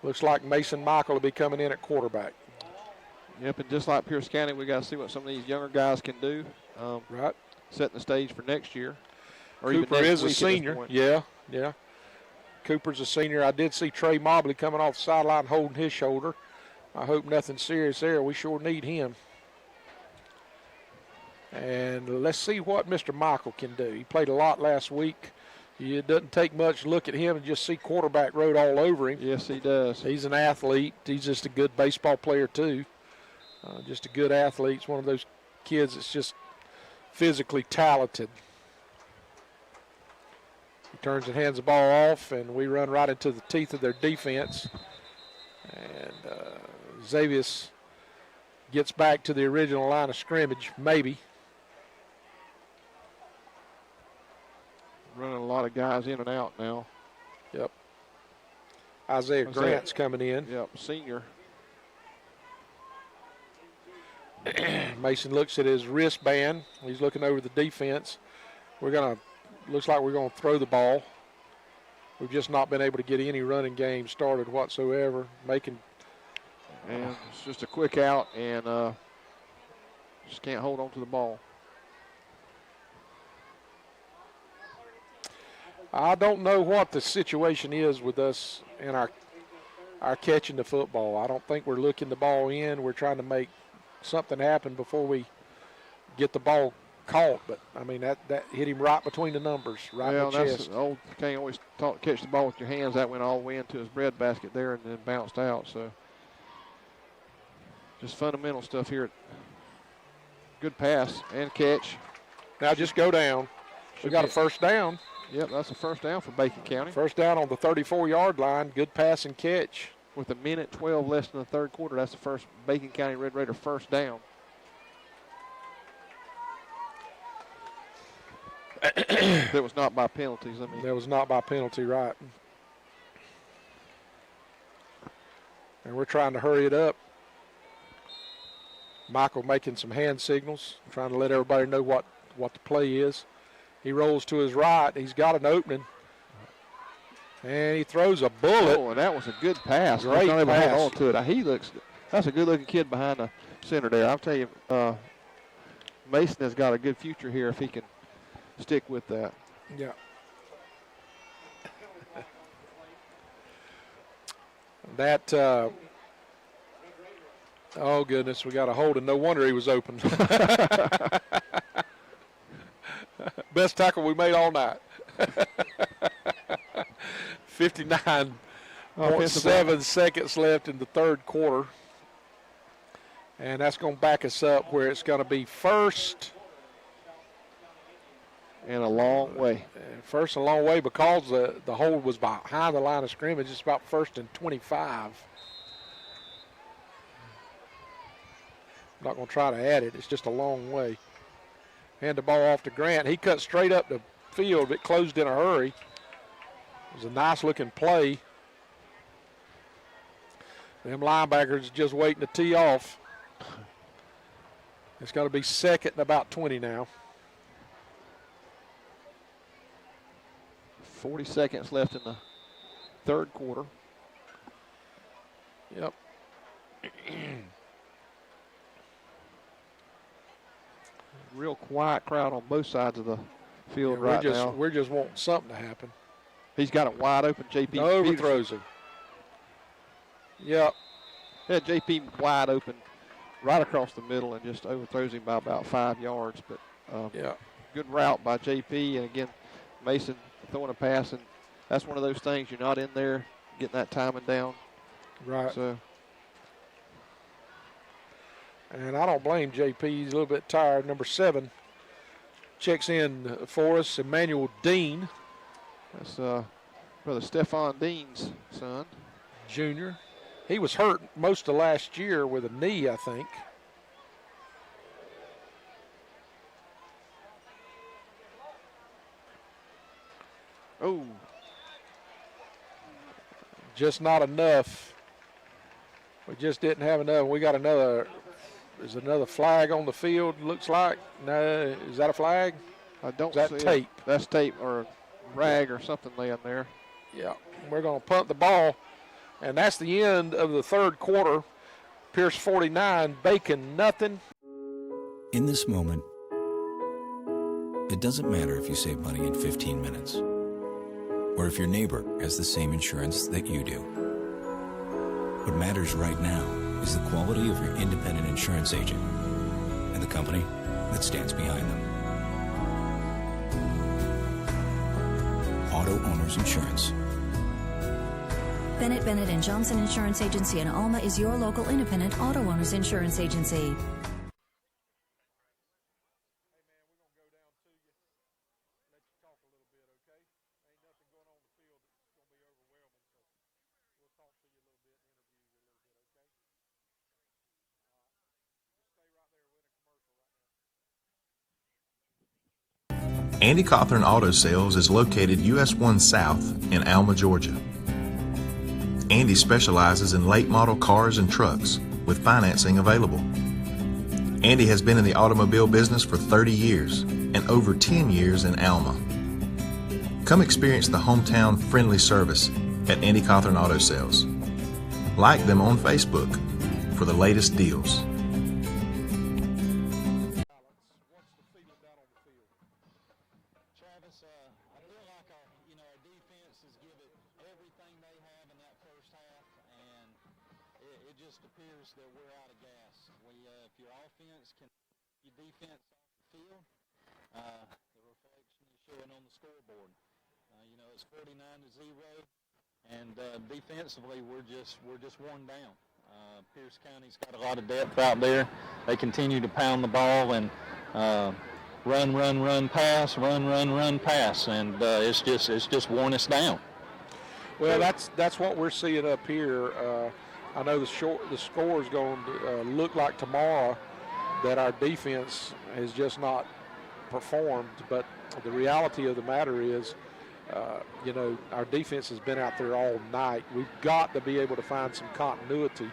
Looks like Mason Michael will be coming in at quarterback.
Yep, and just like Pierce County, we got to see what some of these younger guys can do.
Right.
Setting the stage for next year. Or
Cooper
even
is a senior. Yeah. Cooper's a senior. I did see Trey Mobley coming off the sideline holding his shoulder. I hope nothing serious there. We sure need him. And let's see what Mr. Michael can do. He played a lot last week. It doesn't take much to look at him and just see quarterback road all over him.
Yes, he does.
He's an athlete. He's just a good baseball player, too. Just a good athlete. He's one of those kids that's just physically talented. He turns and hands the ball off, and we run right into the teeth of their defense. And Xavius gets back to the original line of scrimmage, maybe.
Running a lot of guys in and out now.
Yep. Isaiah Grant's coming in.
Yep, senior.
Mason looks at his wristband. He's looking over the defense. Looks like we're going to throw the ball. We've just not been able to get any running game started whatsoever.
And it's just a quick out, and just can't hold on to the ball.
I don't know what the situation is with us and our catching the football. I don't think we're looking the ball in. We're trying to make something happen before we get the ball caught. But, I mean, that hit him right between the numbers, right in the chest.
Old King always taught catch the ball with your hands. That went all the way into his breadbasket there and then bounced out. So just fundamental stuff here. Good pass and catch.
Now just go down. We got a first down.
Yep, that's a first down for Bacon County.
First down on the 34-yard line. Good pass and catch.
With a minute 12 less than the third quarter, that's the first Bacon County Red Raider first down. That was not by penalties.
That was not by penalty, right. And we're trying to hurry it up. Michael making some hand signals, trying to let everybody know what the play is. He rolls to his right. He's got an opening. And he throws a bullet.
Oh, and that was a good pass.
Great
not able
pass.
to hold on to it. That's a good-looking kid behind the center there. I'll tell you, Mason has got a good future here if he can stick with that.
Yeah. That, oh, goodness, we got a holding. No wonder he was open. Best tackle we made all night. 59.7 seconds left in the third quarter. And that's going to back us up where it's going to be first.
And a long way.
First a long way because the hold was behind the line of scrimmage. It's about first and 25. I'm not going to try to add it. It's just a long way. Hand the ball off to Grant. He cut straight up the field. It closed in a hurry. It was a nice-looking play. Them linebackers just waiting to tee off. It's got to be second and about 20 now.
40 seconds left in the third quarter.
Yep.
Real quiet crowd on both sides of the field now.
We're just wanting something to happen.
He's got it wide open, JP.
Overthrows him. Yep.
Yeah, JP wide open right across the middle and just overthrows him by about 5 yards. But
yeah,
good route by JP. And again, Mason throwing a pass. And that's one of those things, you're not in there getting that timing down.
Right.
So.
And I don't blame JP. He's a little bit tired. Number 7 checks in for us, Emmanuel Dean.
That's Brother Stephon Dean's son.
Junior. He was hurt most of last year with a knee, I think.
Oh.
Just not enough. We just didn't have enough. We got another. There's another flag on the field, looks like. No, is that a flag?
I don't
see
see
tape.
It. That's tape or rag or something laying there.
Yeah, we're going to punt the ball. And that's the end of the third quarter. Pierce 49, Bacon nothing.
In this moment, it doesn't matter if you save money in 15 minutes or if your neighbor has the same insurance that you do. What matters right now is the quality of your independent insurance agent and the company that stands behind them. Auto Owners Insurance.
Bennett Johnson Insurance Agency in Alma is your local independent auto owners insurance agency.
Andy Cawthorn Auto Sales is located US 1 South in Alma, Georgia. Andy specializes in late model cars and trucks with financing available. Andy has been in the automobile business for 30 years and over 10 years in Alma. Come experience the hometown friendly service at Andy Cawthorn Auto Sales. Like them on Facebook for the latest deals.
Travis, I feel like our defense has given everything they have in that first half, and it just appears that we're out of gas. If your offense can your defense off the field, the reflection is showing on the scoreboard. It's 49-0, and defensively we're just worn down. Pierce County's got a lot of depth out there. They continue to pound the ball and run, pass, run, pass, and it's just worn us down.
Well, that's what we're seeing up here. I know the score is going to look like tomorrow that our defense has just not performed, but the reality of the matter is, our defense has been out there all night. We've got to be able to find some continuity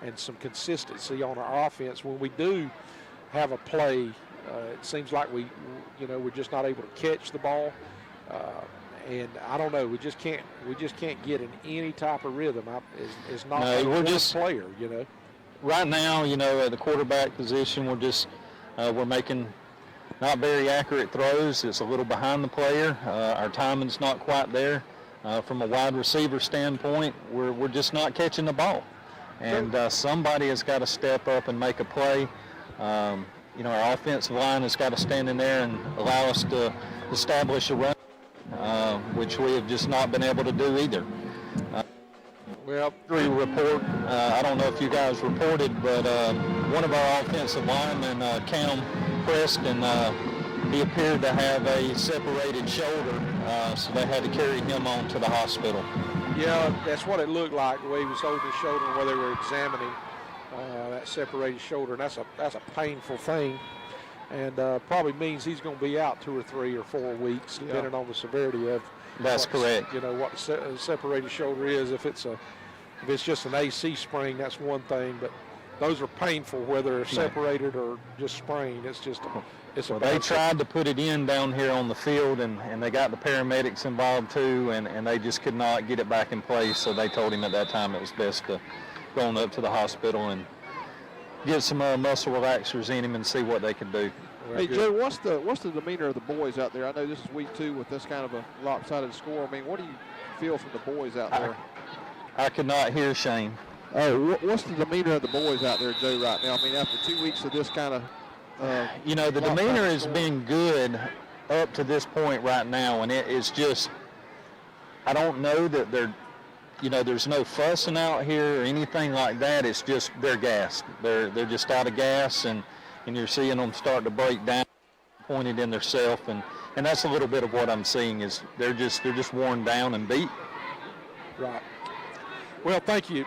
and some consistency on our offense. When we do have a play, it seems like we're just not able to catch the ball. And I don't know, we just can't get in any type of rhythm. It's not
we're
one
just
player,
Right now, at the quarterback position, we're making not very accurate throws. It's a little behind the player. Our timing's not quite there. From a wide receiver standpoint, we're just not catching the ball. And somebody has got to step up and make a play. Our offensive line has got to stand in there and allow us to establish a run, which we have just not been able to do either. Report, I don't know if you guys reported, but one of our offensive linemen, Cam Preston, he appeared to have a separated shoulder, so they had to carry him on to the hospital.
Yeah, that's what it looked like, the way he was holding his shoulder and where they were examining that separated shoulder, and that's a painful thing, and probably means he's going to be out 2 or 3 or 4 weeks, depending on the severity of.
That's correct.
What the separated shoulder is. If it's just an AC sprain, that's one thing, but those are painful whether they're separated or just sprained.
They tried to put it in down here on the field, and they got the paramedics involved too, and they just could not get it back in place. So they told him at that time it was best to go on up to the hospital and get some muscle relaxers in him and see what they could do.
Hey, Joe, what's the demeanor of the boys out there? I know this is week 2 with this kind of a lopsided score. I mean, what do you feel from the boys out there?
I could not hear Shane.
Oh, what's the demeanor of the boys out there, Joe, right now? I mean, after 2 weeks of this kind of
the demeanor has been good up to this point right now, and it's just, I don't know that there's no fussing out here or anything like that. It's just they're gassed. They're just out of gas, and you're seeing them start to break down, pointed in themselves, and that's a little bit of what I'm seeing is they're just worn down and beat.
Right. Well, thank you,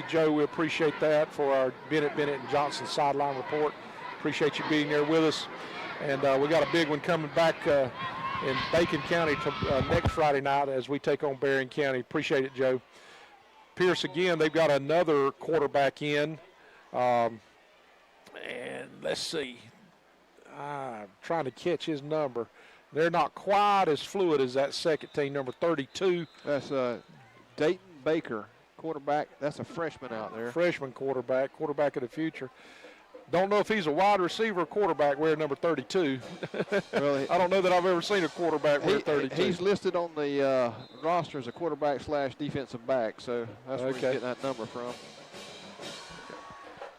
Joe. We appreciate that for our Bennett and Johnson sideline report. Appreciate you being there with us, and we got a big one coming back in Bacon County next Friday night as we take on Berrien County. Appreciate it, Joe. Pierce again. They've got another quarterback in. And let's see, I'm trying to catch his number. They're not quite as fluid as that second team, number 32.
That's Dayton Baker, quarterback. That's a freshman out there.
Freshman quarterback of the future. Don't know if he's a wide receiver or quarterback wearing number 32. Well, I don't know that I've ever seen a quarterback wear 32.
He's listed on the roster as a quarterback / defensive back, so that's where he's getting that number from.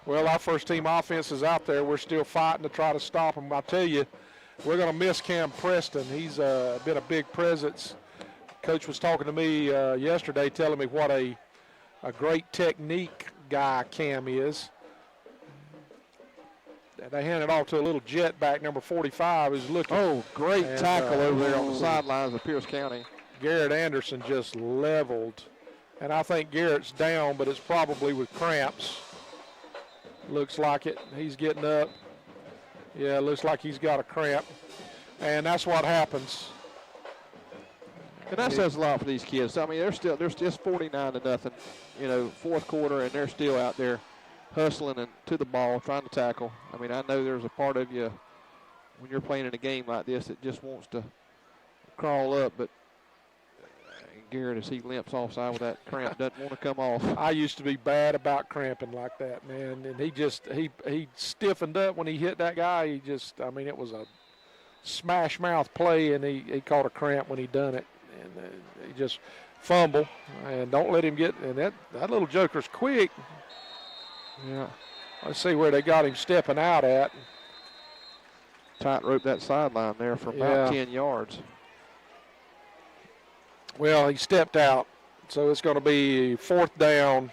Well, our first team offense is out there. We're still fighting to try to stop them. I tell you, we're going to miss Cam Preston. He's been a big presence. Coach was talking to me yesterday, telling me what a great technique guy Cam is. They handed off to a little jet back, number 45, who's looking.
Oh, great tackle over there on the sidelines of Pierce County.
Garrett Anderson just leveled. And I think Garrett's down, but it's probably with cramps. Looks like it. He's getting up. Yeah, looks like he's got a cramp. And that's what happens.
And that says a lot for these kids. I mean, they're just 49-0, you know, fourth quarter, and they're still out there hustling and to the ball, trying to tackle. I mean, I know there's a part of you when you're playing in a game like this that just wants to crawl up, but Garrett, as he limps offside with that cramp, doesn't want to come off.
I used to be bad about cramping like that, man. And he stiffened up when he hit that guy. It was a smash mouth play, and he caught a cramp when he done it. And he just fumble, and don't let him get, and that little joker's quick.
Yeah.
Let's see where they got him stepping out at.
Tightrope that sideline there for about 10 yards.
Well, he stepped out, so it's going to be fourth down.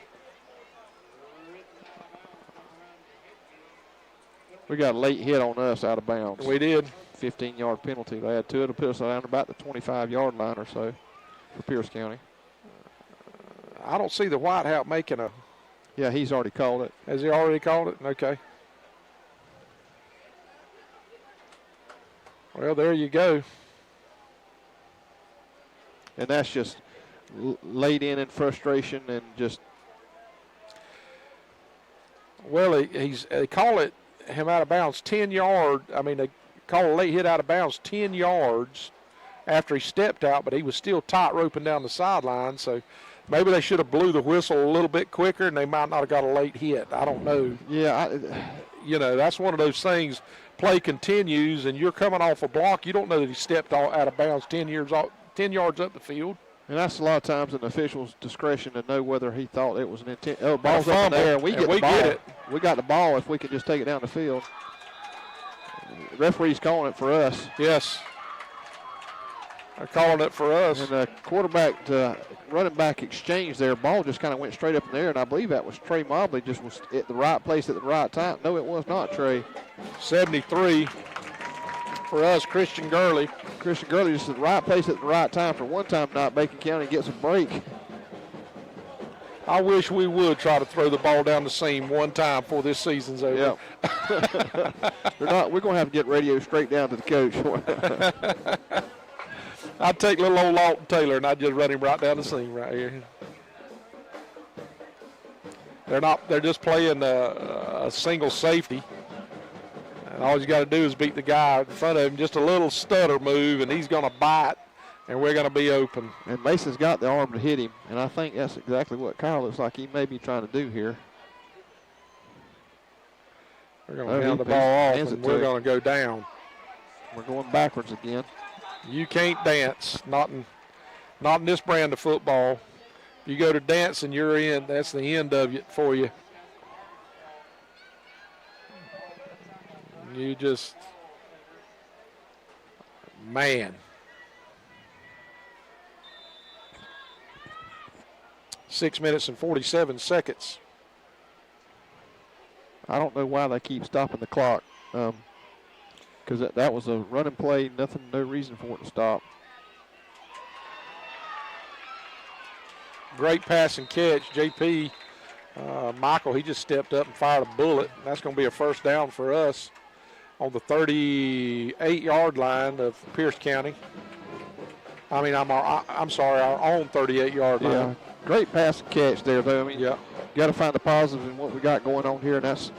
We got a late hit on us out of bounds.
We did.
15-yard penalty they add to it. It'll put us around about the 25-yard line or so for Pierce County.
I don't see the Whiteout making a.
Yeah, he's already called it.
Has he already called it? Okay. Well, there you go.
And that's just laid in frustration and just.
Well, they call it him out of bounds 10 yards. I mean, they call a late hit out of bounds 10 yards after he stepped out, but he was still tight roping down the sideline. So maybe they should have blew the whistle a little bit quicker, and they might not have got a late hit. I don't know.
Yeah.
That's one of those things. Play continues, and you're coming off a block. You don't know that he stepped out of bounds 10 yards up the field.
And that's a lot of times an official's discretion to know whether he thought it was an intent. Oh, ball's up in there, and we get the ball.
Get it.
We got the ball if we can just take it down the field. The referee's calling it for us.
Yes. They're calling it for us.
And the quarterback to running back exchange there. Ball just kind of went straight up in the air, and I believe that was Trey Mobley just was at the right place at the right time. No, it was not Trey.
73 for us, Christian Gurley.
Christian Gurley just at the right place at the right time. For one time not Bacon County gets a break.
I wish we would try to throw the ball down the seam one time before this season's over.
Yep. We're going to have to get radio straight down to the coach.
I'd take little old Lawton Taylor and I'd just run him right down the seam right here. They're just playing a single safety. And all you got to do is beat the guy in front of him, just a little stutter move, and he's going to bite, and we're going to be open.
And Mason's got the arm to hit him, and I think that's exactly what Kyle looks like he may be trying to do here.
We're going to hand the ball off, and we're going to go down.
We're going backwards again.
You can't dance, not in this brand of football. If you go to dance and you're in, that's the end of it for you. You just, man. 6 minutes and 47 seconds.
I don't know why they keep stopping the clock. Because that was a running play, no reason for it to stop.
Great pass and catch. JP, Michael, he just stepped up and fired a bullet. That's going to be a first down for us on the 38-yard line of Pierce County. I'm sorry, our own 38-yard line.
Yeah, great pass and catch there, though. I mean,
yeah,
got to find the positives in what we got going on here, and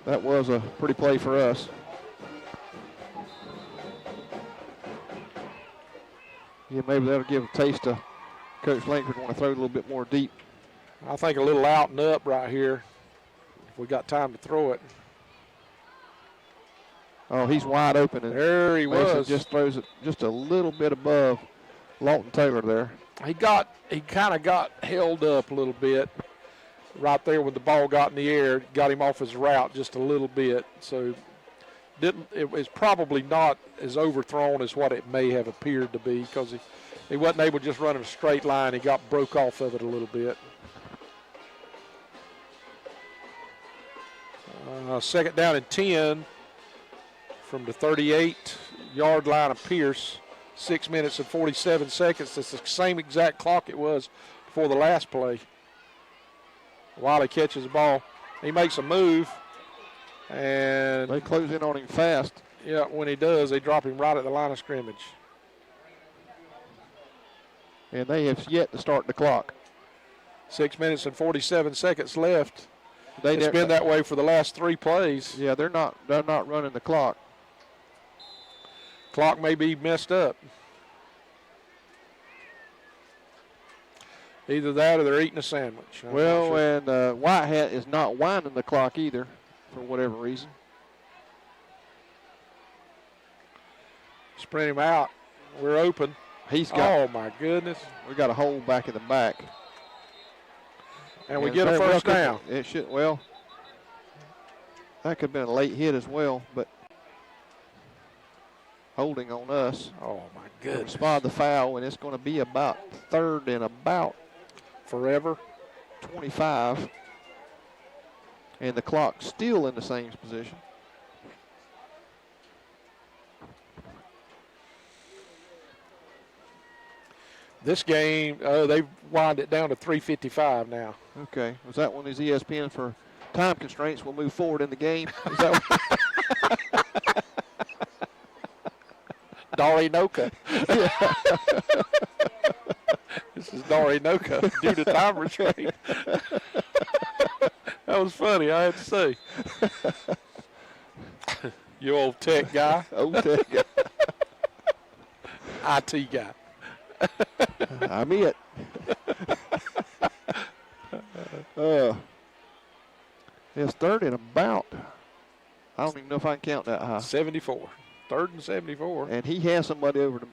that was a pretty play for us. Yeah, maybe that'll give a taste to Coach Langford want to throw it a little bit more deep.
I think a little out and up right here if we got time to throw it.
Oh, he's wide open. And
there he
Mason
was.
Just throws it just a little bit above Lawton Taylor there.
He kind of got held up a little bit right there when the ball got in the air. Got him off his route just a little bit. So it was probably not as overthrown as what it may have appeared to be because he wasn't able to just run in a straight line. He broke off of it a little bit. Second down and 10 from the 38-yard line of Pierce. 6 minutes and 47 seconds. It's the same exact clock it was before the last play. Wiley catches the ball. He makes a move. And
they close in on him fast.
Yeah, when he does, they drop him right at the line of scrimmage.
And they have yet to start the clock.
6 minutes and 47 seconds left.
It's
been that way for the last 3 plays.
Yeah, they're not running the clock.
Clock may be messed up. Either that or they're eating a sandwich. I'm
Well,
not sure.
and White Hat is not winding the clock either for whatever reason.
Sprint him out. We're open.
He's got.
Oh, my goodness.
We got a hole back in the back.
And we get a first down.
It should, well, that could have been a late hit as well, but holding on us.
Oh, my goodness.
Spot the foul, and it's going to be about 3rd and about
Forever.
25. And the clock's still in the same position.
This game, they wind it down to 3:55 now.
Okay. Was that one of these ESPN for time constraints? We'll move forward in the game. Is that what?
Dorinoka. This is Dorinoka due to time restraint. That was funny, I had to say. You old tech guy.
Old tech guy.
IT guy.
I'm it. It's 3rd and about. I don't even know if I can count that high.
74. 3rd and 74.
And he has somebody over the.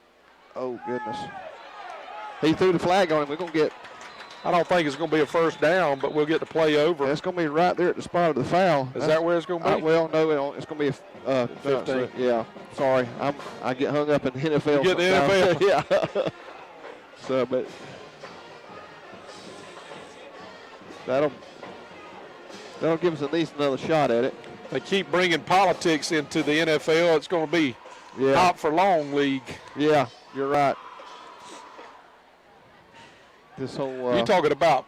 Oh, goodness. He threw the flag on him. We're going to get.
I don't think it's going to be a first down, but we'll get the play over.
It's going to be right there at the spot of the foul.
Is that where it's going to be?
Well, no, it's going to be a
15.
Yeah, sorry. I get hung up in the NFL.
You get the NFL.
Yeah. So, but that'll give us at least another shot at it.
They keep bringing politics into the NFL. It's going to be not for long league.
Yeah, you're right. This whole
you're talking about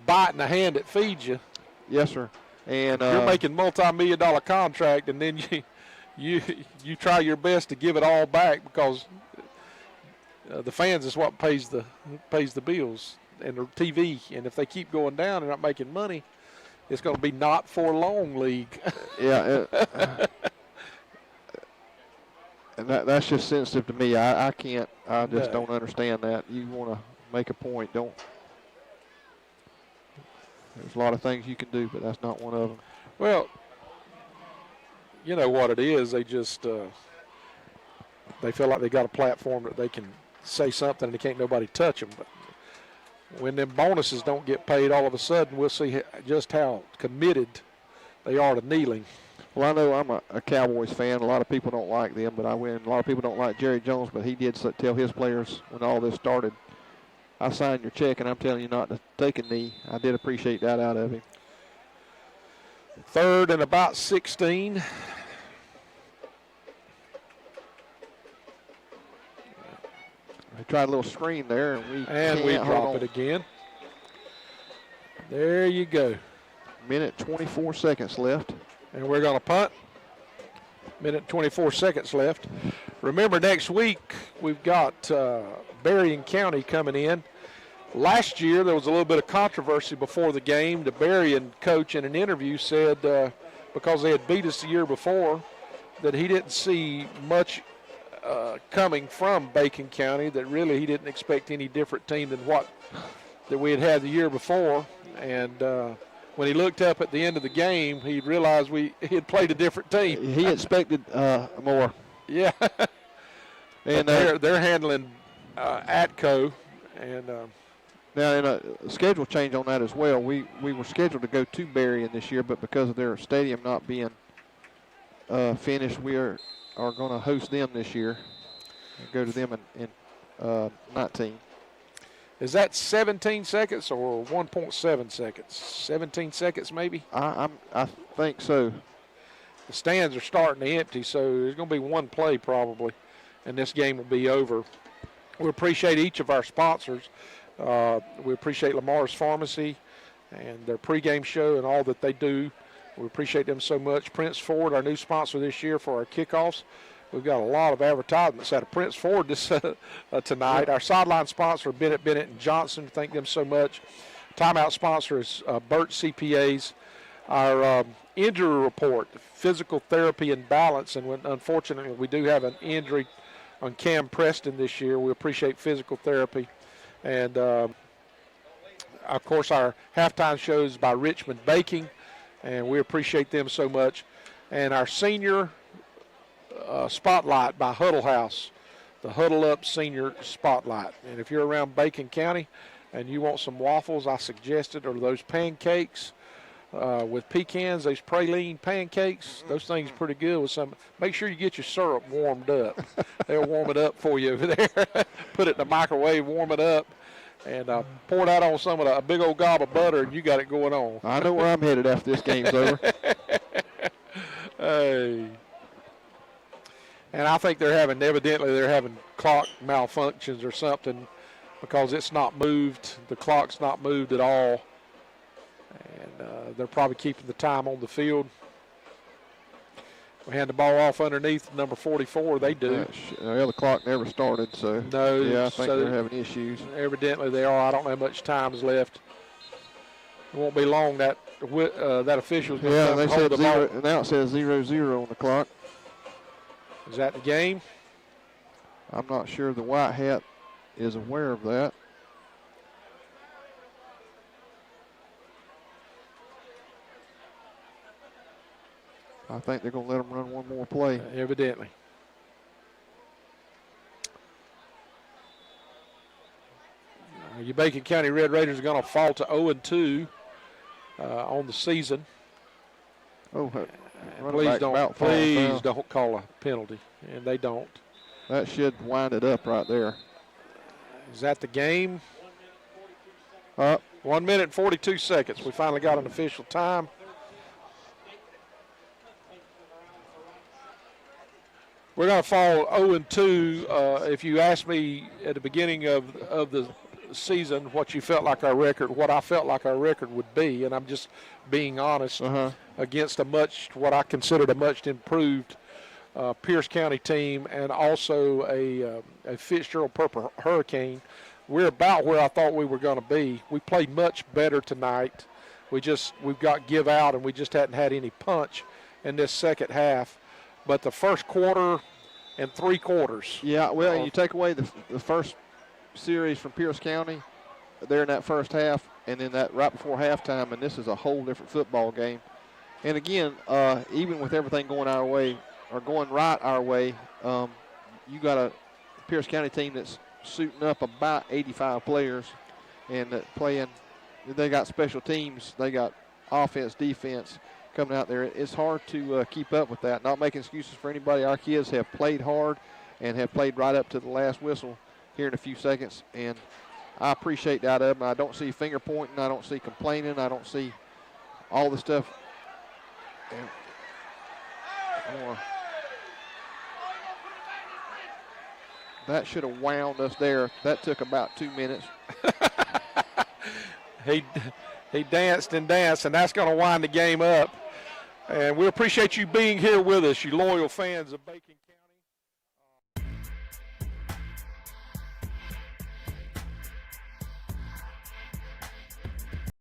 biting the hand that feeds you.
Yes, sir. And
you're making multi-million-dollar contract, and then you try your best to give it all back because the fans is what pays the bills and the TV. And if they keep going down and not making money, it's going to be not for long league.
Yeah. And that's just sensitive to me. I can't. I just don't understand that. You want to make a point, don't. There's a lot of things you can do, but that's not one of them.
Well, you know what it is. They just they feel like they got a platform that they can say something and they can't nobody touch them. But when them bonuses don't get paid, all of a sudden we'll see just how committed they are to kneeling.
Well, I know I'm a Cowboys fan. A lot of people don't like them, but I win. A lot of people don't like Jerry Jones, but he did tell his players when all this started, I signed your check, and I'm telling you not to take a knee. I did appreciate that out of him.
3rd and about 16.
They tried a little screen there, and we
drop it again. There you go.
Minute 24 seconds left.
And we're going to punt. Minute 24 seconds left. Remember, next week we've got Berrien County coming in. Last year there was a little bit of controversy before the game. The Berrien coach in an interview said because they had beat us the year before that he didn't see much coming from Bacon County, that really he didn't expect any different team than what that we had the year before. And when he looked up at the end of the game, he realized he had played a different team.
He expected more.
Yeah. And they're handling Atco. And
now, in a schedule change on that as well, we were scheduled to go to Berrien this year, but because of their stadium not being finished, we are going to host them this year and go to them in 19.
Is that 17 seconds or 1.7 seconds? 17 seconds maybe?
I think so.
The stands are starting to empty, so there's going to be one play probably, and this game will be over. We appreciate each of our sponsors. We appreciate Lamar's Pharmacy and their pregame show and all that they do We appreciate them so much. Prince Ford, our new sponsor this year for our kickoffs. We've got a lot of advertisements out of Prince Ford this tonight. Our sideline sponsor, Bennett & Johnson. Thank them so much. Timeout sponsor is Burt CPAs. Our injury report, physical therapy and balance. And unfortunately, we do have an injury on Cam Preston this year. We appreciate physical therapy. And, of course, our halftime shows by Richmond Baking. And we appreciate them so much. And our senior spotlight by Huddle House, the Huddle Up Senior Spotlight. And if you're around Bacon County and you want some waffles, I suggested, or those pancakes with pecans, those praline pancakes, those things are pretty good with some. Make sure you get your syrup warmed up. They'll warm it up for you over there. Put it in the microwave, warm it up, and pour that on some of a big old gob of butter, and you got it going on.
I know where I'm headed after this game's over.
Hey. And I think evidently they're having clock malfunctions or something because it's not moved. The clock's not moved at all. And they're probably keeping the time on the field. We hand the ball off underneath number 44. They do.
The clock never started, so
no.
Yeah, I think they're having issues.
Evidently they are. I don't know how much time is left. It won't be long that official's going to
they
hold
said
the
zero.
ball.
Now it says 0-0 on the clock.
Is that the game?
I'm not sure the white hat is aware of that. I think they're going to let them run one more play.
Evidently. Your Bacon County Red Raiders are going to fall to 0-2 on the season.
Oh,
please don't call a penalty, and they don't.
That should wind it up right there.
Is that the game?
1
minute and 42 seconds. We finally got an official time. We're going to fall 0-2. If you asked me at the beginning of the season what you felt like our record, what I felt like our record would be, and I'm just being honest, against what I considered a much improved Pierce County team and also a Fitzgerald Purple Hurricane, we're about where I thought we were going to be. We played much better tonight. We've got give out, and we just hadn't had any punch in this second half. But the first quarter and 3 quarters.
Yeah, well, you take away the first series from Pierce County there in that first half, and then that right before halftime, and this is a whole different football game. And again, even with everything going our way or going right our way, you got a Pierce County team that's suiting up about 85 players and playing. They got special teams. They got offense, defense coming out there. It's hard to keep up with that. Not making excuses for anybody. Our kids have played hard and have played right up to the last whistle here in a few seconds, and I appreciate that of them. I don't see finger pointing. I don't see complaining. I don't see all the stuff. That should have wound us there. That took about 2 minutes.
He danced and danced, and that's going to wind the game up. And we appreciate you being here with us, you loyal fans of Bacon.